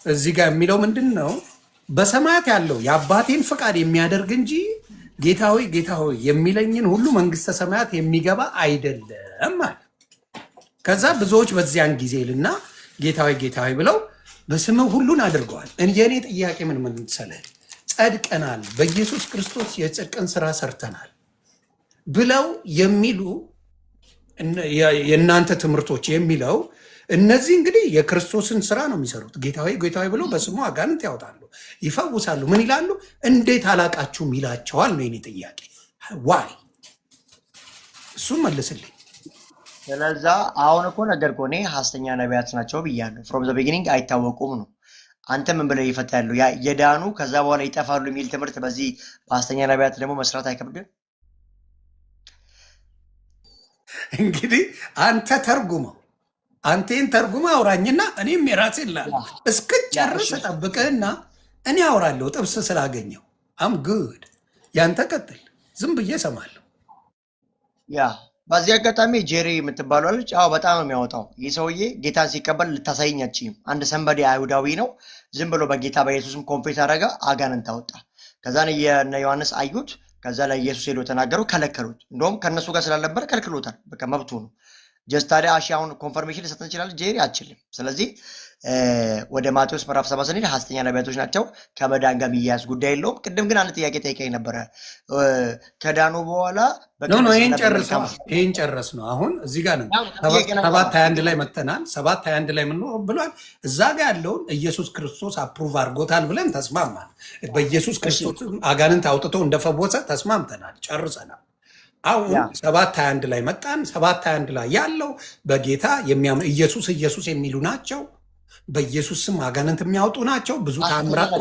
እዚህ ጋር የሚለው ምንድን ነው? በሰማያት ያለው የአባቴን ፈቃድ የሚያደርግ እንጂ ጌታ ሆይ የሚለኝን ሁሉ መንግስተ ሰማያት የሚገባ አይደለም ማለት። ከዛ ብዙዎች በዚያን ጊዜ ልና ጌታ ሆይ ብለው በስምህ ሁሉን አድርገዋል። የእኔ ጥያቄ ምን መሰለህ? ጸድቀናል፣ በኢየሱስ ክርስቶስ የጽድቅን ስራ ሰርተናል ብለው የሚሉ የእናንተ ትምህርቶች የሚለው እነዚህ እንግዲህ የክርስቶስን ስራ ነው የሚሰሩት። ጌታ ሆይ ብለው በስሙ አጋንንት ያወጣሉ፣ ይፈውሳሉ። ምን ይላሉ? እንዴት አላቃችሁም ይላቸዋል ነው የኔ ጥያቄ። ዋይ? እሱም መልስልኝ። ስለዛ አሁን እኮ ነገር እኔ ሐሰተኛ ነቢያት ናቸው ብያለሁ። ፍሮም ዘ ቢጊኒንግ አይታወቁም ነው። አንተ ምን ብለህ ይፈታ ያለው የዳኑ ከዛ በኋላ ይጠፋሉ የሚል ትምህርት በዚህ በሐሰተኛ ነቢያት ደግሞ መስራት አይከብድም? እንግዲህ አንተ ተርጉመው፣ አንቴን ተርጉመ አውራኝና እኔም የራሴ ላል እስክጨርስ ጠብቅህና እኔ አውራለሁ። ጥብስ ስላገኘው አም ጉድ። ያንተ ቀጥል፣ ዝም ብዬ እሰማለሁ። ያ በዚህ አጋጣሚ ጄሪ የምትባለው ልጅ በጣም ነው የሚያወጣው። ይህ ሰውዬ ጌታን ሲቀበል ልታሳይኝ አትችይም። አንድ ሰንበዴ አይሁዳዊ ነው። ዝም ብሎ በጌታ በኢየሱስም ኮንፌስ አደረገ፣ አጋንንት አወጣ። ከዛን የነ ዮሐንስ አዩት። ከዛ ላይ ኢየሱስ ሄዶ ተናገሩ፣ ከለከሉት። እንደውም ከእነሱ ጋር ስላልነበረ ከልክሎታል። በቃ መብቱ ነው። ጀስት ታዲያ አሁን ኮንፈርሜሽን ልሰጠን ይችላል? ጄሪ አችልም። ስለዚህ ወደ ማቴዎስ ምዕራፍ 7 ስንሄድ ሐሰተኛ ነቢያቶች ናቸው፣ ከመዳን ጋር የሚያያዝ ጉዳይ የለውም። ቅድም ግን አንድ ጥያቄ ጠይቀኝ ነበረ። ከዳኑ በኋላ ይህን ጨረስ ነው። አሁን እዚህ ጋር ነው 7:21 ላይ መተናል። 7:21 ላይ ምን ብሏል? እዛ ጋር ያለውን ኢየሱስ ክርስቶስ አፕሩቭ አድርጎታል ብለን ተስማማል። በኢየሱስ ክርስቶስ አጋንንት አውጥቶ እንደፈወሰ ተስማምተናል፣ ጨርሰናል። አሁን 7:21 ላይ መጣን። 7:21 ላይ ያለው በጌታ የሚያምኑ ኢየሱስ የሚሉ ናቸው። በኢየሱስ ስም አጋንንት የሚያወጡ ናቸው። ብዙ ተአምራት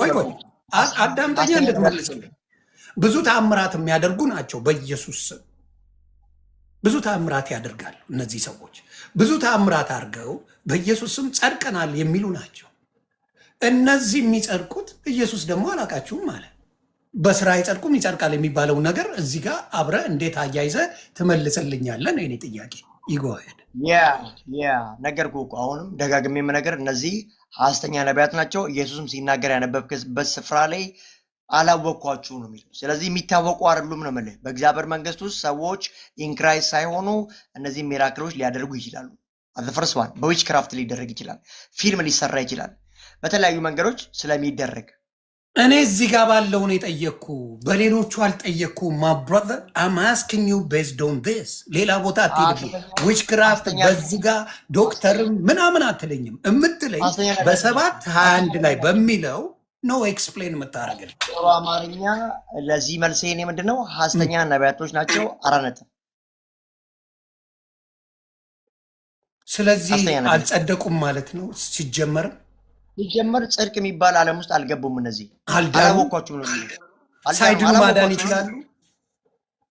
አዳምጠኛ እንድትመልስልኝ ብዙ ተአምራት የሚያደርጉ ናቸው። በኢየሱስ ስም ብዙ ተአምራት ያደርጋሉ። እነዚህ ሰዎች ብዙ ተአምራት አድርገው በኢየሱስ ስም ጸድቀናል የሚሉ ናቸው። እነዚህ የሚጸድቁት ኢየሱስ ደግሞ አላቃችሁም ማለት በስራ አይጸድቁም ይጸድቃል የሚባለው ነገር እዚህ ጋር አብረ እንዴት አያይዘ ትመልስልኛለን? እኔ ጥያቄ ይጎሄድ ነገርኩህ እኮ አሁንም ደጋግሜ የምነገር እነዚህ ሐሰተኛ ነቢያት ናቸው። ኢየሱስም ሲናገር ያነበብክበት ስፍራ ላይ አላወቅኳችሁ ነው የሚለው። ስለዚህ የሚታወቁ አይደሉም ነው የምልህ። በእግዚአብሔር መንግስት ውስጥ ሰዎች ኢንክራይስት ሳይሆኑ እነዚህ ሚራክሎች ሊያደርጉ ይችላሉ። አዘፈርስዋን በዊች ክራፍት ሊደረግ ይችላል። ፊልም ሊሰራ ይችላል። በተለያዩ መንገዶች ስለሚደረግ እኔ እዚህ ጋር ባለውን የጠየቅኩ በሌሎቹ አልጠየቅኩ። ማ ብራዘር አም አስኪንግ ዩ ቤዝድ ኦን ዲስ። ሌላ ቦታ አትሄድም። ዊች ክራፍት በዚህ ጋር ዶክተርም ምናምን አትለኝም። የምትለኝ በ7:21 ላይ በሚለው ነው ኤክስፕሌን የምታደርገን። ጥሩ አማርኛ ለዚህ መልስ እኔ ምንድነው ሐሰተኛ ነቢያቶች ናቸው። አራነት ስለዚህ አልጸደቁም ማለት ነው ሲጀመርም ሲጀመር ጽድቅ የሚባል ዓለም ውስጥ አልገቡም። እነዚህ አላወኳችሁም ነው። ሳይድኑ ማዳን ይችላሉ።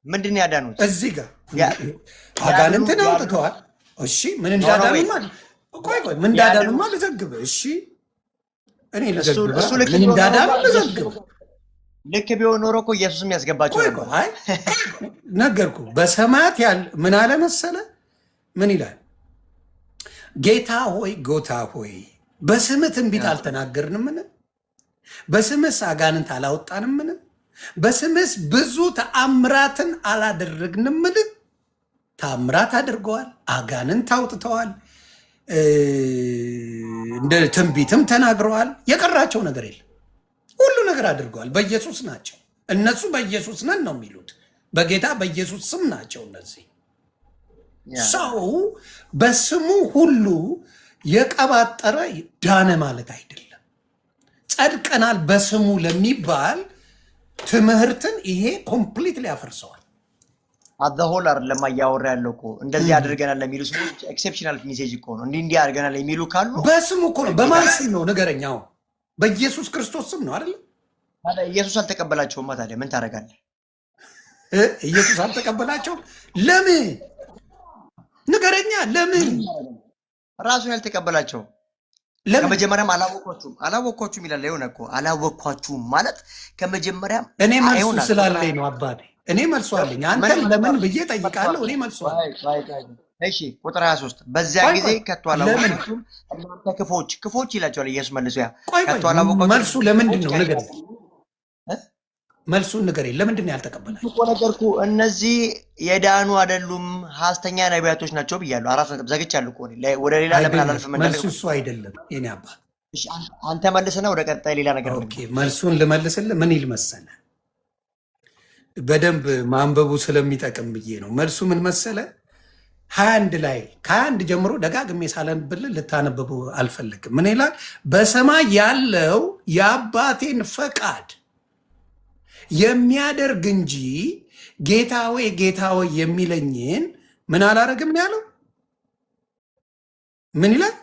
ምንድን ነው ያዳኑት? እዚህ ጋር አጋንንትን አውጥተዋል። እሺ ምን እንዳዳኑማ ቆይ ምን እንዳዳኑማ ልዘግብ። እሺ እኔ ልዘግብ ምን እንዳዳኑ ልዘግብ። ልክ ቢሆን ኖሮ እኮ ኢየሱስም ያስገባቸው ነበር። አይ ነገርኩ። በሰማያት ያለ ምን አለ መሰለ? ምን ይላል? ጌታ ሆይ ጌታ ሆይ በስምህ ትንቢት አልተናገርንምን? በስምስ አጋንንት አላወጣንምን? በስምስ ብዙ ተአምራትን አላደረግንምን? ተአምራት አድርገዋል፣ አጋንንት አውጥተዋል፣ እንደ ትንቢትም ተናግረዋል። የቀራቸው ነገር የለም። ሁሉ ነገር አድርገዋል። በኢየሱስ ናቸው እነሱ። በኢየሱስ ነን ነው የሚሉት። በጌታ በኢየሱስ ስም ናቸው እነዚህ። ሰው በስሙ ሁሉ የቀባጠረ ዳነ ማለት አይደለም። ጸድቀናል በስሙ ለሚባል ትምህርትን ይሄ ኮምፕሊትሊ ያፈርሰዋል። አዘሆል አይደለም እያወራ ያለው እኮ እንደዚህ አድርገናል ለሚሉ ሰዎች ኤክሴፕሽናል ሜሴጅ እኮ ነው። እንዲህ አድርገናል የሚሉ ካሉ በስሙ እኮ ነው። በማን ስም ነው ንገረኛው? በኢየሱስ ክርስቶስ ስም ነው አይደል? ታዲያ ኢየሱስ አልተቀበላቸውማ። ታዲያ ምን ታደርጋለህ? ኢየሱስ አልተቀበላቸውም። ለምን ንገረኛ? ለምን ራሱን ያልተቀበላቸው? ከመጀመሪያም አላወኳችሁም ይላል። የሆነ እኮ አላወኳችሁም ማለት ከመጀመሪያም እኔ መልሱ ስላለኝ ነው አባቴ። እኔ መልሱ አለኝ። አንተን ለምን ብዬ ጠይቃለሁ። እኔ መልሱ አለኝ። እሺ ቁጥር 23 በዚያ ጊዜ ከቶ አላወኳችሁም እናንተ ክፎች ይላቸዋል ኢየሱስ መልሶ። ከቶ አላወኳችሁም መልሱ ለምንድን ነው ንገረኝ። መልሱን ንገረኝ። ለምንድን ነው ያልተቀበላችሁ እኮ ነገርኩ። እነዚህ የዳኑ አይደሉም ሐሰተኛ ነቢያቶች ናቸው ብያለሁ። 4 ነጥብ ዘግቻለሁ እኮ ወደ ሌላ ለምን አላልፍም? መልሱ እሱ አይደለም የኔ አባት። እሺ አንተ መልስና ወደ ቀጣይ ሌላ ነገር ነው። ኦኬ መልሱን ልመልስልህ። ምን ይል መሰለ? በደንብ ማንበቡ ስለሚጠቅም ብዬ ነው። መልሱ ምን መሰለ? 21 ላይ ከ21 ጀምሮ ደጋግሜ ሳላነብልህ ልታነበቡ አልፈልግም። ምን ይላል? በሰማይ ያለው የአባቴን ፈቃድ የሚያደርግ እንጂ ጌታ ሆይ የሚለኝን ምን አላረግም ያለው። ምን ይላል?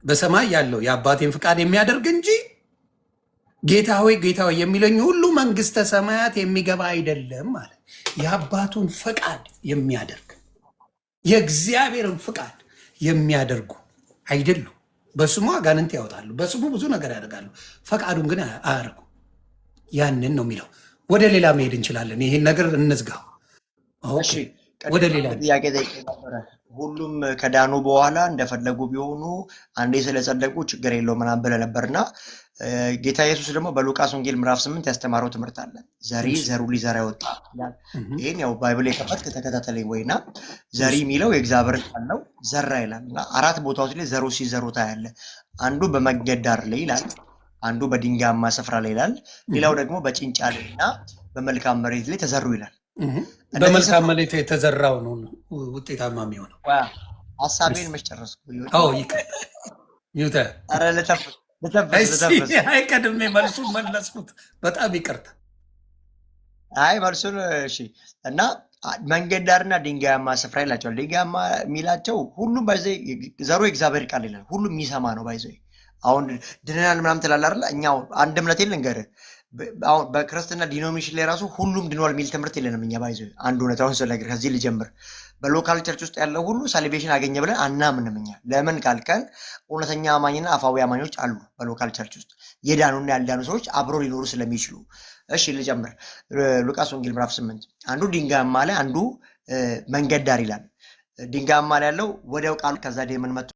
በሰማይ ያለው የአባቴን ፈቃድ የሚያደርግ እንጂ ጌታ ሆይ የሚለኝ ሁሉ መንግስተ ሰማያት የሚገባ አይደለም ማለት። የአባቱን ፈቃድ የሚያደርግ የእግዚአብሔርን ፈቃድ የሚያደርጉ አይደሉም። በስሙ አጋንንት ያወጣሉ፣ በስሙ ብዙ ነገር ያደርጋሉ፣ ፈቃዱን ግን አያደርጉ። ያንን ነው የሚለው። ወደ ሌላ መሄድ እንችላለን። ይሄን ነገር እንዝጋው። እሺ ወደ ሌላ ጥያቄ ጠይቄ ነበረ። ሁሉም ከዳኑ በኋላ እንደፈለጉ ቢሆኑ አንዴ ስለጸደቁ ችግር የለው ምናምን ብለህ ነበርና ጌታ ኢየሱስ ደግሞ በሉቃስ ወንጌል ምዕራፍ 8 ያስተማረው ትምህርት አለ። ዘሪ ዘሩ ሊዘራ ይወጣ ይላል። ይህን ያው ባይብል የከፈትክ ተከታተለኝ ወይና ዘሪ የሚለው የእግዚአብሔር ቃል ነው። ዘራ ይላል እና 4 ቦታዎች ላይ ዘሩ ሲዘሩ ታያለ። አንዱ በመንገድ ዳር ላይ ይላል፣ አንዱ በድንጋያማ ስፍራ ላይ ይላል፣ ሌላው ደግሞ በጭንጫ ላይ እና በመልካም መሬት ላይ ተዘሩ ይላል። በመልካም መሬት የተዘራው ነው ውጤታማ የሚሆነው። ሀሳቤን መጨረስኩ። ቀድሜ መልሱን መለስኩት። በጣም ይቅርታ። አይ መልሱን እሺ። እና መንገድ ዳርና ድንጋያማ ስፍራ ይላቸዋል። ድንጋያማ የሚላቸው ሁሉም ባይዘ ዘሩ የእግዚአብሔር ቃል ይላል። ሁሉም የሚሰማ ነው ባይዘ። አሁን ድነናል ምናምን ትላለህ አይደለ? እኛ አንድ እምነት ልንገርህ፣ አሁን በክርስትና ዲኖሚኔሽን ላይ ራሱ ሁሉም ድኗል የሚል ትምህርት የለንም እኛ ባይዘ። አንድ እውነታውን ስለነገር ከዚህ ልጀምር። በሎካል ቸርች ውስጥ ያለው ሁሉ ሳልቬሽን አገኘ ብለን አናምንም እኛ። ለምን ካልከን እውነተኛ አማኝና አፋዊ አማኞች አሉ በሎካል ቸርች ውስጥ፣ የዳኑና ያልዳኑ ሰዎች አብሮ ሊኖሩ ስለሚችሉ። እሺ ልጀምር። ሉቃስ ወንጌል ምዕራፍ 8 አንዱ ድንጋያማ ላይ አንዱ መንገድ ዳር ይላል። ድንጋያማ ላይ ያለው ወዲያው ቃሉ ከዛ ዴመን መጥቶ